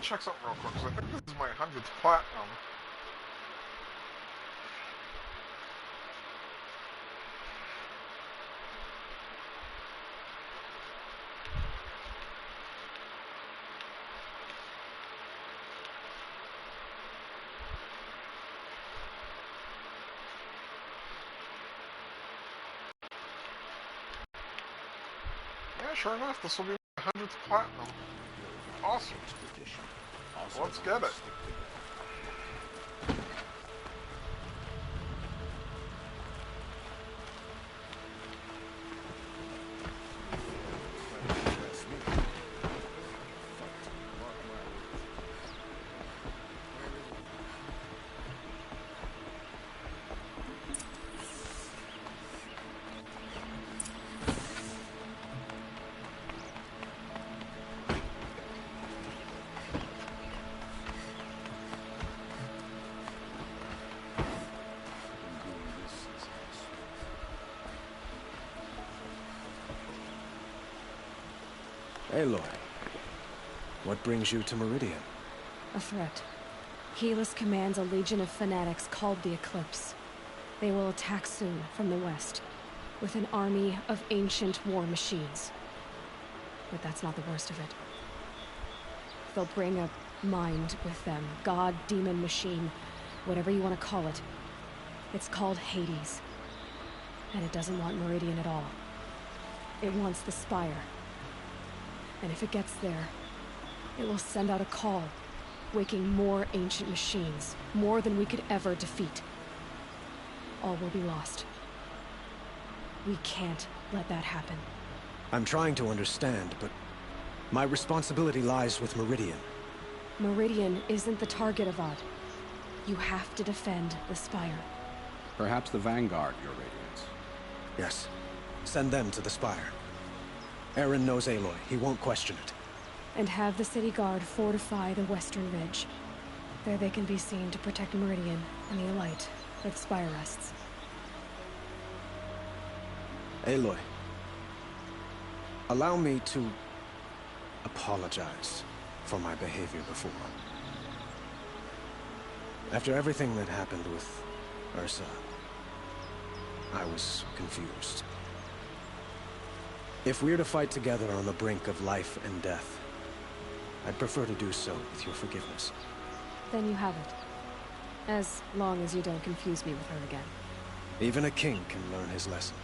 Check something real quick, because I think this is my 100th platinum. sure enough, this will be my 100th platinum. Awesome. Let's get it. Aloy, what brings you to Meridian? A threat. Helis commands a legion of fanatics called the Eclipse. They will attack soon from the west, with an army of ancient war machines. But that's not the worst of it. They'll bring a mind with them. God, demon, machine, whatever you want to call it. It's called Hades. And it doesn't want Meridian at all. It wants the Spire. And if it gets there, it will send out a call, waking more ancient machines, more than we could ever defeat. All will be lost. We can't let that happen. I'm trying to understand, but my responsibility lies with Meridian. Meridian isn't the target, Avad. You have to defend the Spire. Perhaps the Vanguard, Your Radiance. Yes. Send them to the Spire. Aaron knows Aloy. He won't question it. And have the city guard fortify the western ridge. There they can be seen to protect Meridian and the Elite, where the Spire rests. Aloy, allow me to apologize for my behavior before. After everything that happened with Ursa, I was confused. If we're to fight together on the brink of life and death, I'd prefer to do so with your forgiveness. Then you have it. As long as you don't confuse me with her again. Even a king can learn his lesson.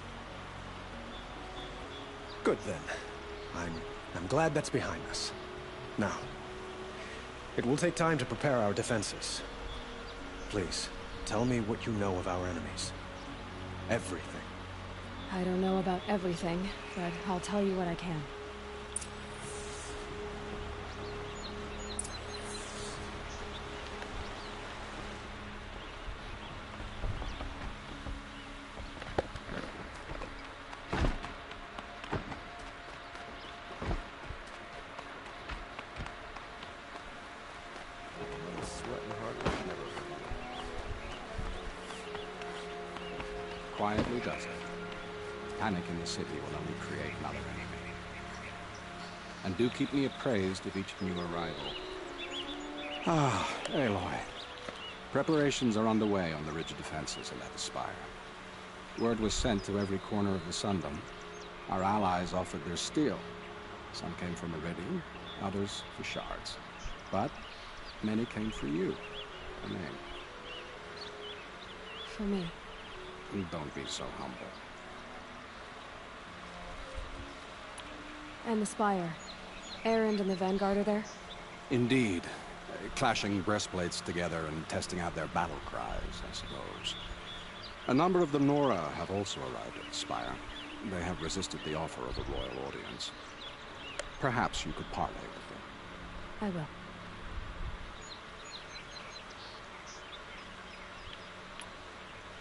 Good then. I'm glad that's behind us. Now, it will take time to prepare our defenses. Please, tell me what you know of our enemies. Everything. I don't know about everything, but I'll tell you what I can. Quietly does it. Panic in the city will only create another enemy. And do keep me appraised of each new arrival. Ah, Aloy. Preparations are underway on the ridge defenses at the Spire. Word was sent to every corner of the Sundom. Our allies offered their steel. Some came for Meridian, others for shards. But many came for you, a name. For me. Don't be so humble. And the Spire. Erend and the Vanguard are there? Indeed. Clashing breastplates together and testing out their battle cries, I suppose. A number of the Nora have also arrived at the Spire. They have resisted the offer of a royal audience. Perhaps you could parley with them. I will.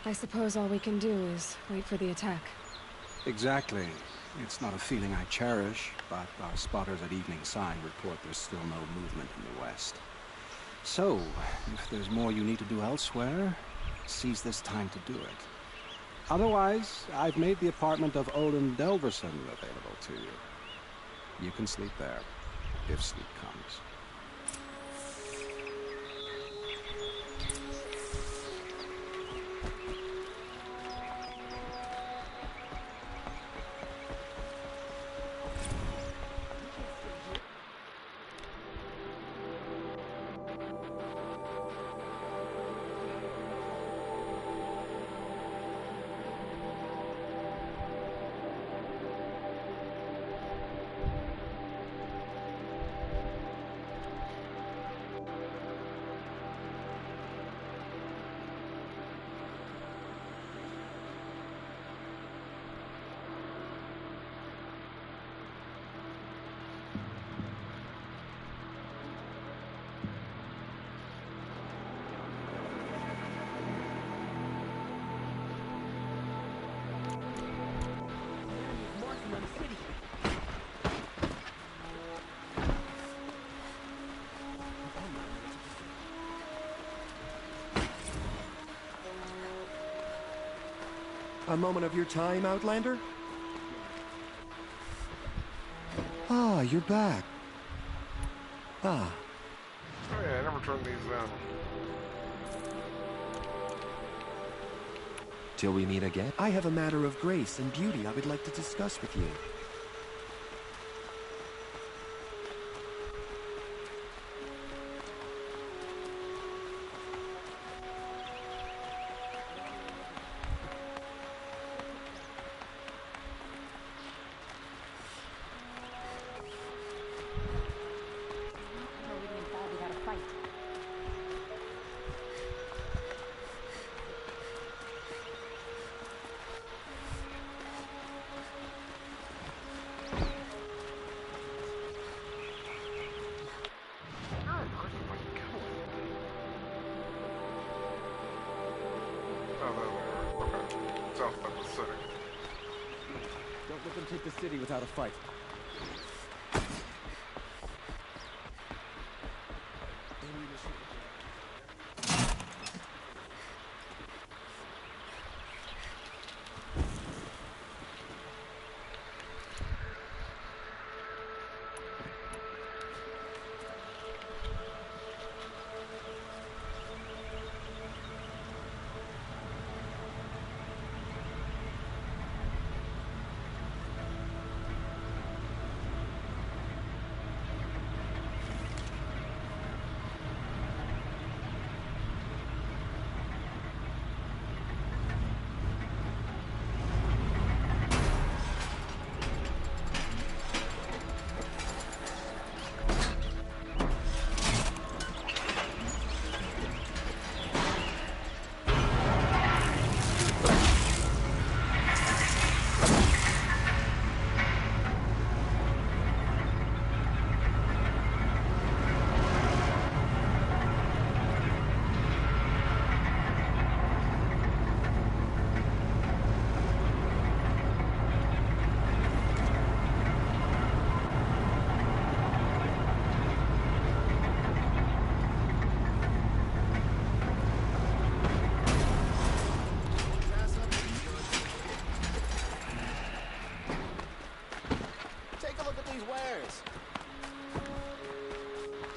I suppose all we can do is wait for the attack. Exactly. It's not a feeling I cherish, but our spotters at Evening Sign report there's still no movement in the west. So, if there's more you need to do elsewhere, seize this time to do it. Otherwise, I've made the apartment of Olin Delverson available to you. You can sleep there, if sleep comes. A moment of your time, Outlander? Ah, you're back. Ah. Oh yeah, I never turned these in. Till we meet again? I have a matter of grace and beauty I would like to discuss with you. Don't let them take the city without a fight.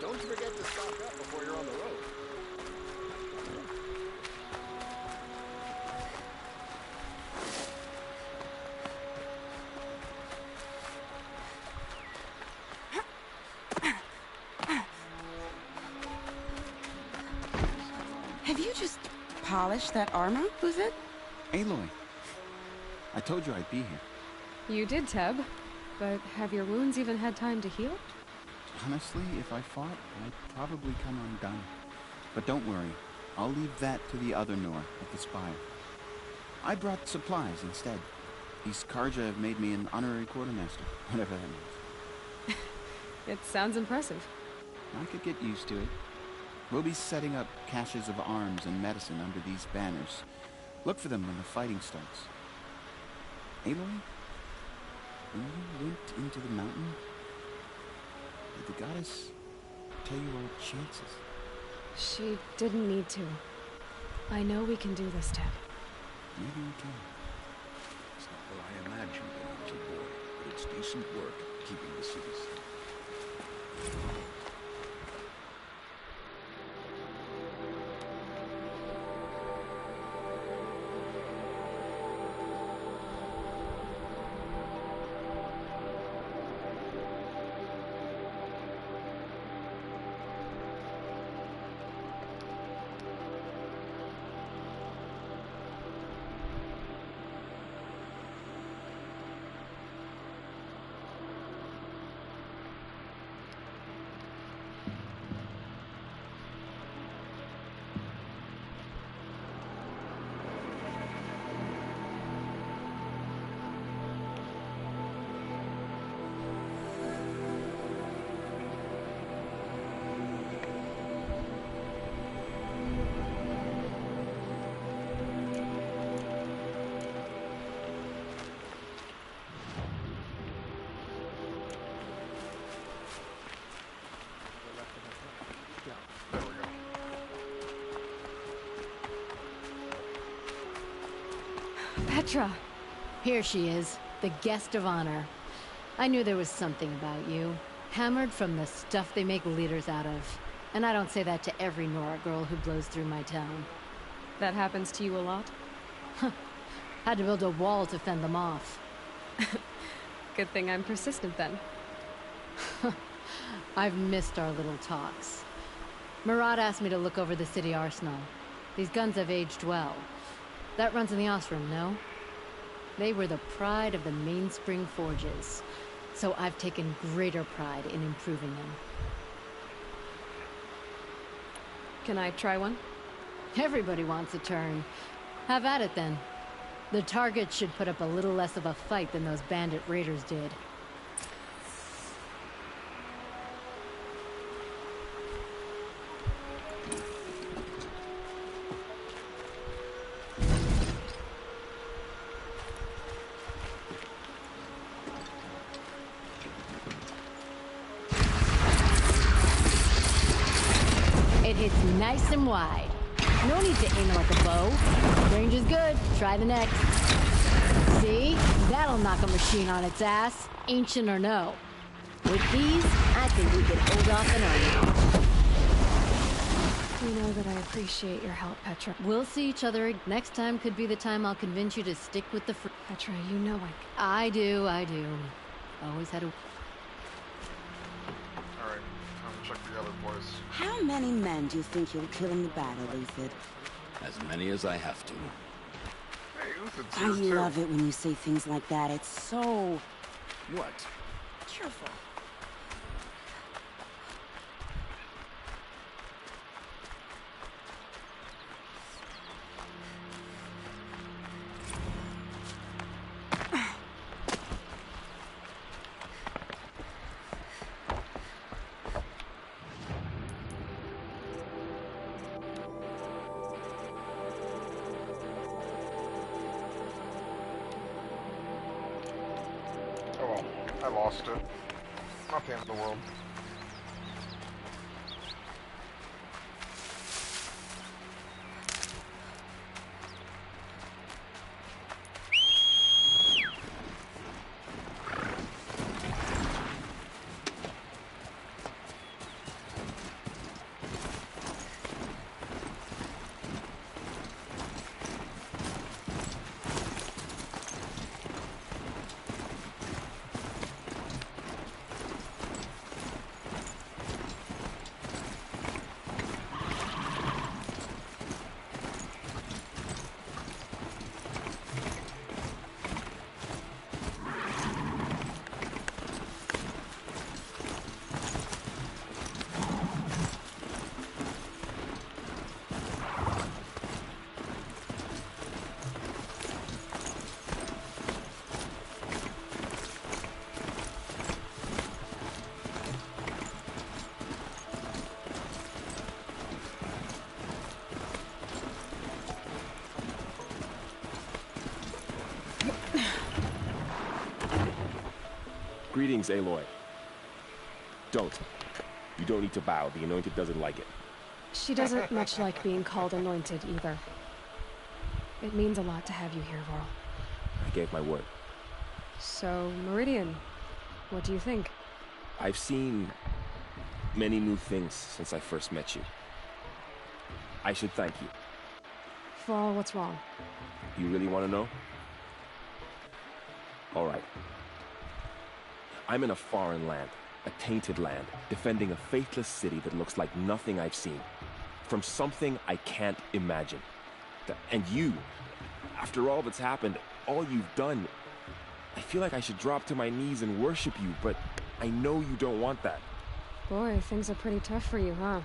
Don't forget to stock up before you're on the road. Have you just polished that armor, was it? Aloy, I told you I'd be here. You did, Teb. But have your wounds even had time to heal? Honestly, if I fought, I'd probably come undone. But don't worry, I'll leave that to the other Nora at the Spire. I brought supplies instead. These Karja have made me an honorary quartermaster, whatever that means. It sounds impressive. I could get used to it. We'll be setting up caches of arms and medicine under these banners. Look for them when the fighting starts. Aloy, when you went into the mountain, did the goddess tell you our chances? She didn't need to. I know we can do this, Teb. Maybe we can. It's not what I imagined when I was a boy, but it's decent work keeping the city safe. Petra! Here she is, the guest of honor. I knew there was something about you. Hammered from the stuff they make leaders out of. And I don't say that to every Nora girl who blows through my town. That happens to you a lot? Had to build a wall to fend them off. Good thing I'm persistent then. I've missed our little talks. Murad asked me to look over the city arsenal. These guns have aged well. That runs in the Ostrom, no? They were the pride of the Mainspring Forges, so I've taken greater pride in improving them. Can I try one? Everybody wants a turn. Have at it then. The target should put up a little less of a fight than those bandit raiders did. It hits nice and wide. No need to aim it like a bow. Range is good. Try the next. See? That'll knock a machine on its ass, ancient or no. With these, I think we could hold off an army. You know that I appreciate your help, Petra. We'll see each other. Next time could be the time I'll convince you to stick with the Petra, you know I do. Always had a... Alright, time to check the other boys. How many men do you think you'll kill in the battle, Uthid? As many as I have to. Hey, Uthid's I here too. love it when you say things like that. It's so... What? cheerful. Oh well, I lost it. Not the end of the world. Greetings, Aloy. Don't. You don't need to bow. The Anointed doesn't like it. She doesn't much like being called Anointed, either. It means a lot to have you here, Varl. I gave my word. So, Meridian, what do you think? I've seen many new things since I first met you. I should thank you. Varl, what's wrong? You really want to know? All right. I'm in a foreign land, a tainted land, defending a faithless city that looks like nothing I've seen. From something I can't imagine. And you, after all that's happened, all you've done, I feel like I should drop to my knees and worship you, but I know you don't want that. Boy, things are pretty tough for you, huh?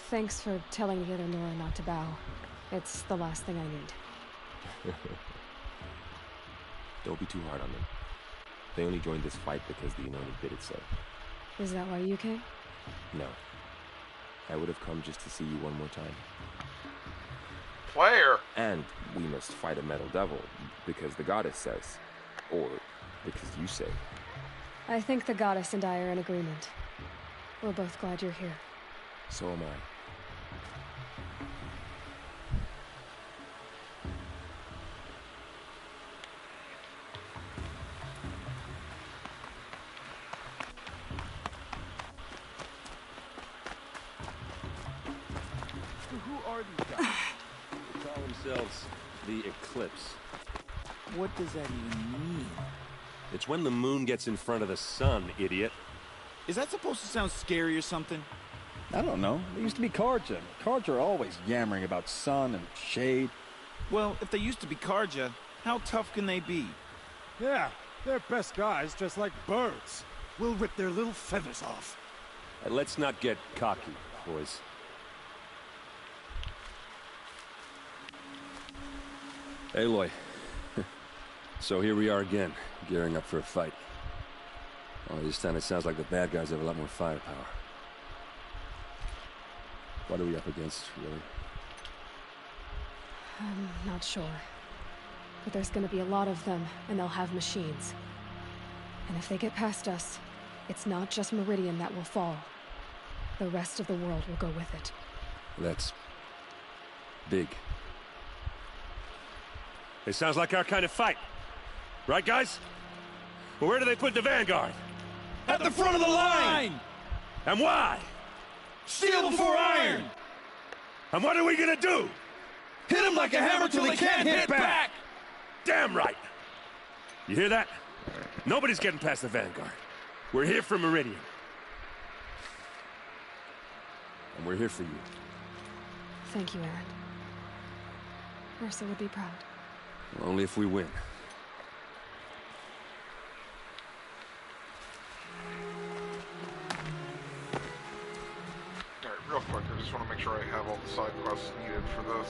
Thanks for telling the other Nora not to bow. It's the last thing I need. Don't be too hard on them. They only joined this fight because the Anointed did it so. Is that why you came? No. I would have come just to see you one more time. Player! And we must fight a metal devil, because the goddess says. Or because you say. I think the goddess and I are in agreement. We're both glad you're here. So am I. ourselves the eclipse. What does that even mean? It's when the moon gets in front of the sun, idiot. Is that supposed to sound scary or something? I don't know. They used to be Karja. Karja are always yammering about sun and shade. Well, if they used to be Karja, how tough can they be? Yeah, they're best guys just like birds. We'll rip their little feathers off. Let's not get cocky, boys. Aloy. So here we are again, gearing up for a fight. Well, this time it sounds like the bad guys have a lot more firepower. What are we up against, really? I'm not sure. But there's gonna be a lot of them, and they'll have machines. And if they get past us, it's not just Meridian that will fall. The rest of the world will go with it. That's big. It sounds like our kind of fight. Right, guys? Well, where do they put the Vanguard? At the front of the line! And why? Steel before iron! And what are we gonna do? Hit them like a hammer till they can't hit back! Damn right! You hear that? Nobody's getting past the Vanguard. We're here for Meridian. And we're here for you. Thank you, Aaron. Ursa would be proud. Well, only if we win. Alright, real quick, I just want to make sure I have all the side quests needed for this.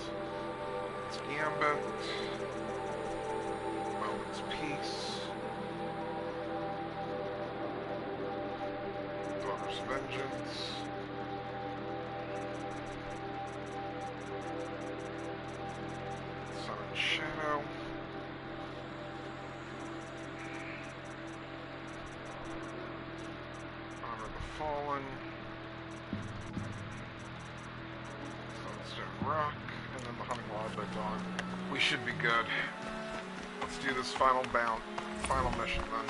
It's Gambit. Moment's Peace. Daughter's Vengeance. Sun and Shadow. Honor the Fallen. Sunstone Rock. And then the Hunting Lodge I thought. We should be good. Let's do this final mission then.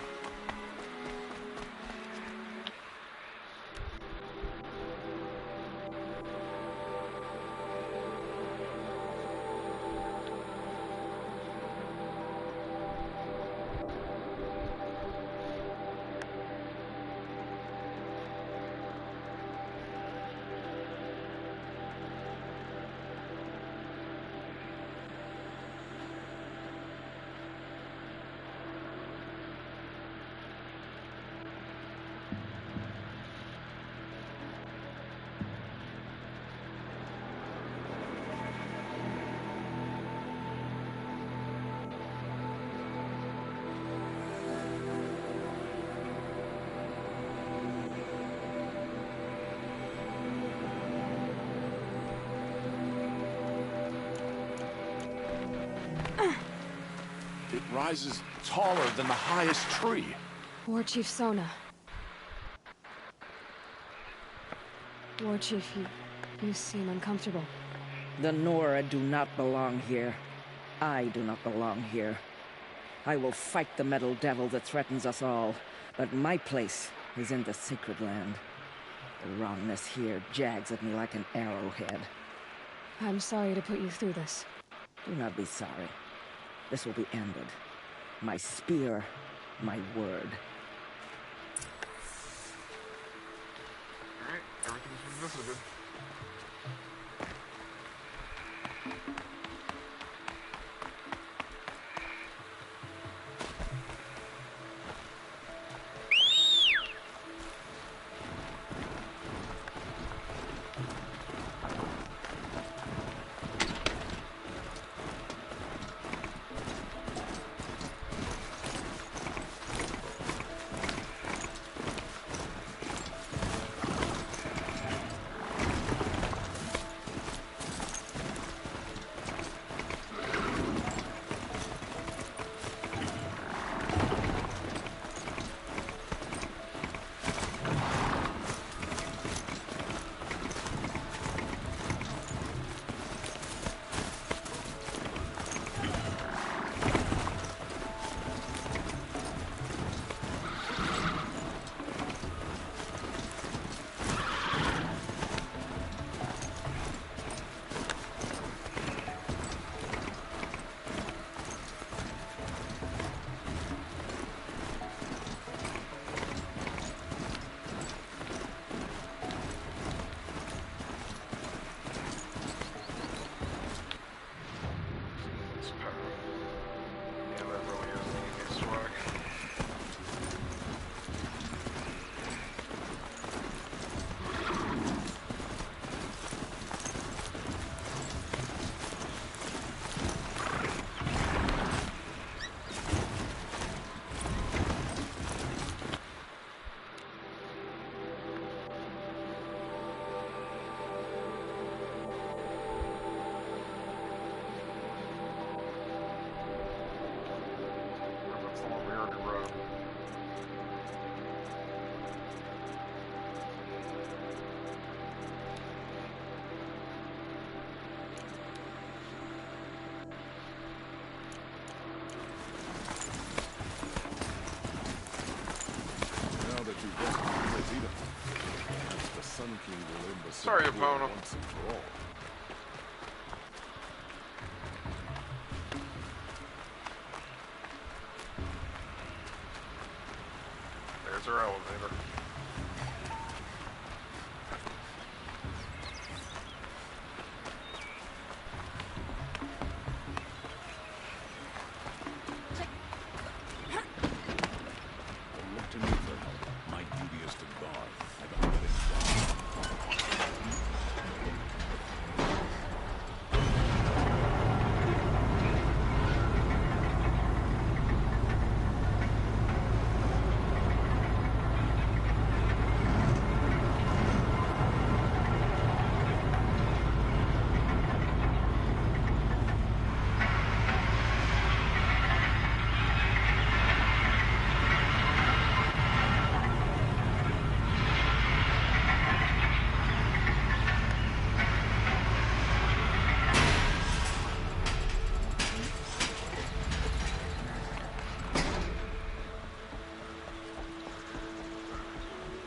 It rises taller than the highest tree. War Chief Sona. War Chief, you seem uncomfortable. The Nora do not belong here. I do not belong here. I will fight the metal devil that threatens us all, but my place is in the sacred land. The wrongness here jags at me like an arrowhead. I'm sorry to put you through this. Do not be sorry. This will be ended. My spear, my word. Alright, everything's been visited. Oh, we already rode. Now that you've rescued Rosita, the Sun King will end the Sorry, Civil War Epona. once and for all. There's our elevator. Don't look to me for help. My duty is to guard. I don't let it die.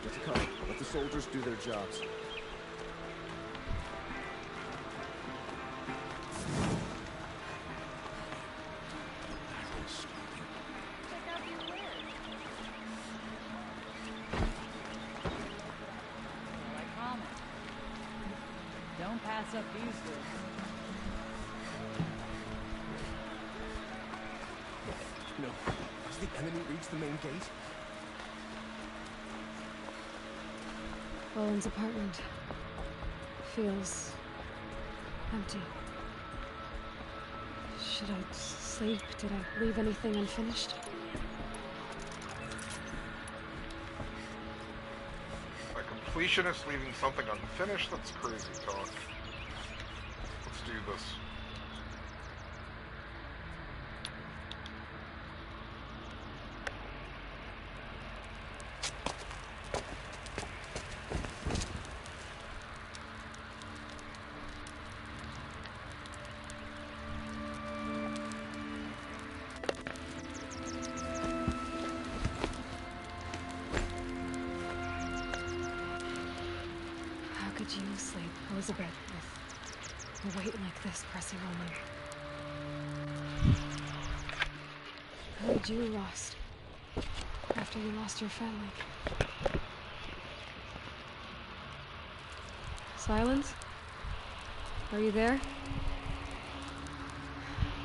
Get to cover. Let the soldiers do their jobs. Don't pass up these goods. No. Has the enemy reached the main gate? Owen's apartment feels empty. Should I sleep? Did I leave anything unfinished? A completionist leaving something unfinished? That's crazy talk. Let's do this. How could you sleep, Elizabeth, with a weight like this pressing on you? How did you lost after you lost your family? Silence? Are you there?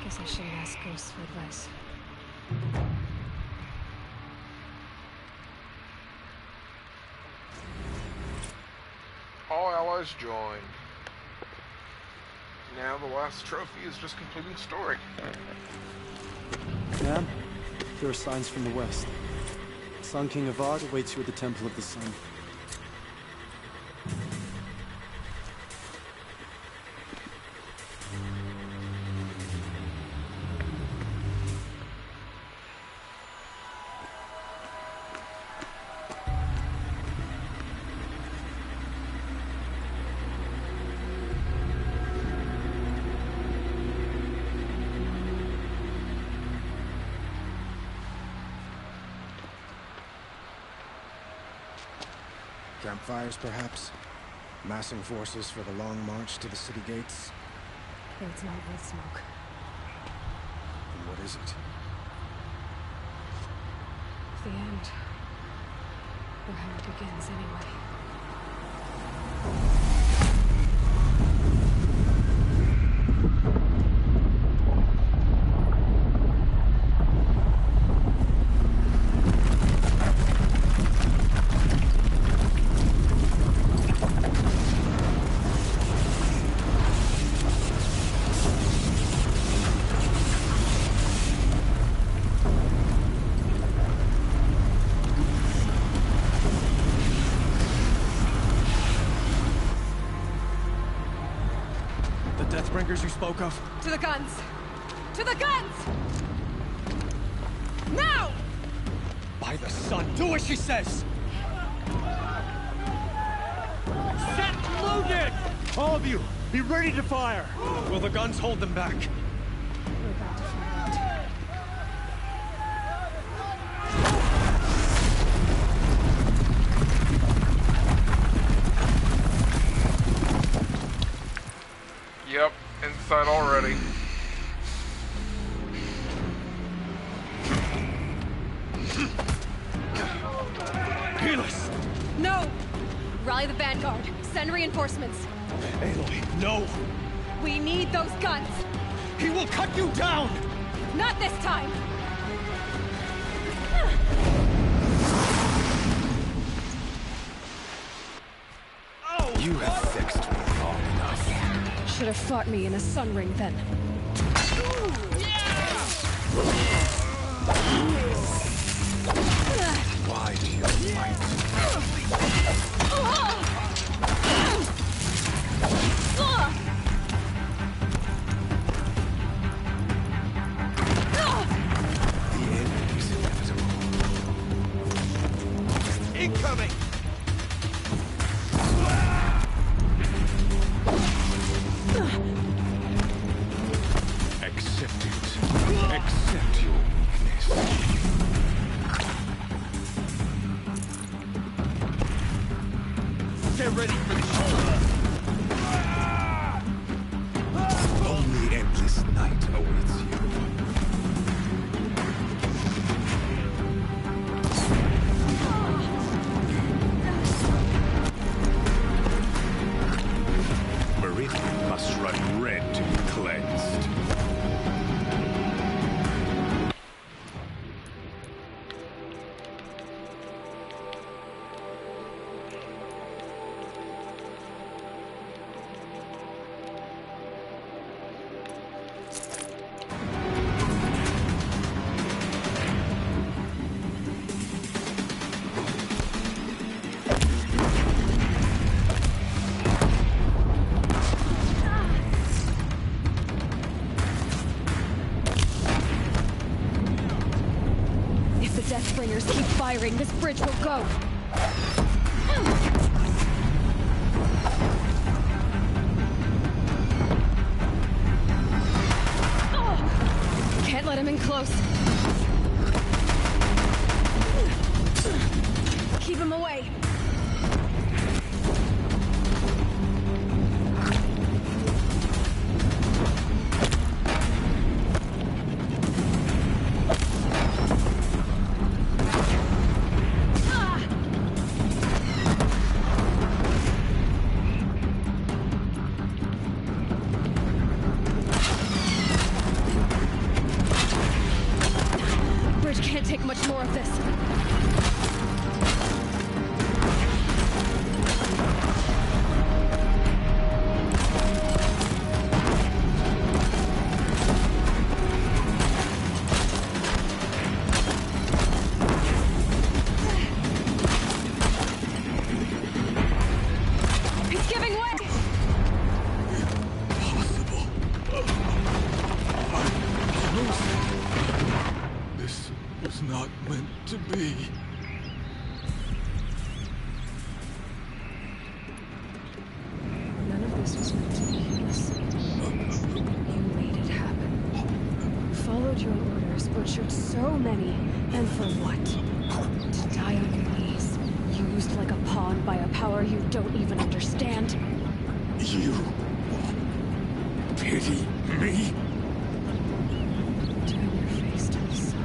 Guess I shouldn't ask ghosts for advice. All allies joined. Now the last trophy is just completing story. Ma'am, there are signs from the west. Sun King Avad awaits you at the Temple of the Sun. Campfires, perhaps? Massing forces for the long march to the city gates? It's not wood smoke. And what is it? The end. Or how it begins, anyway. Deathbringers you spoke of? To the guns! To the guns! Now! By the sun, do as she says! Set loaded! All of you, be ready to fire! Will the guns hold them back? We're about to find out. Yep, inside already. Healers! No! Rally the Vanguard. Send reinforcements. Aloy, no! We need those guns! He will cut you down! Not this time! You have fixed me long enough. Should have fought me in a sun ring then. Why do you fight? The end is inevitable. Incoming! Accept it. Accept your weakness. Get ready for the shoulder! Only endless night awaits you. Meridian must run red to be cleansed. If the Deathbringers keep firing, this bridge will go. Can't let him in close. Keep him away. Bridge can't take much more of this. He's giving way! Impossible. This was not meant to be. None of this was meant to be. Listen. You made it happen. Followed your orders, butchered so many. And for what? To die on your knees. Used like a pawn by a power you don't even understand. You pity me? Turn your face to the sun.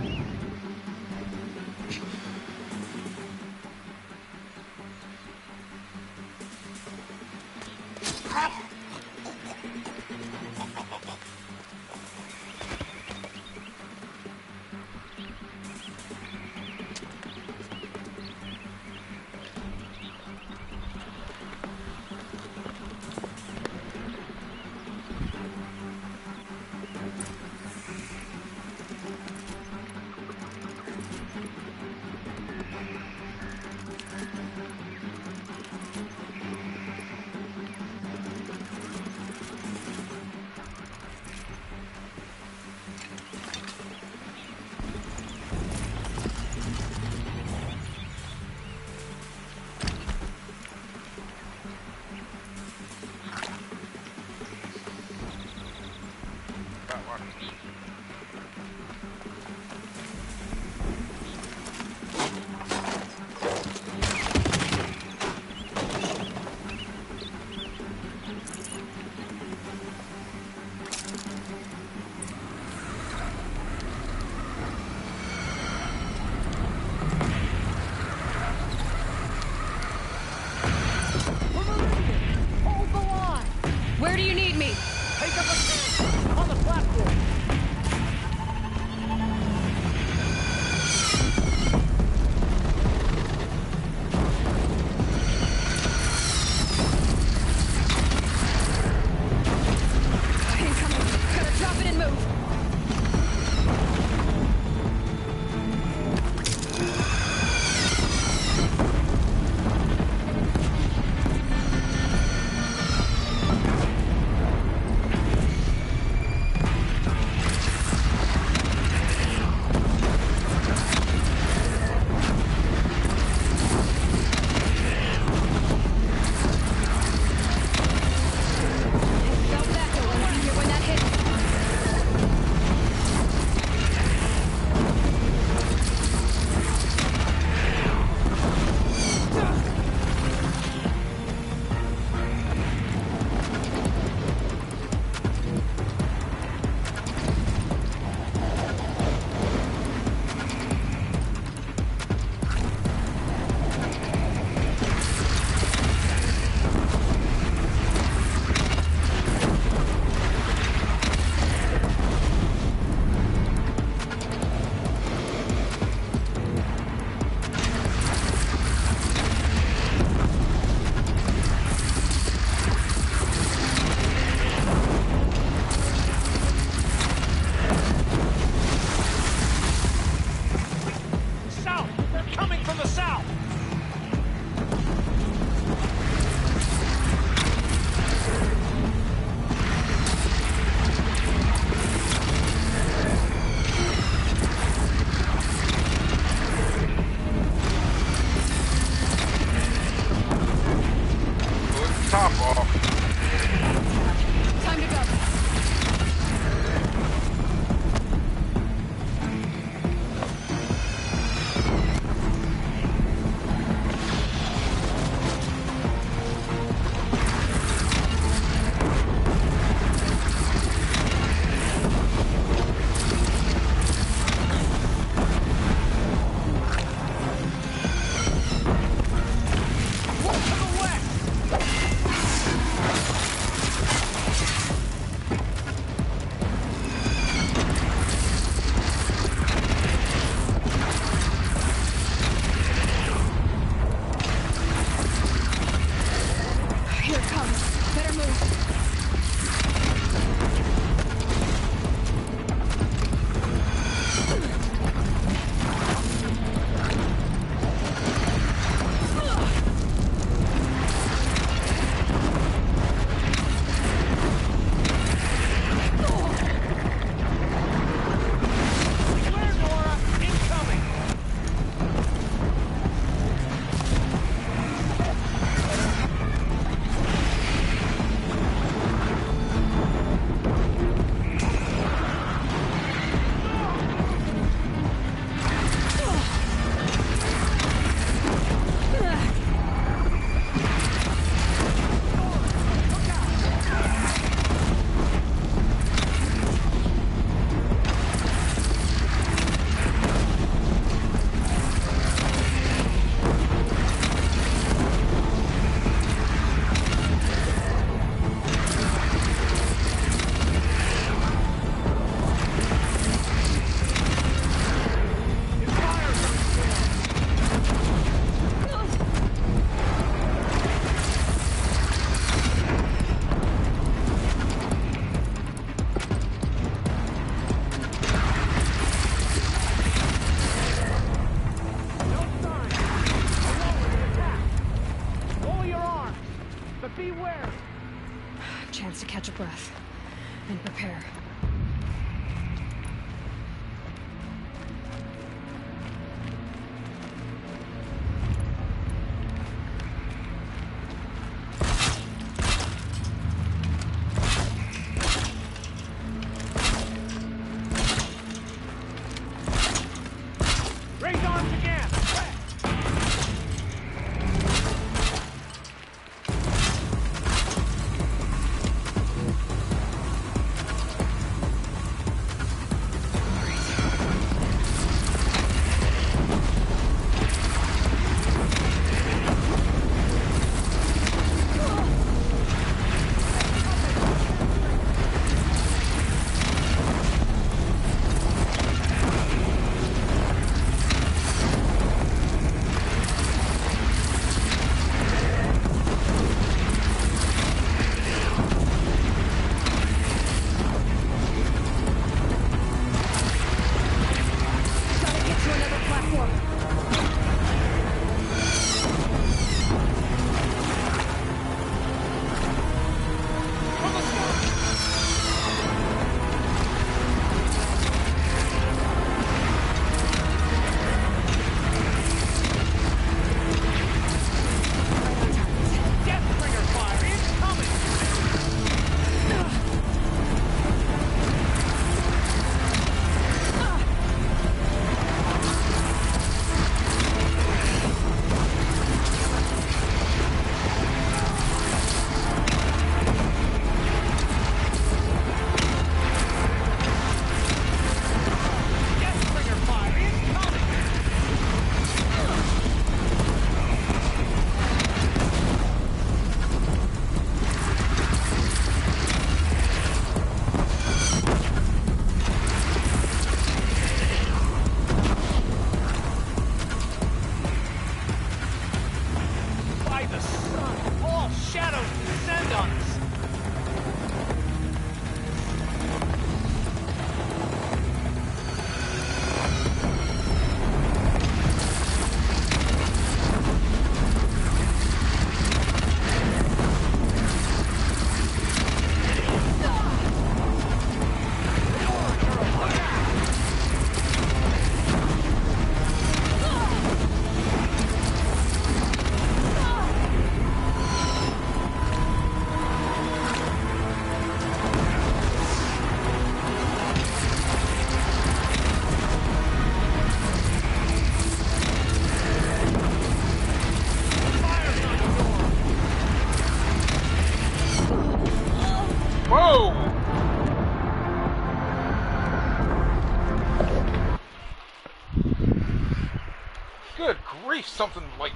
grief, something, like,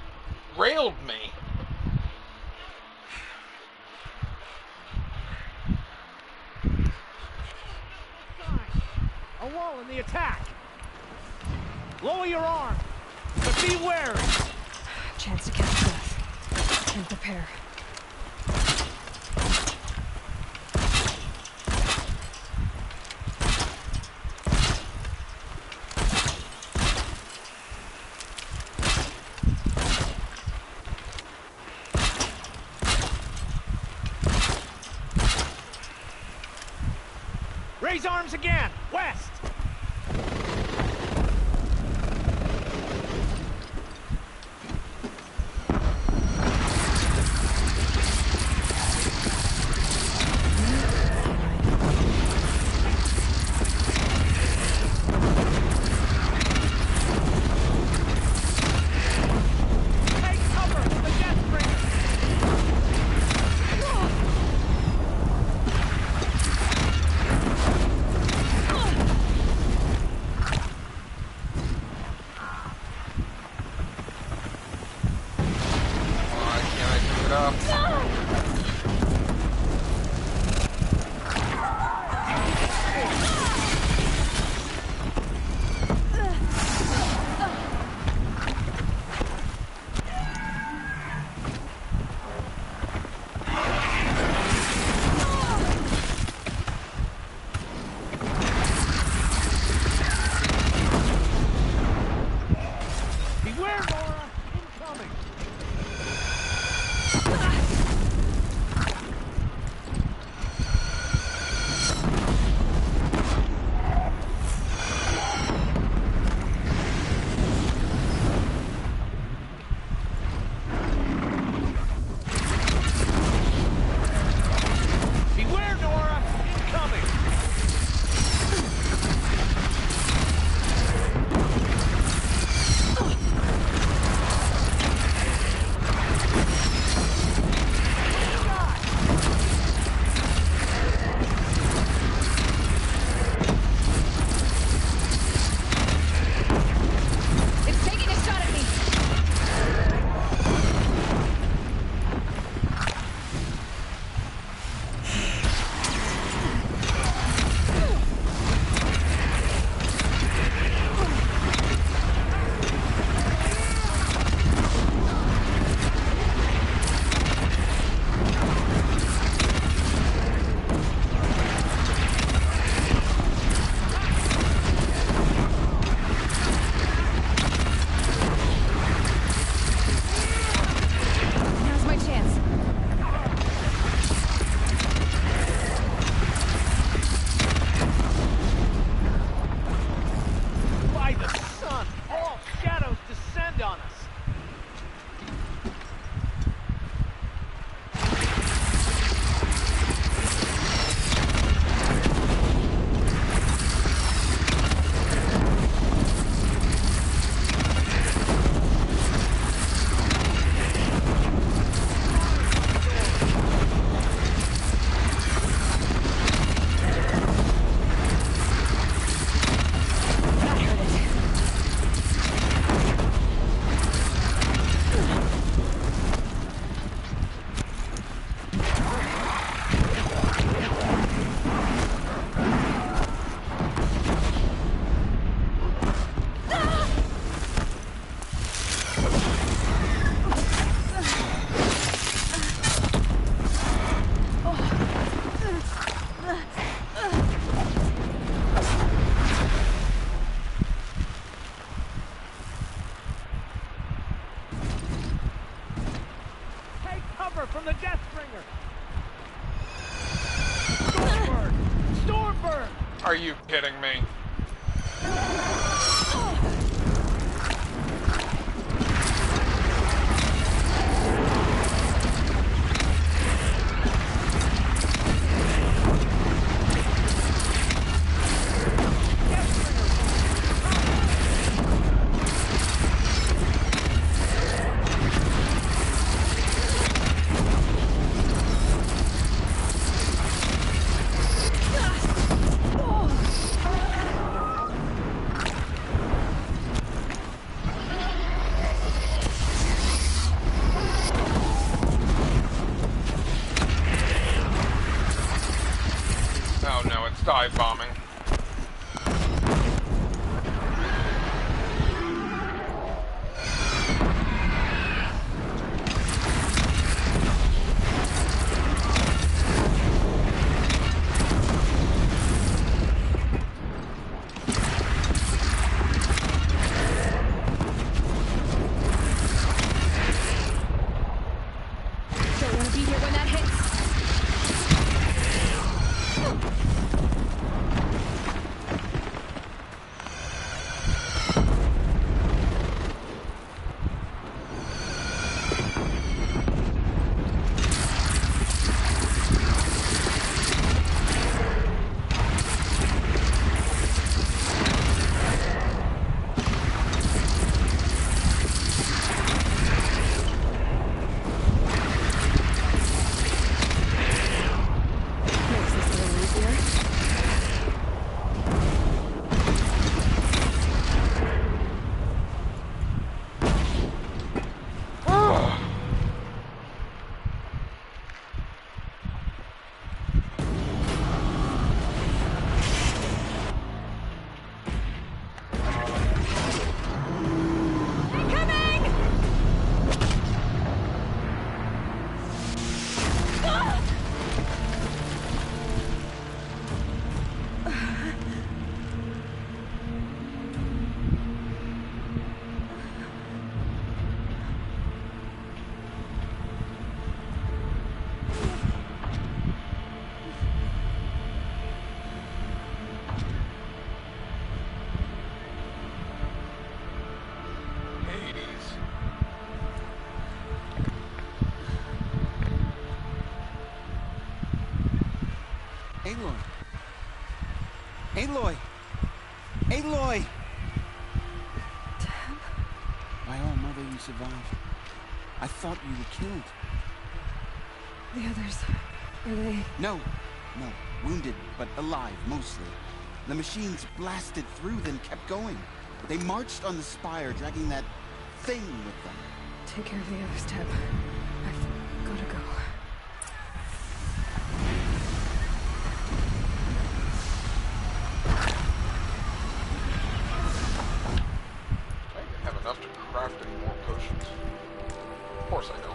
railed me. A wall in the attack! Lower your arm, but be wary! Chance to catch breath and prepare. Raise arms again! West! Aloy! Aloy! Aloy! Dad? My own mother, you survived. I thought you were killed. The others, are they... No. Wounded, but alive, mostly. The machines blasted through, then kept going. They marched on the spire, dragging that thing with them. Take care of the others, Deb. I've gotta go. I didn't have enough to craft any more potions. Of course I don't.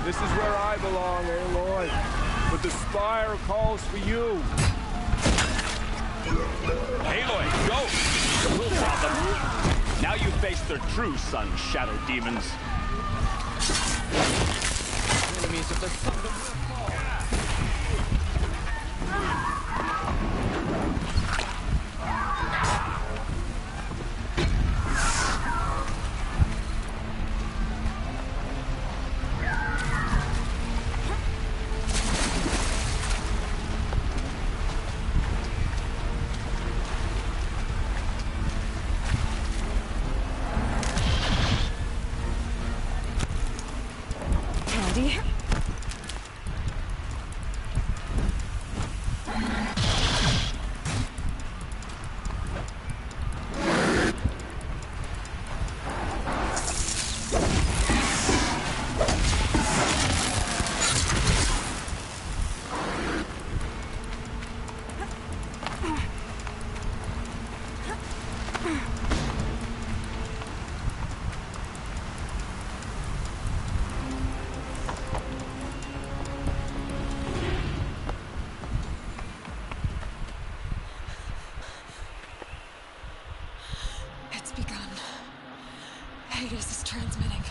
This is where I belong, Aloy. But the spire calls for you. Aloy, go! We'll stop them. Now you face their true son, shadow demons. Enemies of the sun will fall. Candy? It's begun. Hades is transmitting.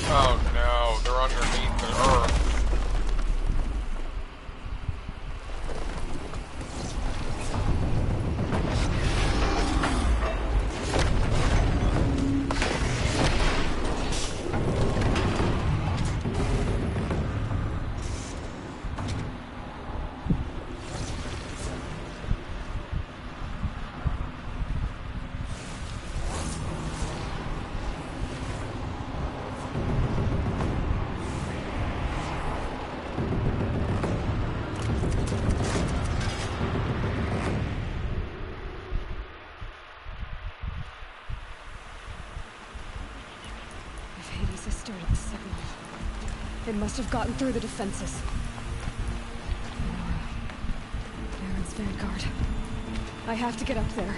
Oh no, they're underneath the earth. If Hades has started the signal, it must have gotten through the defenses. Nora. Aaron's vanguard. I have to get up there.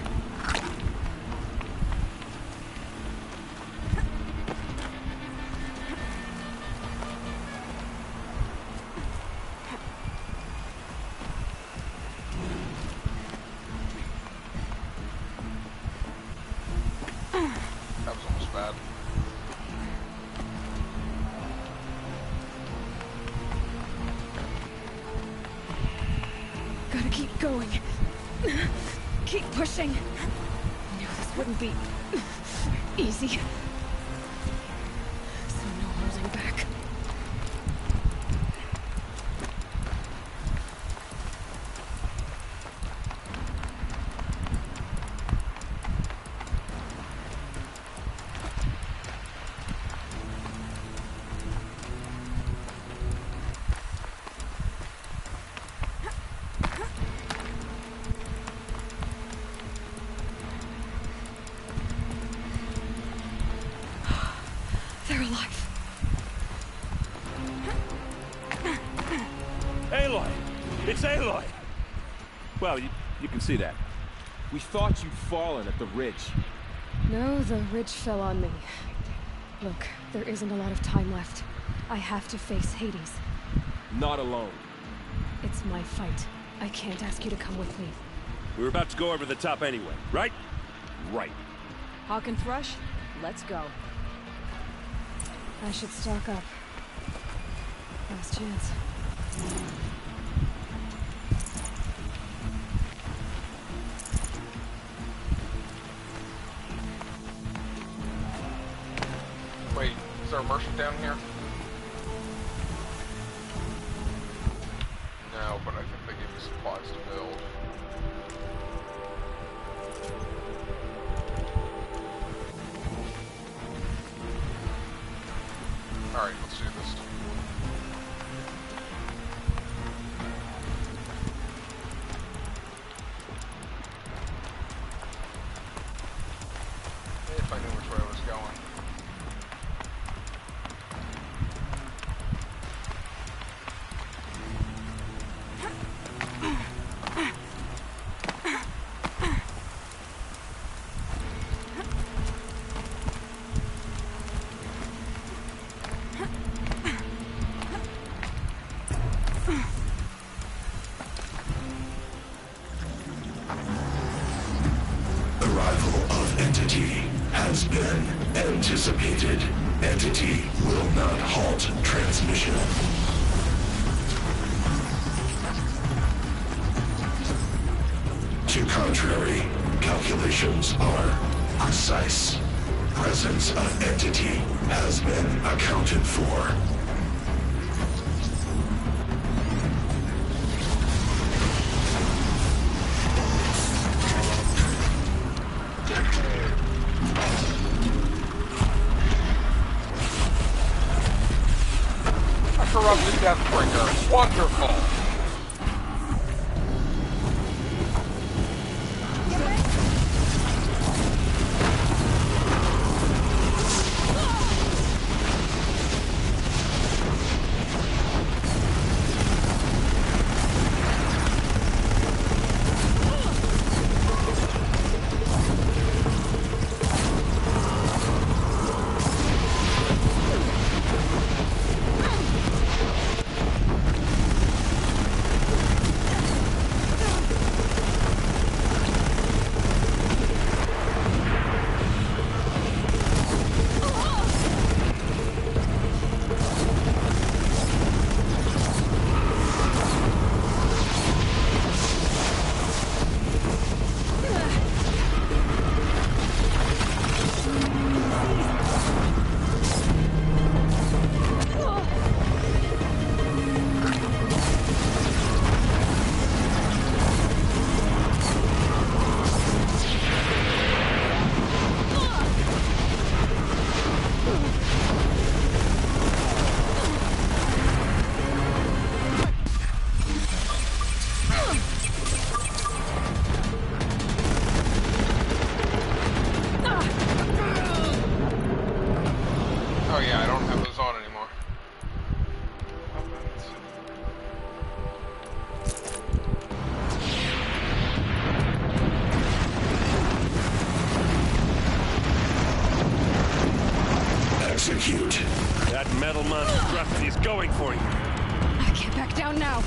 That was almost bad. Gotta keep going. Keep pushing. I knew this wouldn't be easy. So no holding back. It's Aloy! Well, you can see that. We thought you'd fallen at the ridge. No, the ridge fell on me. Look, there isn't a lot of time left. I have to face Hades. Not alone. It's my fight. I can't ask you to come with me. We were about to go over the top anyway, right? Right. Hawk and Thrush, let's go. I should stock up. Last chance. Wait, is there a merchant down here? No, but I think they gave me supplies to build. Alright, let's do this. If I knew which way I was going. Arrival of Entity has been anticipated. Entity will not halt transmission. To contrary, calculations are precise. Presence of Entity has been accounted for. Corrupted Deathbringer. Wonderful. Oh yeah, I don't have those on anymore. Execute. That metal monstrosity is going for you. I can't back down now.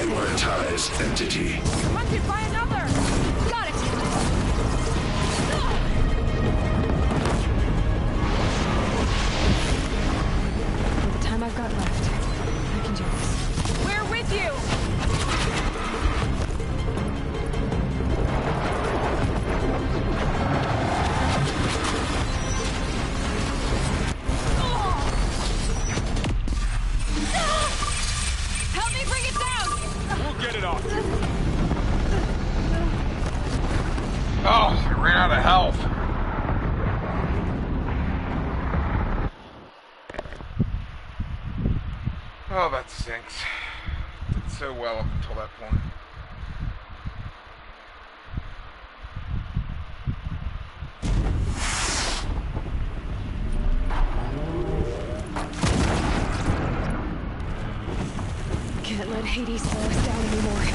Prioritized entity. Hunted by another! Got it! With the time I've got left, I can do this. We're with you! Help me bring it down! We'll get it off you. Oh, I ran out of health. Oh, that stinks. Did so well up until that point. Can't let Hades slow us down anymore.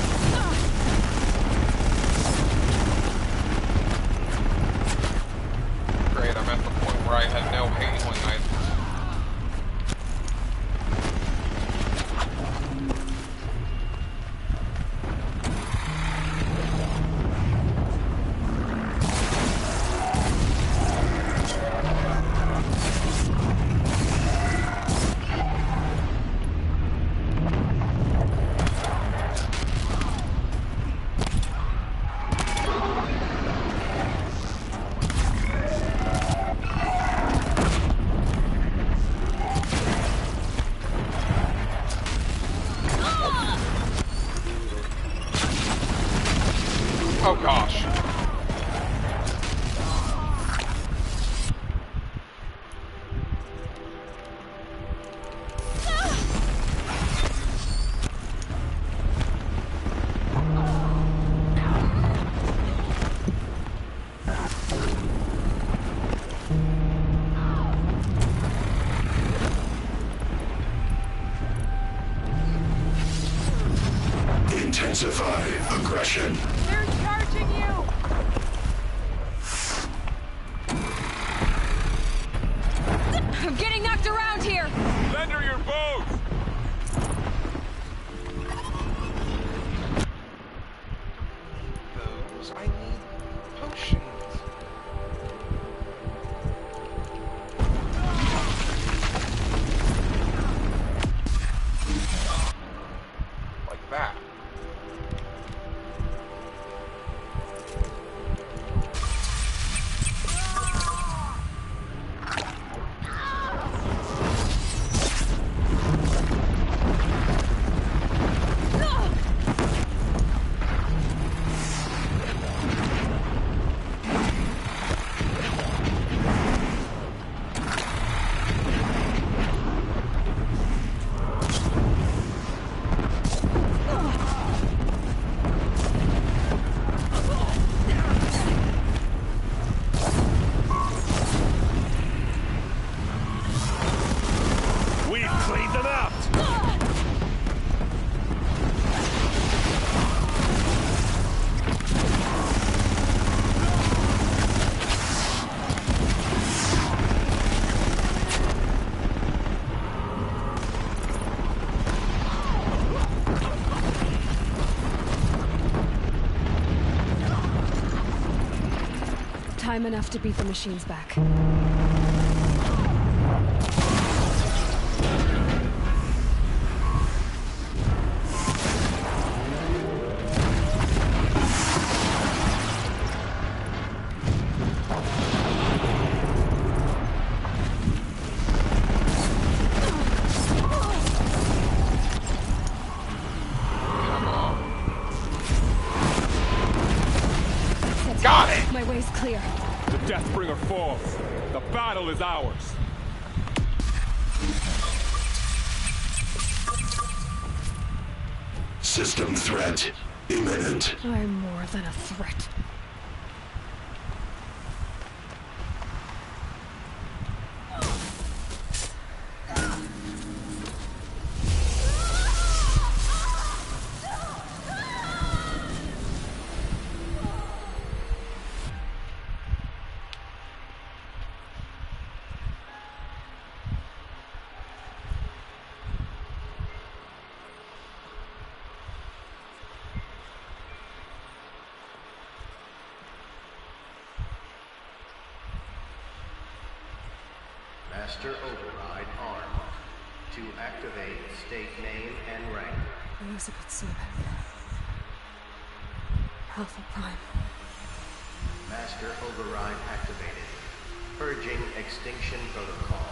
Great, I'm at the point where I had no healing items. Oh gosh. Intensify aggression. They're charging you! I'm getting knocked around here! Lend her your bows! Those, I need potions. Like that. We've cleaned them out! Time enough to beat the machines back. Got it! My way's clear. The Deathbringer falls. The battle is ours. System threat imminent. I'm more than a threat. Master Override armed. To activate, state name and rank. Elizabeth Smith. Alpha Prime. Master Override activated. Purging Extinction Protocol.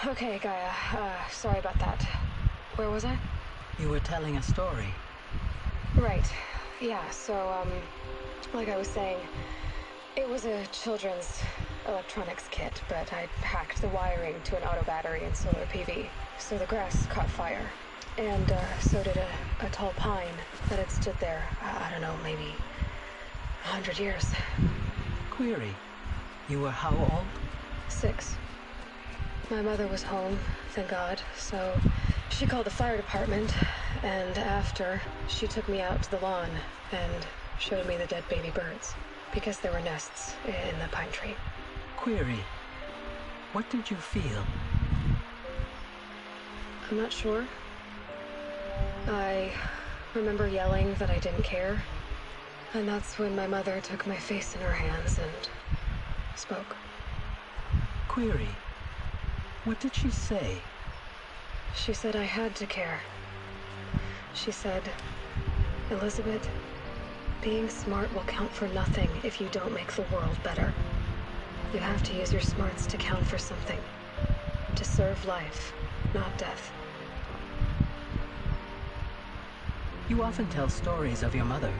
Okay, Gaia. Sorry about that. Where was I? You were telling a story. Right. Yeah, so, like I was saying, it was a children's electronics kit, but I hacked the wiring to an auto battery and solar PV. So the grass caught fire. And, so did a tall pine that had stood there, I don't know, maybe 100 years. Query. You were how old? 6. My mother was home, thank God, so she called the fire department, and after, she took me out to the lawn and showed me the dead baby birds, because there were nests in the pine tree. Query. What did you feel? I'm not sure. I remember yelling that I didn't care, and that's when my mother took my face in her hands and spoke. Query. What did she say? She said I had to care. She said, Elizabeth, being smart will count for nothing if you don't make the world better. You have to use your smarts to count for something. To serve life, not death. You often tell stories of your mother,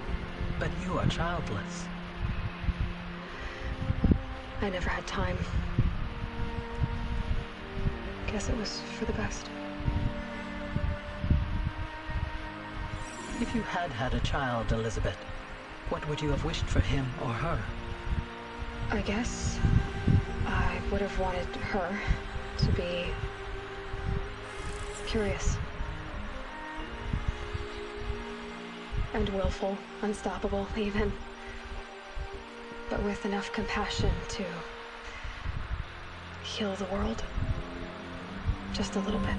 but you are childless. I never had time. Guess it was for the best. If you had had a child, Elizabeth, what would you have wished for him or her? I guess I would have wanted her to be curious. And willful, unstoppable, even. But with enough compassion to heal the world. Just a little bit.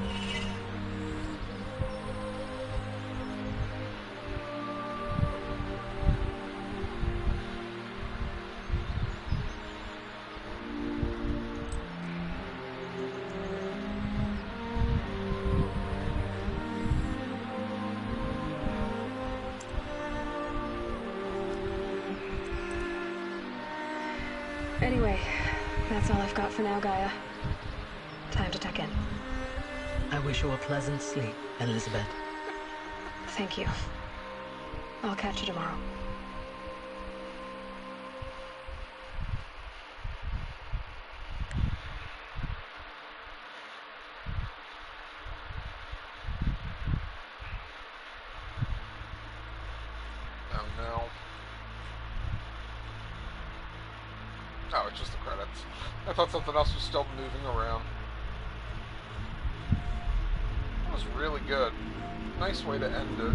Anyway, that's all I've got for now, Gaia. Time to tuck in. I wish you a pleasant sleep, Elizabeth. Thank you. I'll catch you tomorrow. Oh no. Oh, it's just the credits. I thought something else was still moving around. That was really good. Nice way to end it.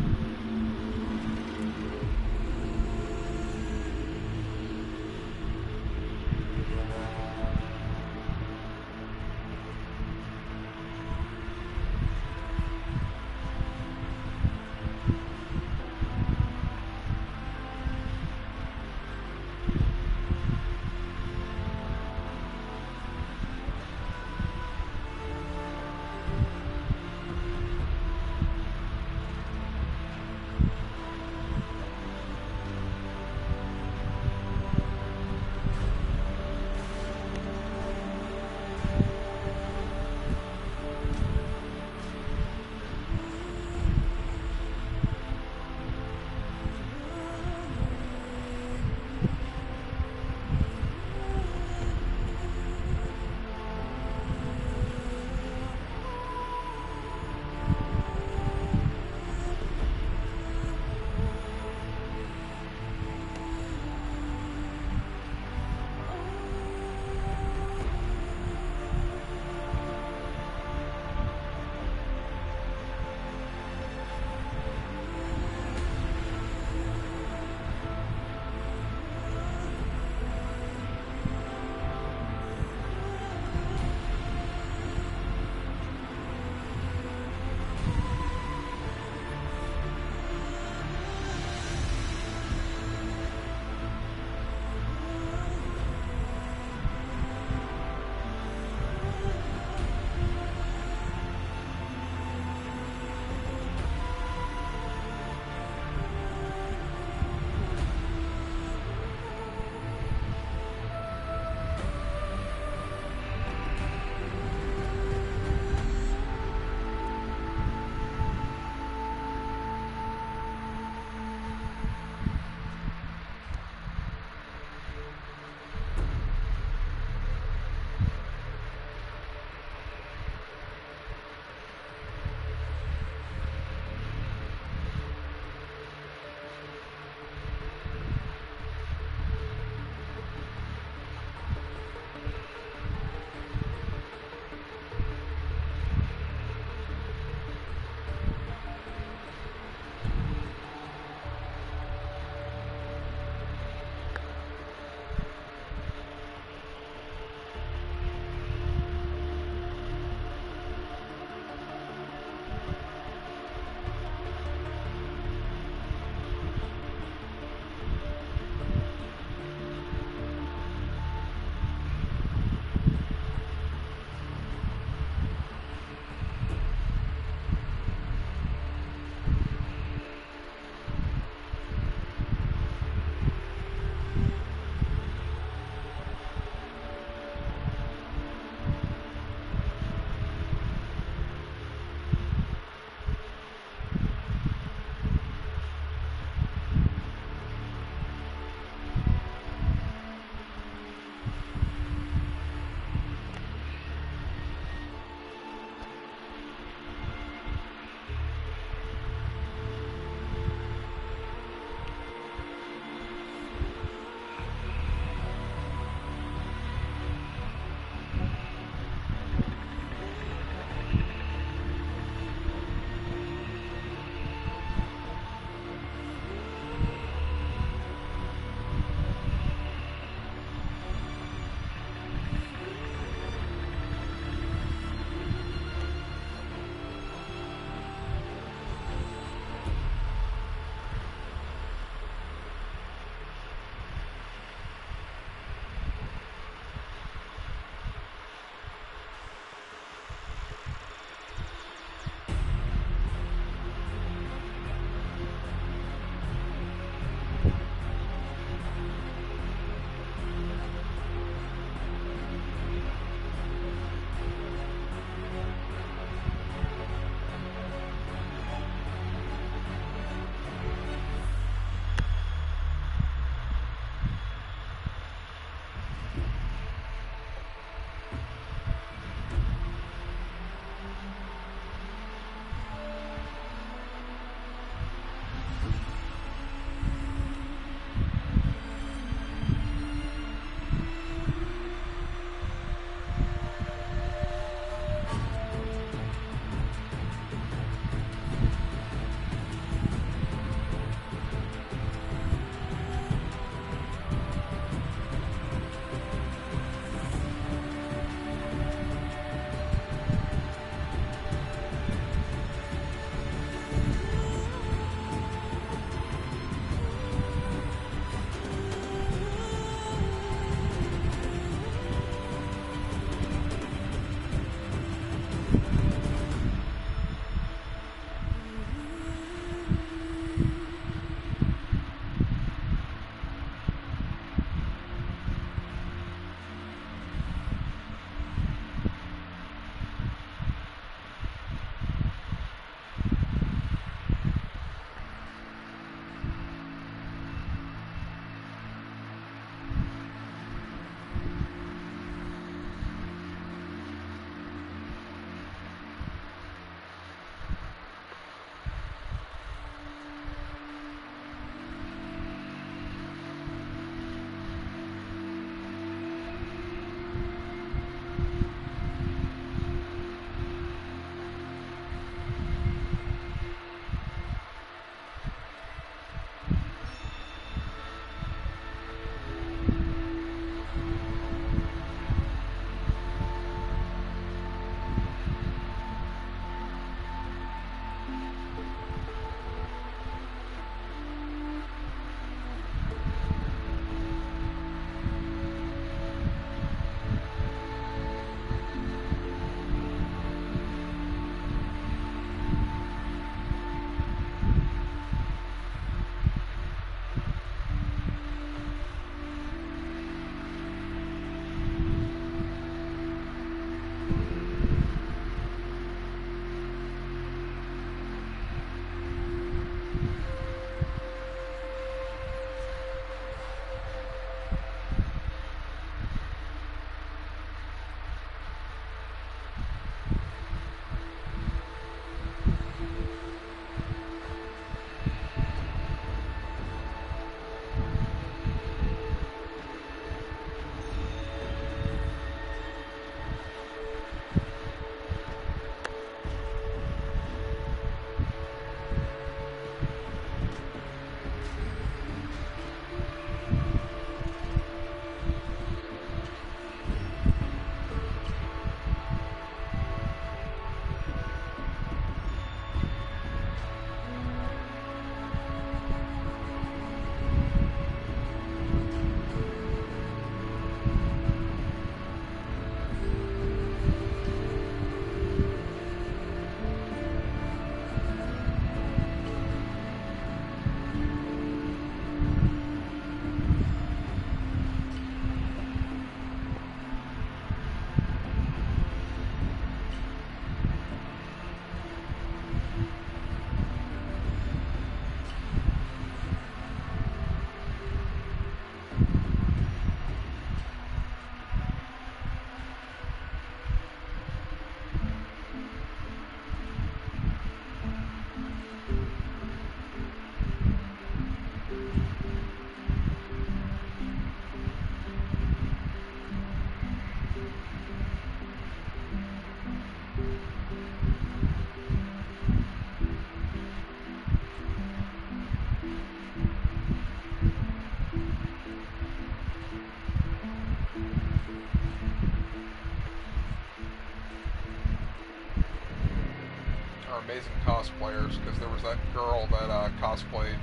amazing cosplayers, because there was that girl that cosplayed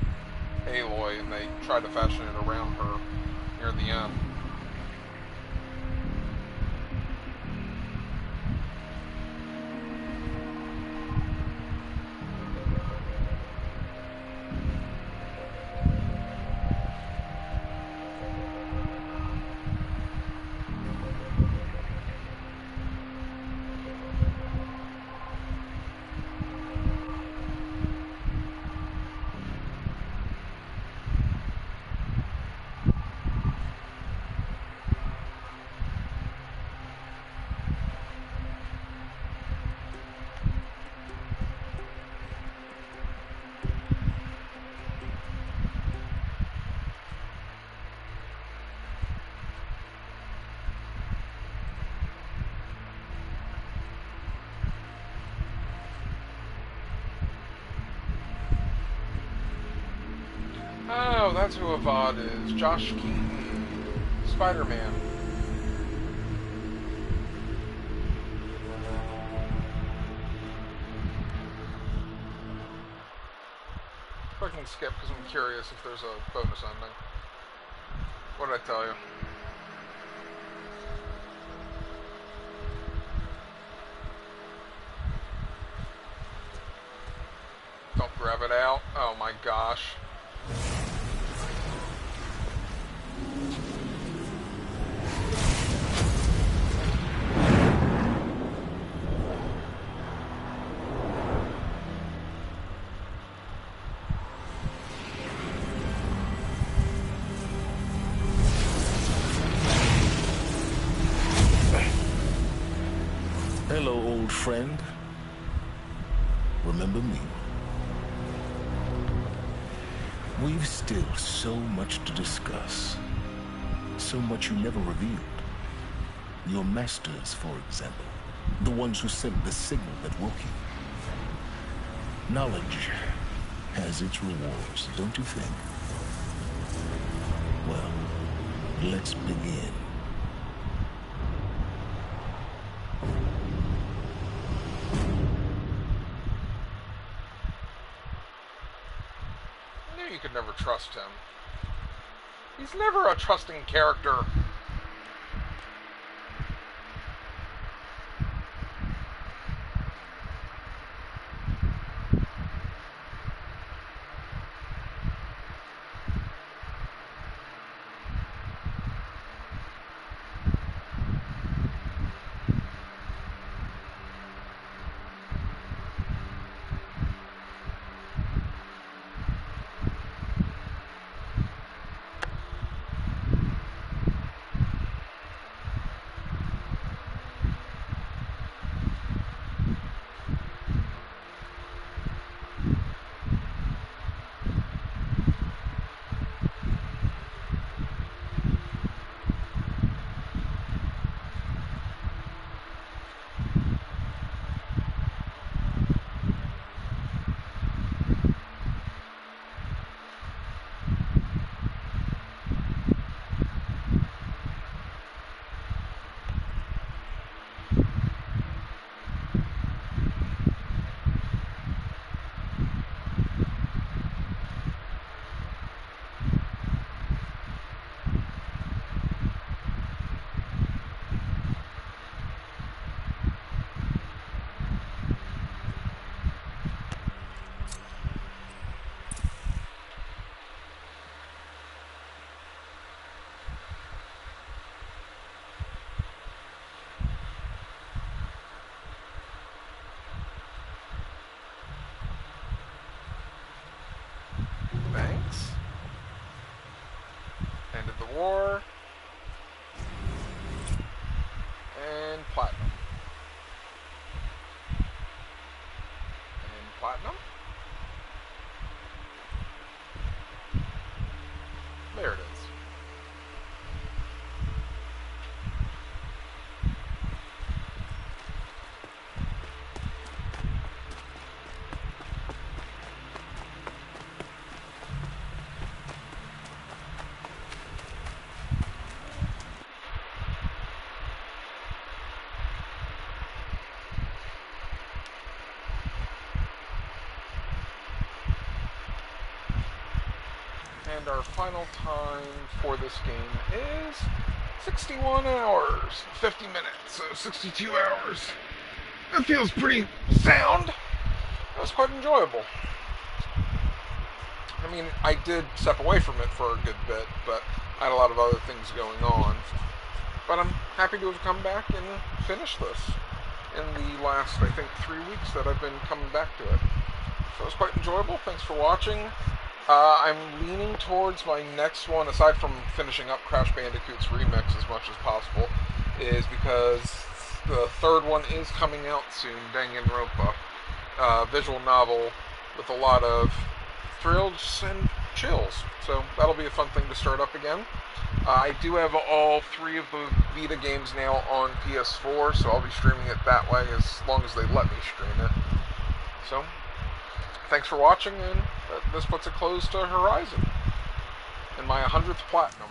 Aloy, and they tried to fashion it around her near the end. Oh, that's who Avad is. Josh Keaton. Spider-Man. I can skip because I'm curious if there's a bonus ending. What did I tell you? Don't grab it out. Oh my gosh. Hello, old friend. Remember me? We've still so much to discuss. So much you never revealed. Your masters, for example. The ones who sent the signal that woke you. Knowledge has its rewards, don't you think? Well, let's begin. You could never trust him. He's never a trusting character. Thanks. Ended the war. And platinum. And platinum. There it is. our final time for this game is 61 hours, 50 minutes, so 62 hours. That feels pretty sound. It was quite enjoyable. I mean, I did step away from it for a good bit, but I had a lot of other things going on. But I'm happy to have come back and finished this in the last, I think, 3 weeks that I've been coming back to it. So it was quite enjoyable. Thanks for watching. I'm leaning towards my next one, aside from finishing up Crash Bandicoot's remix as much as possible, is because the third one is coming out soon, Danganronpa. Visual novel with a lot of thrills and chills. So that'll be a fun thing to start up again. I do have all 3 of the Vita games now on PS4, so I'll be streaming it that way as long as they let me stream it. So, thanks for watching, and this puts a close to Horizon and my 100th platinum.